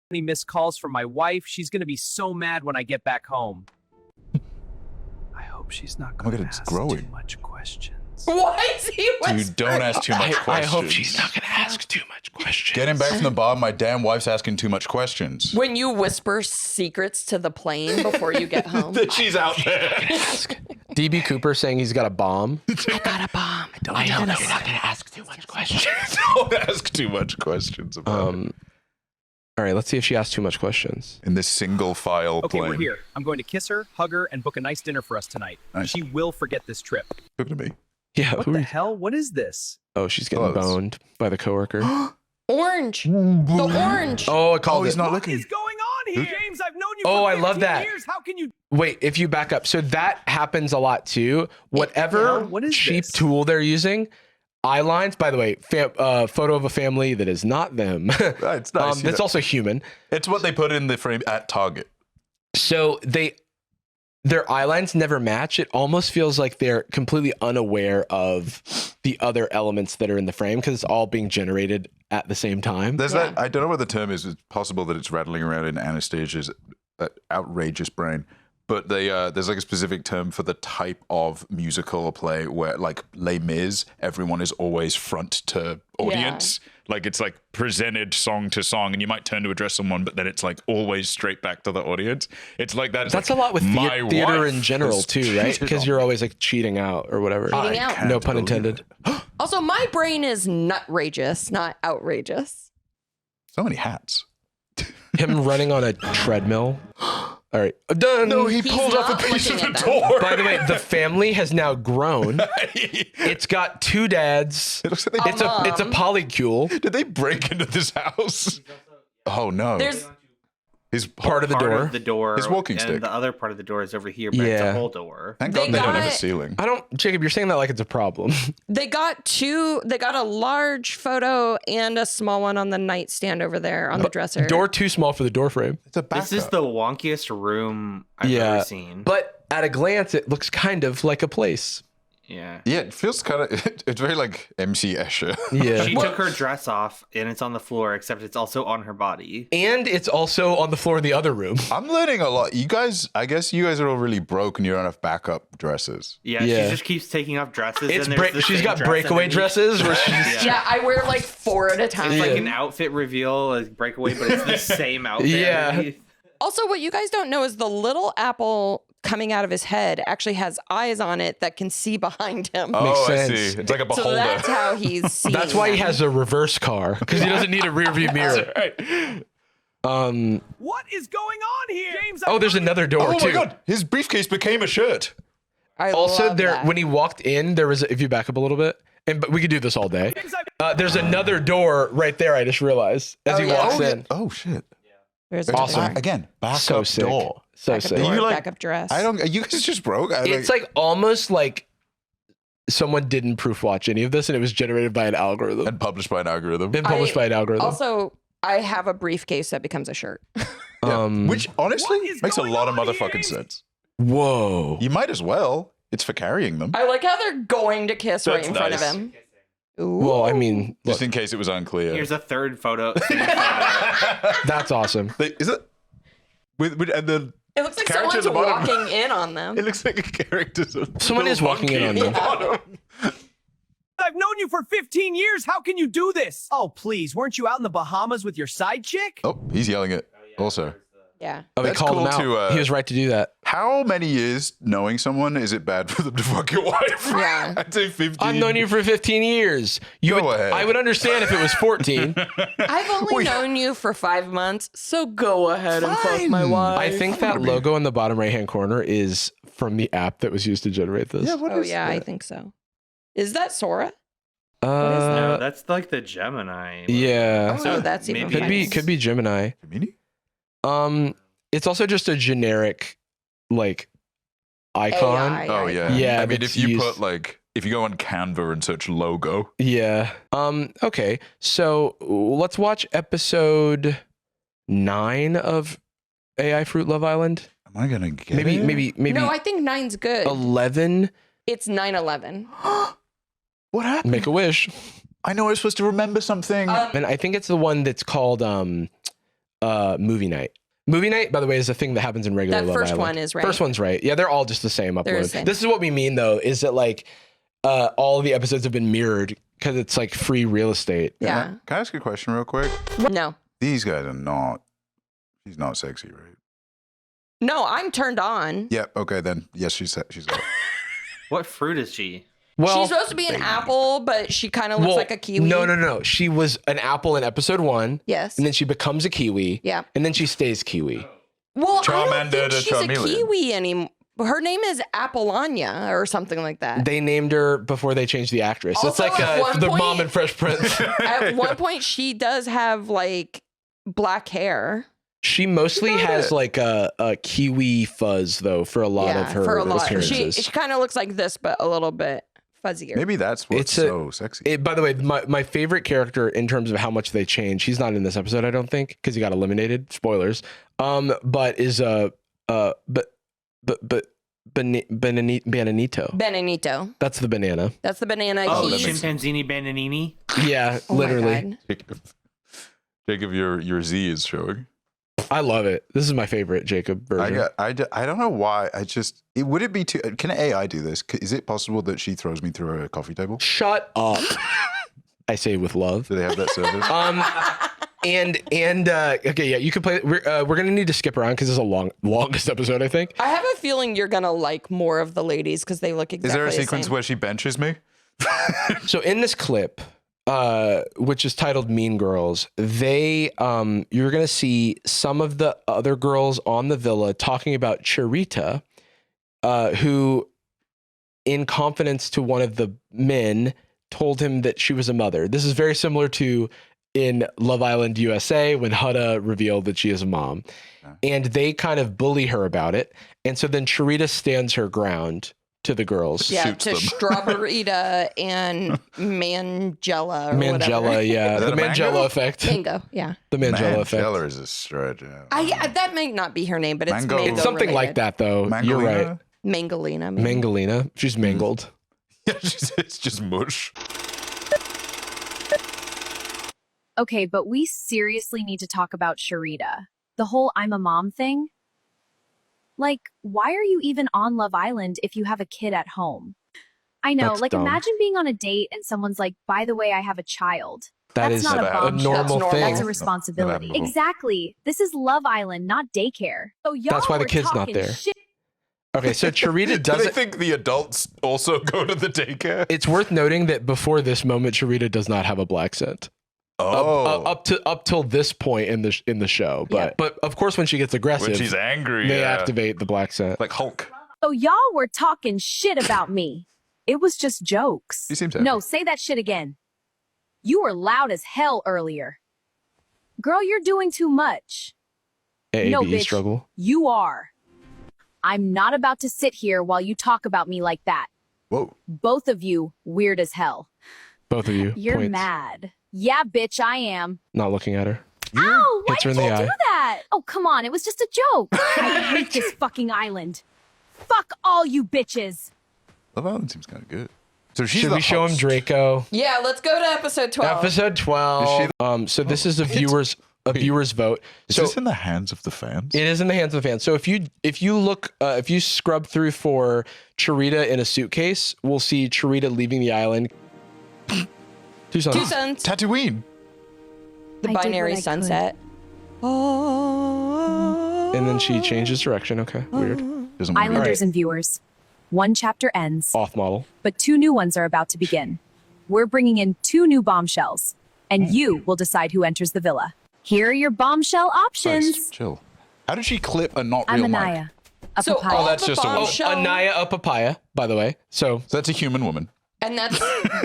Speaker 8: Any missed calls from my wife. She's going to be so mad when I get back home. I hope she's not
Speaker 2: Oh my
Speaker 8: going
Speaker 2: God,
Speaker 8: to
Speaker 2: it's
Speaker 8: ask
Speaker 2: growing.
Speaker 8: too much questions.
Speaker 3: Why is he whispering?
Speaker 2: Dude, don't ask too much questions.
Speaker 1: I hope she's not going to ask too much questions.
Speaker 2: Getting back from the bar, my damn wife's asking too much questions.
Speaker 3: When you whisper secrets to the plane before you get home.
Speaker 2: She's out there.
Speaker 1: DB Cooper saying he's got a bomb.
Speaker 3: I got a bomb.
Speaker 1: I know you're not going to ask too much questions.
Speaker 2: Don't ask too much questions about it.
Speaker 1: All right, let's see if she asks too much questions.
Speaker 2: In this single file
Speaker 8: Okay,
Speaker 2: plane.
Speaker 8: we're here. I'm going to kiss her, hug her, and book a nice dinner for us tonight.
Speaker 2: Nice.
Speaker 8: She will forget this trip.
Speaker 2: Flip to me.
Speaker 1: Yeah.
Speaker 8: What
Speaker 1: who
Speaker 8: the
Speaker 1: are-
Speaker 8: hell? What is this?
Speaker 1: Oh, she's getting
Speaker 2: Close.
Speaker 1: boned by the coworker.
Speaker 3: Orange. The orange.
Speaker 1: Oh, I called
Speaker 2: he's
Speaker 1: it.
Speaker 2: not
Speaker 8: What
Speaker 2: looking.
Speaker 8: is going on here? James, I've known you
Speaker 1: Oh,
Speaker 8: for
Speaker 1: I love
Speaker 8: 15
Speaker 1: that.
Speaker 8: years. How can you...
Speaker 1: Wait, if you back up. So that happens a lot too. Whatever
Speaker 8: Yeah, what is
Speaker 1: cheap
Speaker 8: this?
Speaker 1: tool they're using, eye lines, by the way, photo of a family that is not them.
Speaker 2: It's nice.
Speaker 1: That's also human.
Speaker 2: It's what they put in the frame at Target.
Speaker 1: So their eye lines never match. It almost feels like they're completely unaware of the other elements that are in the frame because it's all being generated at the same time.
Speaker 2: There's
Speaker 3: Yeah.
Speaker 2: that. I don't know what the term is. It's possible that it's rattling around in Anastasia's outrageous brain. but they there's like a specific term for the type of musical or play where, like Les Mis, everyone is always front to audience. Like it's like presented song to song, and you might turn to address someone, but then it's like always straight back to the audience. It's like that.
Speaker 1: That's
Speaker 2: like,
Speaker 1: a lot with theater in general
Speaker 2: is
Speaker 1: too, right? Because you're always like cheating out or whatever.
Speaker 3: Cheating out.
Speaker 1: No pun intended.
Speaker 3: Also, my brain is nutrageous, not outrageous.
Speaker 2: So many hats.
Speaker 1: Him running on a treadmill. All right, I'm done.
Speaker 2: No, he
Speaker 3: He's
Speaker 2: pulled up a
Speaker 3: not
Speaker 2: piece of
Speaker 3: looking
Speaker 2: the
Speaker 3: at them.
Speaker 2: door.
Speaker 1: By the way, the family has now grown. It's got 2 dads.
Speaker 2: It looks like
Speaker 1: It's a polycule.
Speaker 2: did they break into this house? Oh no.
Speaker 3: There's
Speaker 2: his
Speaker 1: part of the door.
Speaker 4: Of the door.
Speaker 2: His walking
Speaker 4: and
Speaker 2: stick.
Speaker 4: the other part of the door is over here, but it's
Speaker 1: Yeah.
Speaker 4: a whole door.
Speaker 2: Thank
Speaker 3: They
Speaker 2: God they don't have a
Speaker 3: got-
Speaker 2: ceiling.
Speaker 1: I don't, Jacob. You're saying that like it's a problem.
Speaker 3: they got a large photo and a small one on the nightstand over there on the dresser.
Speaker 1: Door too small for the door frame.
Speaker 2: It's a backup.
Speaker 4: This is the wonkiest room I've ever seen.
Speaker 1: But at a glance, it looks kind of like a place.
Speaker 4: Yeah.
Speaker 2: Yeah, it feels kind of. It's very like MC Escher.
Speaker 1: Yeah.
Speaker 4: She took her dress off and it's on the floor, except it's also on her body.
Speaker 1: And it's also on the floor in the other room.
Speaker 2: I'm learning a lot. You guys, I guess you guys are all really broke and you don't have backup dresses.
Speaker 4: Yeah,
Speaker 1: Yeah.
Speaker 4: she just keeps taking off dresses.
Speaker 1: It's
Speaker 4: and there's the
Speaker 1: she's
Speaker 4: same
Speaker 1: got
Speaker 4: dress
Speaker 1: breakaway
Speaker 4: underneath.
Speaker 1: dresses where she's
Speaker 3: Yeah, I wear like 4 at a time.
Speaker 4: It's like an outfit reveal, like breakaway, but it's the same outfit.
Speaker 1: Yeah.
Speaker 4: underneath.
Speaker 3: Also, what you guys don't know is the little apple coming out of his head actually has eyes on it that can see behind him.
Speaker 2: Oh, I
Speaker 1: sense.
Speaker 2: see. It's like a
Speaker 3: So
Speaker 2: beholder.
Speaker 3: that's how he's seeing
Speaker 1: That's why he
Speaker 3: them.
Speaker 1: has a reverse car, because he doesn't need a rear view mirror.
Speaker 8: What is going on here? James,
Speaker 1: Oh, there's another door
Speaker 2: Oh
Speaker 1: too.
Speaker 2: my God! His briefcase became a shirt.
Speaker 3: I
Speaker 1: Also,
Speaker 3: love
Speaker 1: there
Speaker 3: that.
Speaker 1: when he walked in, there was if you back up a little bit, but we could do this all day. There's another door right there. I just realized as he walks in.
Speaker 2: Oh shit!
Speaker 3: There's
Speaker 1: Awesome.
Speaker 2: Again, backup
Speaker 1: So sick.
Speaker 2: door.
Speaker 1: So
Speaker 3: backup
Speaker 1: sick.
Speaker 3: door,
Speaker 2: You like-
Speaker 3: backup dress.
Speaker 2: I don't. You guys just broke.
Speaker 1: It's like almost like someone didn't proof watch any of this, and it was generated by an algorithm.
Speaker 2: and published by an algorithm.
Speaker 1: Been published by an algorithm.
Speaker 3: Also, I have a briefcase that becomes a shirt.
Speaker 2: Which honestly
Speaker 8: What is
Speaker 2: makes a
Speaker 8: going
Speaker 2: lot of
Speaker 8: on here,
Speaker 2: motherfucking
Speaker 8: James?
Speaker 2: sense.
Speaker 1: Whoa.
Speaker 2: You might as well. It's for carrying them.
Speaker 3: I like how they're going to kiss right
Speaker 2: That's
Speaker 3: in front of
Speaker 2: nice.
Speaker 3: him. Ooh.
Speaker 1: Well, I mean,
Speaker 2: Just
Speaker 1: look,
Speaker 2: in case it was unclear.
Speaker 4: Here's a third photo.
Speaker 1: that's awesome.
Speaker 2: Is it? With and the
Speaker 3: It looks like
Speaker 2: character at
Speaker 3: someone's
Speaker 2: the bottom.
Speaker 3: walking in on them.
Speaker 2: It looks like a character.
Speaker 1: Someone is walking in on them.
Speaker 8: I've known you for 15 years. How can you do this? Oh, please. Weren't you out in the Bahamas with your side chick?
Speaker 2: Oh, he's yelling it. Also,
Speaker 3: Yeah.
Speaker 1: Oh, we
Speaker 2: That's
Speaker 1: called
Speaker 2: cool
Speaker 1: him out.
Speaker 2: to,
Speaker 1: He was right to do that.
Speaker 2: how many years knowing someone is it bad for them to fuck your wife?
Speaker 3: Yeah.
Speaker 2: I'd say 15.
Speaker 1: I've known you for 15 years. You
Speaker 2: Go
Speaker 1: would,
Speaker 2: ahead.
Speaker 1: I would understand if it was 14.
Speaker 3: I've only known you for 5 months, so go ahead and fuck my
Speaker 2: Fine.
Speaker 3: wife.
Speaker 1: I think that logo in the bottom right-hand corner is from the app that was used to generate this.
Speaker 2: Yeah, what
Speaker 3: Oh
Speaker 2: is
Speaker 3: yeah, I
Speaker 2: that?
Speaker 3: think so. Is that Sora?
Speaker 4: No, that's like the Gemini.
Speaker 1: Yeah.
Speaker 3: Oh, that's even
Speaker 4: maybe
Speaker 1: Could be Gemini.
Speaker 2: Gemini?
Speaker 1: It's also just a generic like icon.
Speaker 3: AI,
Speaker 2: Oh
Speaker 3: right?
Speaker 2: yeah.
Speaker 1: Yeah,
Speaker 2: I mean,
Speaker 1: that's
Speaker 2: if you
Speaker 1: used-
Speaker 2: put like, if you go on Canva and search logo,
Speaker 1: Yeah. Okay. So let's watch episode 9 of AI Fruit Love Island.
Speaker 2: am I gonna get
Speaker 1: Maybe
Speaker 2: it?
Speaker 1: maybe
Speaker 3: No, I think 9's good.
Speaker 1: 11.
Speaker 3: It's 9/11.
Speaker 2: What happened?
Speaker 1: Make a wish.
Speaker 2: I know I was supposed to remember something.
Speaker 1: And I think it's the one that's called movie night. Movie night, by the way, is a thing that happens in regular
Speaker 3: That
Speaker 1: Love
Speaker 3: first
Speaker 1: Island.
Speaker 3: one is right.
Speaker 1: First one's right. Yeah, they're all just the same
Speaker 3: They're the
Speaker 1: upload.
Speaker 3: same.
Speaker 1: This is what we mean though, is that like all of the episodes have been mirrored because it's like free real estate.
Speaker 3: Yeah.
Speaker 2: Can I ask a question real quick?
Speaker 3: No.
Speaker 2: These guys are not. She's not sexy, right?
Speaker 3: No, I'm turned on.
Speaker 2: Yep. Okay, then yes, she's got.
Speaker 4: What fruit is she?
Speaker 1: Well,
Speaker 3: She's supposed to be an apple, but she kind of looks
Speaker 1: well,
Speaker 3: like a kiwi.
Speaker 1: No. She was an apple in episode 1.
Speaker 3: Yes.
Speaker 1: And then she becomes a kiwi.
Speaker 3: Yeah.
Speaker 1: And then she stays kiwi.
Speaker 3: Well, I
Speaker 2: Charmander
Speaker 3: don't think
Speaker 2: to
Speaker 3: she's a
Speaker 2: Charmeleon.
Speaker 3: kiwi anymore. Her name is Apollonia or something like that.
Speaker 1: They named her before they changed the actress. It's
Speaker 3: Also,
Speaker 1: like
Speaker 3: at one
Speaker 1: the
Speaker 3: point-
Speaker 1: mom in Fresh Prince.
Speaker 3: At one point, she does have like black hair.
Speaker 1: She mostly has like a kiwi fuzz though for a lot of her
Speaker 3: for a lot. She
Speaker 1: appearances.
Speaker 3: kind of looks like this, but a little bit fuzzier.
Speaker 2: Maybe that's what's
Speaker 1: It's a-
Speaker 2: so sexy.
Speaker 1: By the way, my favorite character in terms of how much they change, he's not in this episode, I don't think, because he got eliminated. Spoilers. But is Bananito.
Speaker 3: Benanito.
Speaker 1: That's the banana.
Speaker 3: That's the banana.
Speaker 4: Oh,
Speaker 3: He's-
Speaker 4: chimpanzini bananini.
Speaker 1: Yeah,
Speaker 3: Oh my
Speaker 1: literally.
Speaker 3: God.
Speaker 2: Jacob, your Z is showing.
Speaker 1: I love it. This is my favorite Jacob version.
Speaker 2: I don't know why. Would it be too? Can AI do this? Is it possible that she throws me through a coffee table?
Speaker 1: Shut up. I say with love.
Speaker 2: Do they have that service?
Speaker 1: Okay, yeah, you can play. We're gonna need to skip around because this is a longest episode, I think.
Speaker 3: I have a feeling you're gonna like more of the ladies because they look exactly.
Speaker 2: Is there a
Speaker 3: the
Speaker 2: sequence
Speaker 3: same.
Speaker 2: where she benches me?
Speaker 1: So in this clip, which is titled "Mean Girls," you're gonna see some of the other girls on the villa talking about Charita, who, in confidence to one of the men, told him that she was a mother. This is very similar to in Love Island USA when Hudda revealed that she is a mom. And they kind of bully her about it. And so then Charita stands her ground to the girls.
Speaker 3: Yeah,
Speaker 2: shoots
Speaker 3: to
Speaker 2: them.
Speaker 3: Strawberita and Mangella. Or
Speaker 1: Mandela,
Speaker 3: whatever.
Speaker 1: yeah.
Speaker 2: Is
Speaker 1: The
Speaker 2: that a
Speaker 1: Mandela
Speaker 2: mango?
Speaker 1: effect.
Speaker 3: Mango, yeah.
Speaker 1: The Mandela effect.
Speaker 2: Mandela is a stretch.
Speaker 3: Yeah, that may not be her name, but it's
Speaker 2: Mango.
Speaker 3: mango
Speaker 1: It's something
Speaker 3: related.
Speaker 1: like that, though. You're right.
Speaker 3: Mangalina. maybe.
Speaker 1: Mangalina. She's mangled.
Speaker 2: Yeah, it's just mush.
Speaker 7: Okay, but we seriously need to talk about Charita. The whole I'm a mom thing. Like, why are you even on Love Island if you have a kid at home? I know,
Speaker 1: That's
Speaker 7: like,
Speaker 1: dumb.
Speaker 7: imagine being on a date and someone's like, by the way, I have a child.
Speaker 1: That
Speaker 7: That's
Speaker 1: is
Speaker 7: not a
Speaker 1: a
Speaker 7: bombshell.
Speaker 1: normal
Speaker 3: That's
Speaker 1: thing.
Speaker 7: That's a responsibility.
Speaker 2: Admirable.
Speaker 7: Exactly. This is Love Island, not daycare. So y'all
Speaker 1: That's why the
Speaker 7: were
Speaker 1: kid's not
Speaker 7: talking
Speaker 1: there.
Speaker 7: shit.
Speaker 1: Okay, so Charita
Speaker 2: Do they
Speaker 1: doesn't.
Speaker 2: think the adults also go to the daycare?
Speaker 1: It's worth noting that before this moment, Charita does not have a black scent.
Speaker 2: Oh,
Speaker 1: Up till this point in the show, but of course when she gets aggressive,
Speaker 2: when she's angry,
Speaker 1: they activate the black scent.
Speaker 2: like Hulk.
Speaker 7: So y'all were talking shit about me. It was just jokes.
Speaker 2: You seem to.
Speaker 7: No, say that shit again. You were loud as hell earlier. Girl, you're doing too much.
Speaker 1: AAVE
Speaker 7: No, bitch.
Speaker 1: struggle.
Speaker 7: You are. I'm not about to sit here while you talk about me like that.
Speaker 2: Whoa.
Speaker 7: Both of you, weird as hell.
Speaker 1: Both of you.
Speaker 7: You're
Speaker 1: points.
Speaker 7: mad. Yeah, bitch, I am.
Speaker 1: Not looking at her.
Speaker 7: Ow! Why
Speaker 1: Hits her
Speaker 7: did
Speaker 1: in
Speaker 7: you
Speaker 1: the
Speaker 7: do
Speaker 1: eye.
Speaker 7: that? Oh, come on. It was just a joke. I hate this fucking island. Fuck all you bitches.
Speaker 2: Love Island seems kind of good. So she's
Speaker 1: Should
Speaker 2: the
Speaker 1: we show him
Speaker 2: host.
Speaker 1: Draco?
Speaker 3: Yeah, let's go to episode 12.
Speaker 1: Episode 12. So this is a viewer's vote.
Speaker 2: Is
Speaker 1: So
Speaker 2: this in the hands of the fans?
Speaker 1: it is in the hands of the fans. So if you scrub through for Charita in a suitcase, we'll see Charita leaving the island. Two
Speaker 3: Two
Speaker 1: sons.
Speaker 3: Sons,
Speaker 2: Tatooine.
Speaker 3: the
Speaker 7: I did
Speaker 3: binary
Speaker 7: what I could.
Speaker 3: sunset.
Speaker 1: And then she changes direction. Okay, weird.
Speaker 2: Doesn't want to
Speaker 7: Islanders and viewers. One chapter ends,
Speaker 1: Off model.
Speaker 7: but 2 new ones are about to begin. We're bringing in 2 new bombshells, and you will decide who enters the villa. Here are your bombshell options.
Speaker 2: Nice. Chill. How did she clip a not
Speaker 7: I'm
Speaker 2: real mic?
Speaker 7: Anaya. A
Speaker 3: So
Speaker 7: papaya.
Speaker 3: all
Speaker 2: that's
Speaker 3: the
Speaker 2: just a woman.
Speaker 3: bombshell,
Speaker 1: Anaya a papaya, by the way. So
Speaker 2: So that's a human woman.
Speaker 3: and that's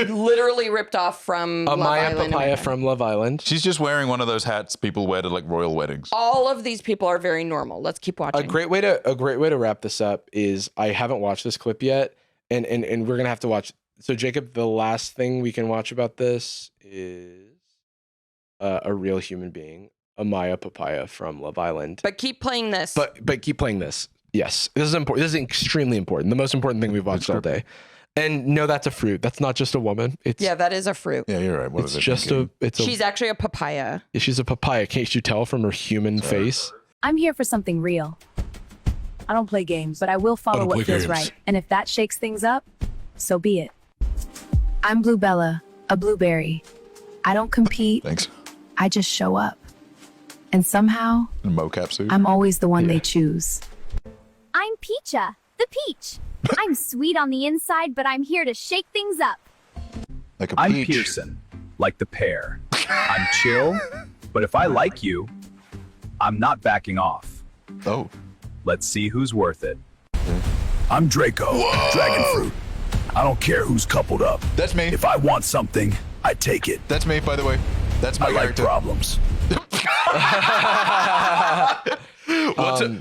Speaker 3: literally ripped off from Love
Speaker 1: Amaya
Speaker 3: Island
Speaker 1: Papaya
Speaker 3: America.
Speaker 1: from Love Island.
Speaker 2: She's just wearing one of those hats people wear to like royal weddings.
Speaker 3: All of these people are very normal. Let's keep watching.
Speaker 1: A great way to wrap this up is I haven't watched this clip yet, and we're gonna have to watch. So Jacob, the last thing we can watch about this is a real human being, Amaya Papaya from Love Island.
Speaker 3: But keep playing this.
Speaker 1: But keep playing this. Yes, this is important. This is extremely important. The most important thing we've watched all day. And no, that's a fruit. That's not just a woman. It's
Speaker 3: yeah, that is a fruit.
Speaker 2: Yeah, you're right. What
Speaker 1: it's
Speaker 2: is it?
Speaker 1: just
Speaker 2: thinking?
Speaker 3: She's actually a papaya.
Speaker 1: she's a papaya. Can't you tell from her human face?
Speaker 7: I'm here for something real. I don't play games, but I will follow what feels right. And if that shakes things up, so be it. I'm Bluebella, a blueberry. I don't compete.
Speaker 2: Thanks.
Speaker 7: I just show up. And somehow,
Speaker 2: A mocap suit.
Speaker 7: I'm always the one they choose.
Speaker 9: I'm Peacha, the peach. I'm sweet on the inside, but I'm here to shake things up.
Speaker 2: Like a
Speaker 8: I'm
Speaker 2: peach.
Speaker 8: Pearson, like the pear. I'm chill, but if I like you, I'm not backing off.
Speaker 2: Oh.
Speaker 8: Let's see who's worth it. I'm Draco, dragon fruit. I don't care who's coupled up.
Speaker 2: That's me.
Speaker 8: If I want something, I take it.
Speaker 2: That's me, by the way. That's my
Speaker 8: I like
Speaker 2: character.
Speaker 8: problems.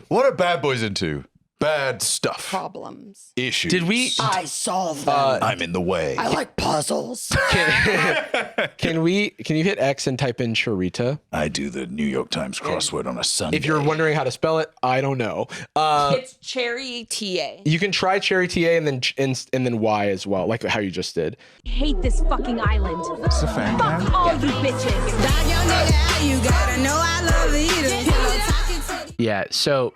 Speaker 2: What are bad boys into? Bad stuff.
Speaker 3: Problems.
Speaker 2: Issues.
Speaker 1: Did we?
Speaker 3: I solve them.
Speaker 2: I'm in the way.
Speaker 3: I like puzzles.
Speaker 1: Can you hit X and type in Charita?
Speaker 2: I do the New York Times crossword on a Sunday.
Speaker 1: If you're wondering how to spell it, I don't know.
Speaker 3: It's cherry TA.
Speaker 1: You can try Cherry TA and then Y as well, like how you just did.
Speaker 7: Hate this fucking island.
Speaker 2: It's a fan cam.
Speaker 7: Fuck all you bitches.
Speaker 6: Dog your nigga out, you gotta know I love eaters. Pillow talking
Speaker 1: Yeah. So,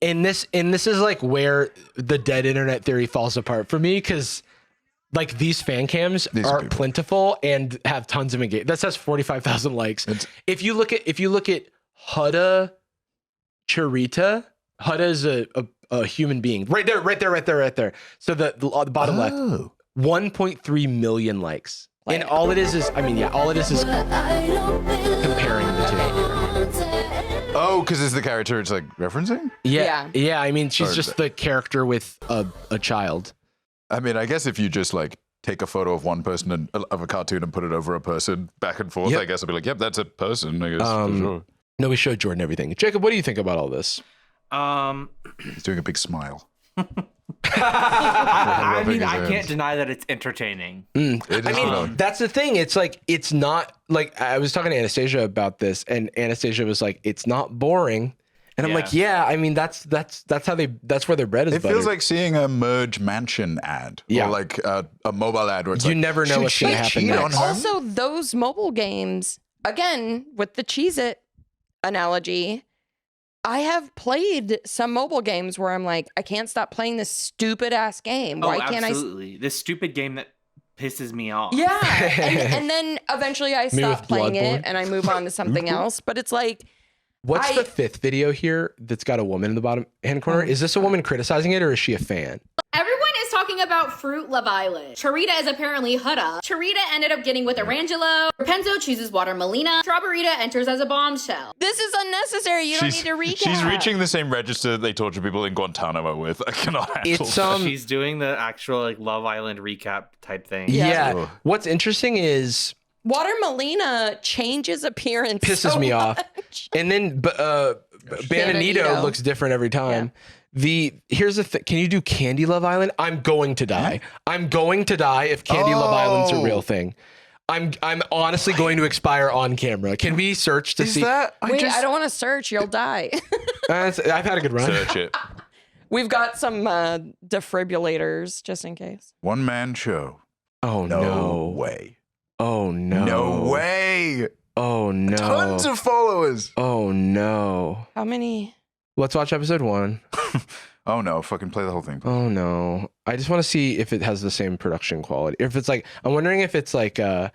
Speaker 1: and this is like where the dead internet theory falls apart for me, because like these fan cams are plentiful and have tons of engagement. That says 45,000 likes. If you look at Huda Charita, Huda is a human being. Right there. So the bottom left, 1.3 million likes. And all it is comparing the two.
Speaker 2: Oh, because it's the character it's like referencing?
Speaker 1: Yeah. I mean, she's just the character with a child.
Speaker 2: I mean, I guess if you just like take a photo of one person and of a cartoon and put it over a person back and forth, I guess I'll be like, yep, that's a person, I guess, for sure.
Speaker 1: No, we showed Jordan everything. Jacob, what do you think about all this?
Speaker 2: He's doing a big smile.
Speaker 4: I mean, I can't deny that it's entertaining.
Speaker 1: That's the thing. It's like, it's not like, I was talking to Anastasia about this, and Anastasia was like, it's not boring. And I'm like, yeah, I mean, that's where their bread is buttered.
Speaker 2: It feels like seeing a Merge Mansion ad, or like a mobile ad where it's
Speaker 1: you never know what's going to happen next.
Speaker 3: Also, those mobile games, again, with the Cheez-It analogy, I have played some mobile games where I'm like, I can't stop playing this stupid ass game. Why can't
Speaker 4: absolutely. This stupid game that pisses me off.
Speaker 3: Yeah. and then eventually I stop playing it and I move on to something else. But it's like,
Speaker 1: what's the fifth video here that's got a woman in the bottom hand corner? Is this a woman criticizing it, or is she a fan?
Speaker 10: Everyone is talking about Fruit Love Island. Charita is apparently Huda. Charita ended up getting with Arangelo. Rapunzel chooses Watermelina. Strawberryta enters as a bombshell.
Speaker 3: This is unnecessary. You don't need to recap.
Speaker 2: She's reaching the same register that they torture people in Guantanamo with. I cannot handle
Speaker 4: she's doing the actual like Love Island recap type thing.
Speaker 1: Yeah. What's interesting is
Speaker 3: Watermelina changes appearance.
Speaker 1: Pisses me off. And then Bananito looks different every time. Here's the thing. Can you do Candy Love Island? I'm going to die. I'm going to die if Candy Love Island's a real thing. I'm honestly going to expire on camera. Can we search to see?
Speaker 3: I don't want to search. You'll die.
Speaker 1: I've had a good run.
Speaker 2: Search it.
Speaker 3: We've got some defibrillators just in case.
Speaker 2: One man show.
Speaker 1: Oh no
Speaker 2: way.
Speaker 1: Oh no.
Speaker 2: No way.
Speaker 1: Oh no.
Speaker 2: Tons of followers.
Speaker 1: Oh no.
Speaker 3: How many?
Speaker 1: Let's watch episode 1.
Speaker 2: Oh no, fucking play the whole thing.
Speaker 1: Oh no. I just want to see if it has the same production quality. If it's like, I'm wondering if it's like a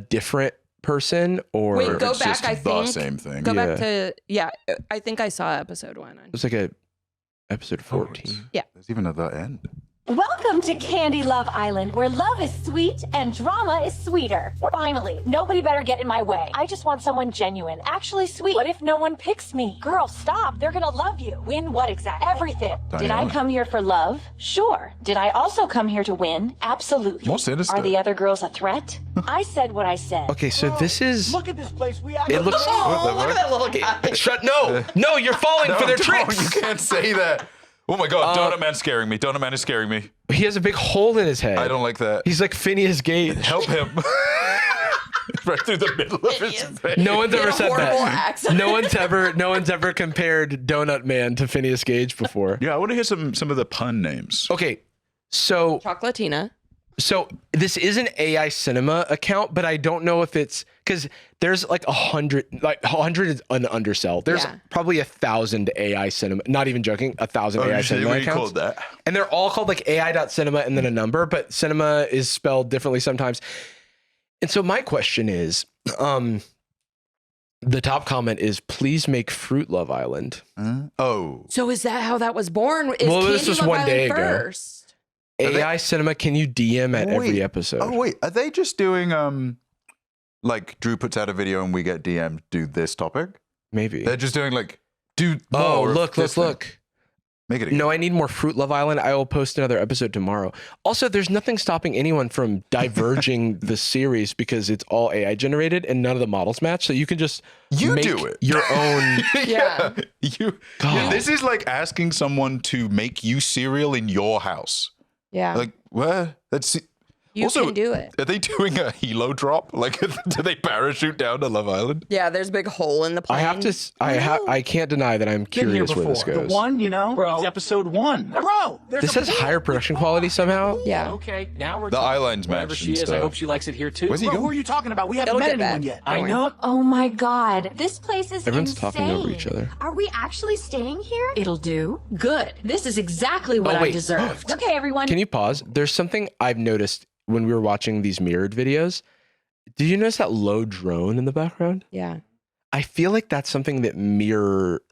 Speaker 1: different person or
Speaker 3: wait, go
Speaker 2: it's
Speaker 3: back,
Speaker 2: just
Speaker 3: I think.
Speaker 2: the same thing.
Speaker 3: Go back to, I think I saw episode 1.
Speaker 1: It's like episode 14.
Speaker 3: Yeah.
Speaker 2: There's even at the end.
Speaker 11: Welcome to Candy Love Island, where love is sweet and drama is sweeter. Finally, nobody better get in my way. I just want someone genuine, actually sweet. What if no one picks me? Girl, stop. They're gonna love you. Win what exactly? Everything. Did I come here for love? Sure. Did I also come here to win? Absolutely.
Speaker 2: More sinister.
Speaker 11: Are the other girls a threat? I said what I said.
Speaker 1: Okay, so this is...
Speaker 11: Look at this place.
Speaker 1: It looks...
Speaker 3: look at that little guy.
Speaker 1: No, you're falling for their tricks.
Speaker 2: You can't say that. Oh my god, Donut Man's scaring me. Donut Man is scaring me.
Speaker 1: He has a big hole in his head.
Speaker 2: I don't like that.
Speaker 1: He's like Phineas Gage.
Speaker 2: Help him. Right through the middle of his face.
Speaker 1: No one's ever said that. No one's ever compared Donut Man to Phineas Gage before.
Speaker 2: Yeah, I want to hear some of the pun names.
Speaker 1: Okay, so
Speaker 3: Chocolatina.
Speaker 1: So this is an AI cinema account, but I don't know if it's because there's like 100. Like 100 is an undersell. There's probably 1,000 AI cinema. Not even joking, 1,000 AI cinema accounts.
Speaker 2: Called that?
Speaker 1: And they're all called like AI.cinema and then a number, but cinema is spelled differently sometimes. And so my question is, the top comment is, please make Fruit Love Island.
Speaker 3: So is that how that was born?
Speaker 1: This was one day ago.
Speaker 3: First?
Speaker 1: AI cinema, can you DM at every episode?
Speaker 2: Oh wait, are they just doing like Drew puts out a video and we get DM'd, do this topic?
Speaker 1: Maybe.
Speaker 2: They're just doing like, do
Speaker 1: more.
Speaker 2: Oh,
Speaker 1: look.
Speaker 2: Make it again.
Speaker 1: No, I need more Fruit Love Island. I will post another episode tomorrow. Also, there's nothing stopping anyone from diverging the series because it's all AI generated and none of the models match. So you can just make
Speaker 2: do it.
Speaker 1: Your own.
Speaker 3: Yeah.
Speaker 2: This is like asking someone to make you cereal in your house.
Speaker 3: Yeah.
Speaker 2: Like, what?
Speaker 3: You
Speaker 2: also,
Speaker 3: can do it.
Speaker 2: Are they doing a helo drop? Like, do they parachute down to Love Island?
Speaker 3: Yeah, there's a big hole in the plane.
Speaker 1: I can't deny that I'm curious where this goes.
Speaker 12: The one, bro. Episode 1. Bro,
Speaker 1: this has higher production quality somehow.
Speaker 3: Yeah.
Speaker 12: Okay, now we're
Speaker 2: the islands
Speaker 12: wherever she is. I hope she likes it here too.
Speaker 2: Where's he
Speaker 12: Bro,
Speaker 2: going?
Speaker 12: who are you talking about? We haven't met anyone yet. I know.
Speaker 11: Oh my god, this place is
Speaker 1: Everyone's
Speaker 11: insane.
Speaker 1: talking over each other.
Speaker 11: Are we actually staying here?
Speaker 13: It'll do. Good. This is exactly what I deserved.
Speaker 11: Okay, everyone.
Speaker 1: Can you pause? There's something I've noticed when we were watching these mirrored videos. Did you notice that low drone in the background?
Speaker 3: Yeah.
Speaker 1: I feel like that's something that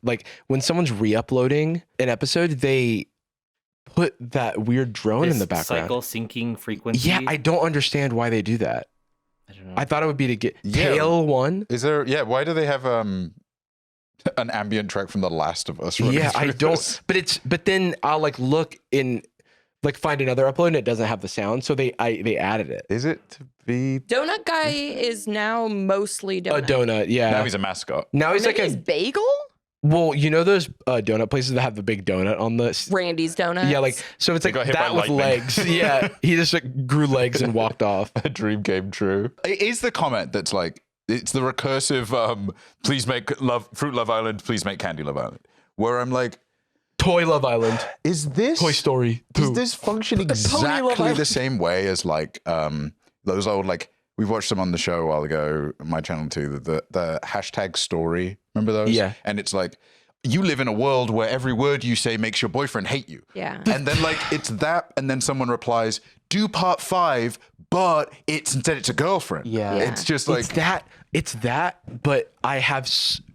Speaker 1: like when someone's re-uploading an episode, they put that weird drone in the background.
Speaker 4: Cycle syncing frequency.
Speaker 1: Yeah, I don't understand why they do that.
Speaker 4: I don't know.
Speaker 1: I thought it would be to get tail one.
Speaker 2: Is there? Yeah. Why do they have an ambient track from The Last of Us?
Speaker 1: Yeah, I don't. But then I'll like look in, like find another upload and it doesn't have the sound, so they added it.
Speaker 2: Is it to be?
Speaker 3: Donut guy is now mostly donut.
Speaker 1: A donut, yeah.
Speaker 2: Now he's a mascot.
Speaker 1: Now he's
Speaker 3: Maybe
Speaker 1: like
Speaker 3: he's bagel.
Speaker 1: Well, you know those donut places that have the big donut on the
Speaker 3: Randy's Donuts.
Speaker 1: Yeah, like so it's
Speaker 2: They
Speaker 1: like
Speaker 2: got hit
Speaker 1: that
Speaker 2: by
Speaker 1: with
Speaker 2: lightning.
Speaker 1: legs. Yeah, he just like grew legs and walked off.
Speaker 2: A dream came true. It is the comment that's like, it's the recursive, please make Fruit Love Island, please make Candy Love Island. Where I'm like,
Speaker 1: Toy Love Island.
Speaker 2: Is this
Speaker 1: Toy Story?
Speaker 2: Does this function exactly the same way as like those old, like, we watched them on the show a while ago, my channel too, the hashtag story. Remember those?
Speaker 1: Yeah.
Speaker 2: And it's like, you live in a world where every word you say makes your boyfriend hate you.
Speaker 3: Yeah.
Speaker 2: And then like it's that, and then someone replies, do part 5, but instead it's a girlfriend.
Speaker 1: Yeah.
Speaker 2: It's just like
Speaker 1: it's that, but I have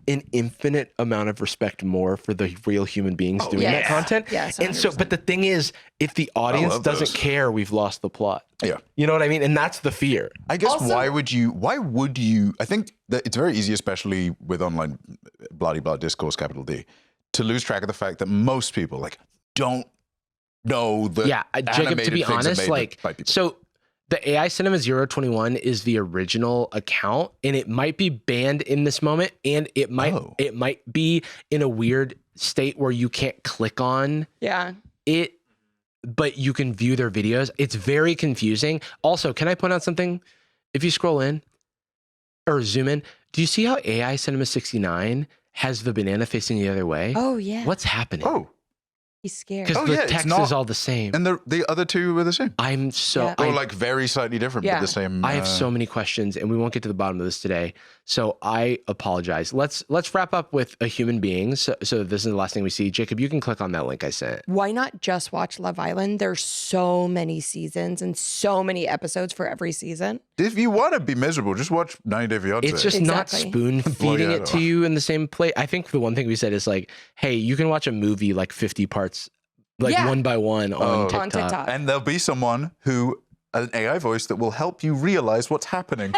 Speaker 1: an infinite amount of respect more for the real human beings doing that content.
Speaker 3: Yes,
Speaker 1: and so, but the thing is, if the audience doesn't care, we've lost the plot.
Speaker 2: Yeah.
Speaker 1: You know what I mean? And that's the fear.
Speaker 2: I guess why would you, I think that it's very easy, especially with online bloody blah discourse, capital D, to lose track of the fact that most people like don't know the
Speaker 1: Jacob, to be
Speaker 2: animated things are
Speaker 1: honest,
Speaker 2: made
Speaker 1: like,
Speaker 2: by people.
Speaker 1: so the AI Cinema 021 is the original account, and it might be banned in this moment, and it might be in a weird state where you can't click on it, but you can view their videos. It's very confusing. Also, can I point out something? If you scroll in or zoom in, do you see how AI Cinema 69 has the banana facing the other way?
Speaker 3: Oh yeah.
Speaker 1: What's happening?
Speaker 2: Oh.
Speaker 3: He's scared.
Speaker 2: Oh,
Speaker 1: Because the text is all the same.
Speaker 2: And the other two were the same.
Speaker 1: I'm so...
Speaker 2: Or like very slightly different, but the same.
Speaker 1: I have so many questions, and we won't get to the bottom of this today. So I apologize. Let's wrap up with a human being. So this is the last thing we see. Jacob, you can click on that link I sent.
Speaker 3: Why not just watch Love Island? There's so many seasons and so many episodes for every season.
Speaker 2: If you want to be miserable, just watch 90 Day Fiancé.
Speaker 1: It's just not spoon feeding it to you in the same plate. I think the one thing we said is like, hey, you can watch a movie like 50 parts, like one by one on TikTok.
Speaker 2: And there'll be someone an AI voice that will help you realize what's happening.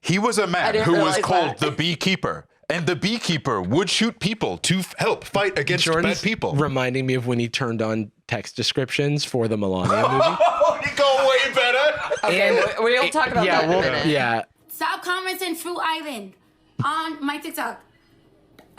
Speaker 2: He was a man who was called the Beekeeper. And the Beekeeper would shoot people to help fight against bad people.
Speaker 1: Reminding me of when he turned on text descriptions for the Melania movie.
Speaker 2: You go way better.
Speaker 3: Okay, we'll talk about that in a minute.
Speaker 1: Yeah.
Speaker 14: Stop commenting Fruit Island on my TikTok.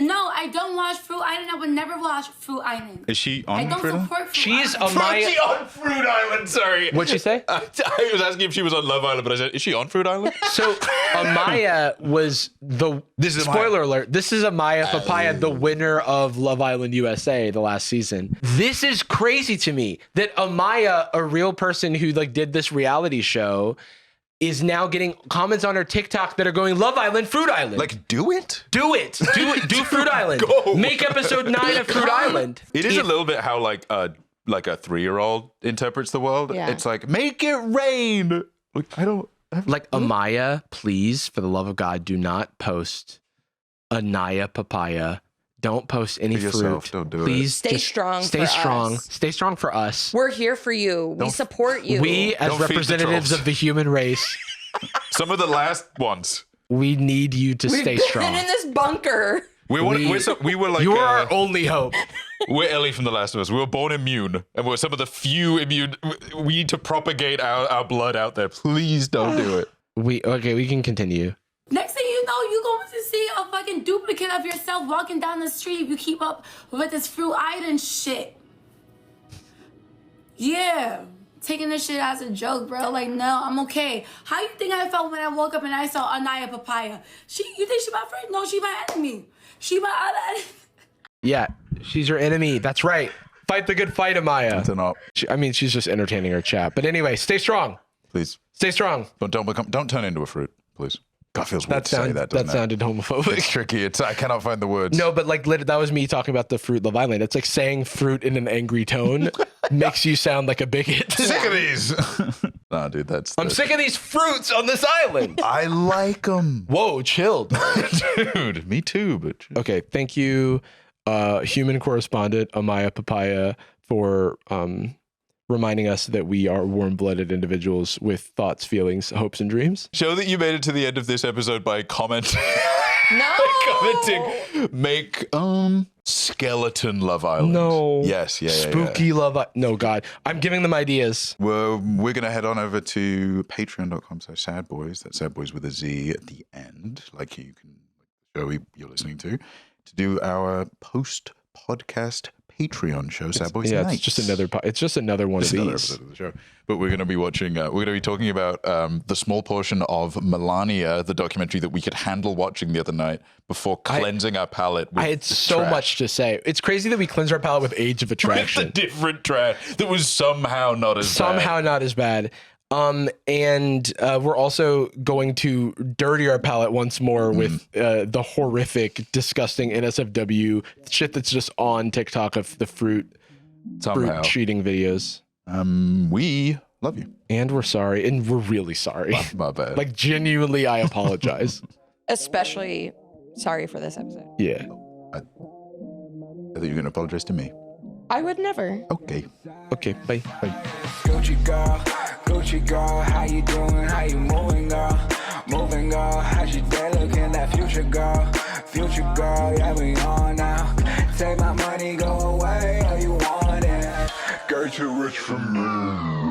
Speaker 14: No, I don't watch Fruit Island. I would never watch Fruit Island.
Speaker 2: Is she on
Speaker 14: I don't
Speaker 2: Fruit Island?
Speaker 14: support Fruit
Speaker 1: She's
Speaker 14: Island.
Speaker 1: Amaya.
Speaker 2: She on Fruit Island, sorry.
Speaker 1: What'd she say?
Speaker 2: I was asking if she was on Love Island, but I said, is she on Fruit Island?
Speaker 1: So Amaya was spoiler alert. This is Amaya Papaya, the winner of Love Island USA the last season. This is crazy to me that Amaya, a real person who like did this reality show, is now getting comments on her TikTok that are going, Love Island, Fruit Island.
Speaker 2: Like, do it.
Speaker 1: Do Fruit Island.
Speaker 2: Go.
Speaker 1: Make episode 9 of Fruit Island.
Speaker 2: It is a little bit how like a 3-year-old interprets the world.
Speaker 3: Yeah.
Speaker 2: It's like, make it rain. Like,
Speaker 1: Amaya, please, for the love of God, do not post Anaya Papaya. Don't post any
Speaker 2: For yourself,
Speaker 1: fruit.
Speaker 2: don't do it.
Speaker 1: Please
Speaker 3: Stay strong
Speaker 1: Stay
Speaker 3: for
Speaker 1: strong.
Speaker 3: us.
Speaker 1: Stay strong for us.
Speaker 3: We're here for you. We support you.
Speaker 1: We, as
Speaker 2: Don't feed the
Speaker 1: representatives
Speaker 2: trolls.
Speaker 1: of the human race,
Speaker 2: Some of the last ones.
Speaker 1: we need you to stay strong.
Speaker 3: been in this bunker.
Speaker 2: We were like...
Speaker 1: You are our only hope.
Speaker 2: We're Ellie from The Last of Us. We were born immune, and we're some of the few immune. We need to propagate our blood out there. Please don't do it.
Speaker 1: We can continue.
Speaker 14: Next thing you know, you're going to see a fucking duplicate of yourself walking down the street if you keep up with this Fruit Island shit. Yeah. taking this shit as a joke, bro. Like, no, I'm okay. How you think I felt when I woke up and I saw Anaya Papaya? You think she my friend? No, she my enemy. She my other enemy.
Speaker 1: Yeah, she's your enemy. That's right. Fight the good fight, Amaya. I mean, she's just entertaining her chat. But anyway, stay strong.
Speaker 2: Please.
Speaker 1: Stay strong.
Speaker 2: Don't turn into a fruit, please. God, feels weird to say that, doesn't
Speaker 1: that sounded homophobic.
Speaker 2: It's tricky. I cannot find the words.
Speaker 1: No, but like that was me talking about the fruit Love Island. It's like saying fruit in an angry tone makes you sound like a bigot.
Speaker 2: Sick of these. Nah, dude,
Speaker 1: I'm sick of these fruits on this island.
Speaker 2: I like them.
Speaker 1: Whoa, chilled.
Speaker 2: Dude, me too. But
Speaker 1: okay, thank you, human correspondent Amaya Papaya, for reminding us that we are warm-blooded individuals with thoughts, feelings, hopes, and dreams.
Speaker 2: Show that you made it to the end of this episode by commenting.
Speaker 3: No.
Speaker 2: Commenting. Make skeleton Love Island.
Speaker 1: No.
Speaker 2: Yes. Yeah.
Speaker 1: Spooky Love Island. No, God. I'm giving them ideas.
Speaker 2: Well, we're gonna head on over to patreon.com/sadboys. That's sadboys with a Z at the end, like you can show you're listening to do our post-podcast Patreon show, Sadboyz Nightz.
Speaker 1: It's just another one of these.
Speaker 2: Episode of the show. But we're going to be watching. We're going to be talking about the small portion of Melania, the documentary that we could handle watching the other night before cleansing our palate. With
Speaker 1: I had so much to say. It's crazy that we cleanse our palate with Age of Attraction.
Speaker 2: With the different trash that was somehow not as bad.
Speaker 1: And we're also going to dirty our palate once more with the horrific, disgusting NSFW shit that's just on TikTok of the fruit cheating videos.
Speaker 2: We love you.
Speaker 1: And we're sorry. And we're really sorry.
Speaker 2: My bad.
Speaker 1: Like, genuinely, I apologize.
Speaker 3: Especially sorry for this episode.
Speaker 1: Yeah.
Speaker 2: I thought you were going to apologize to me.
Speaker 3: I would never.
Speaker 2: Okay.
Speaker 1: Okay, bye.
Speaker 15: Gucci girl, how you doing? How you moving, girl? Moving, girl. How's your day looking? That future girl, yeah, we on now. Take my money, go away, or you want it? Get you rich from me.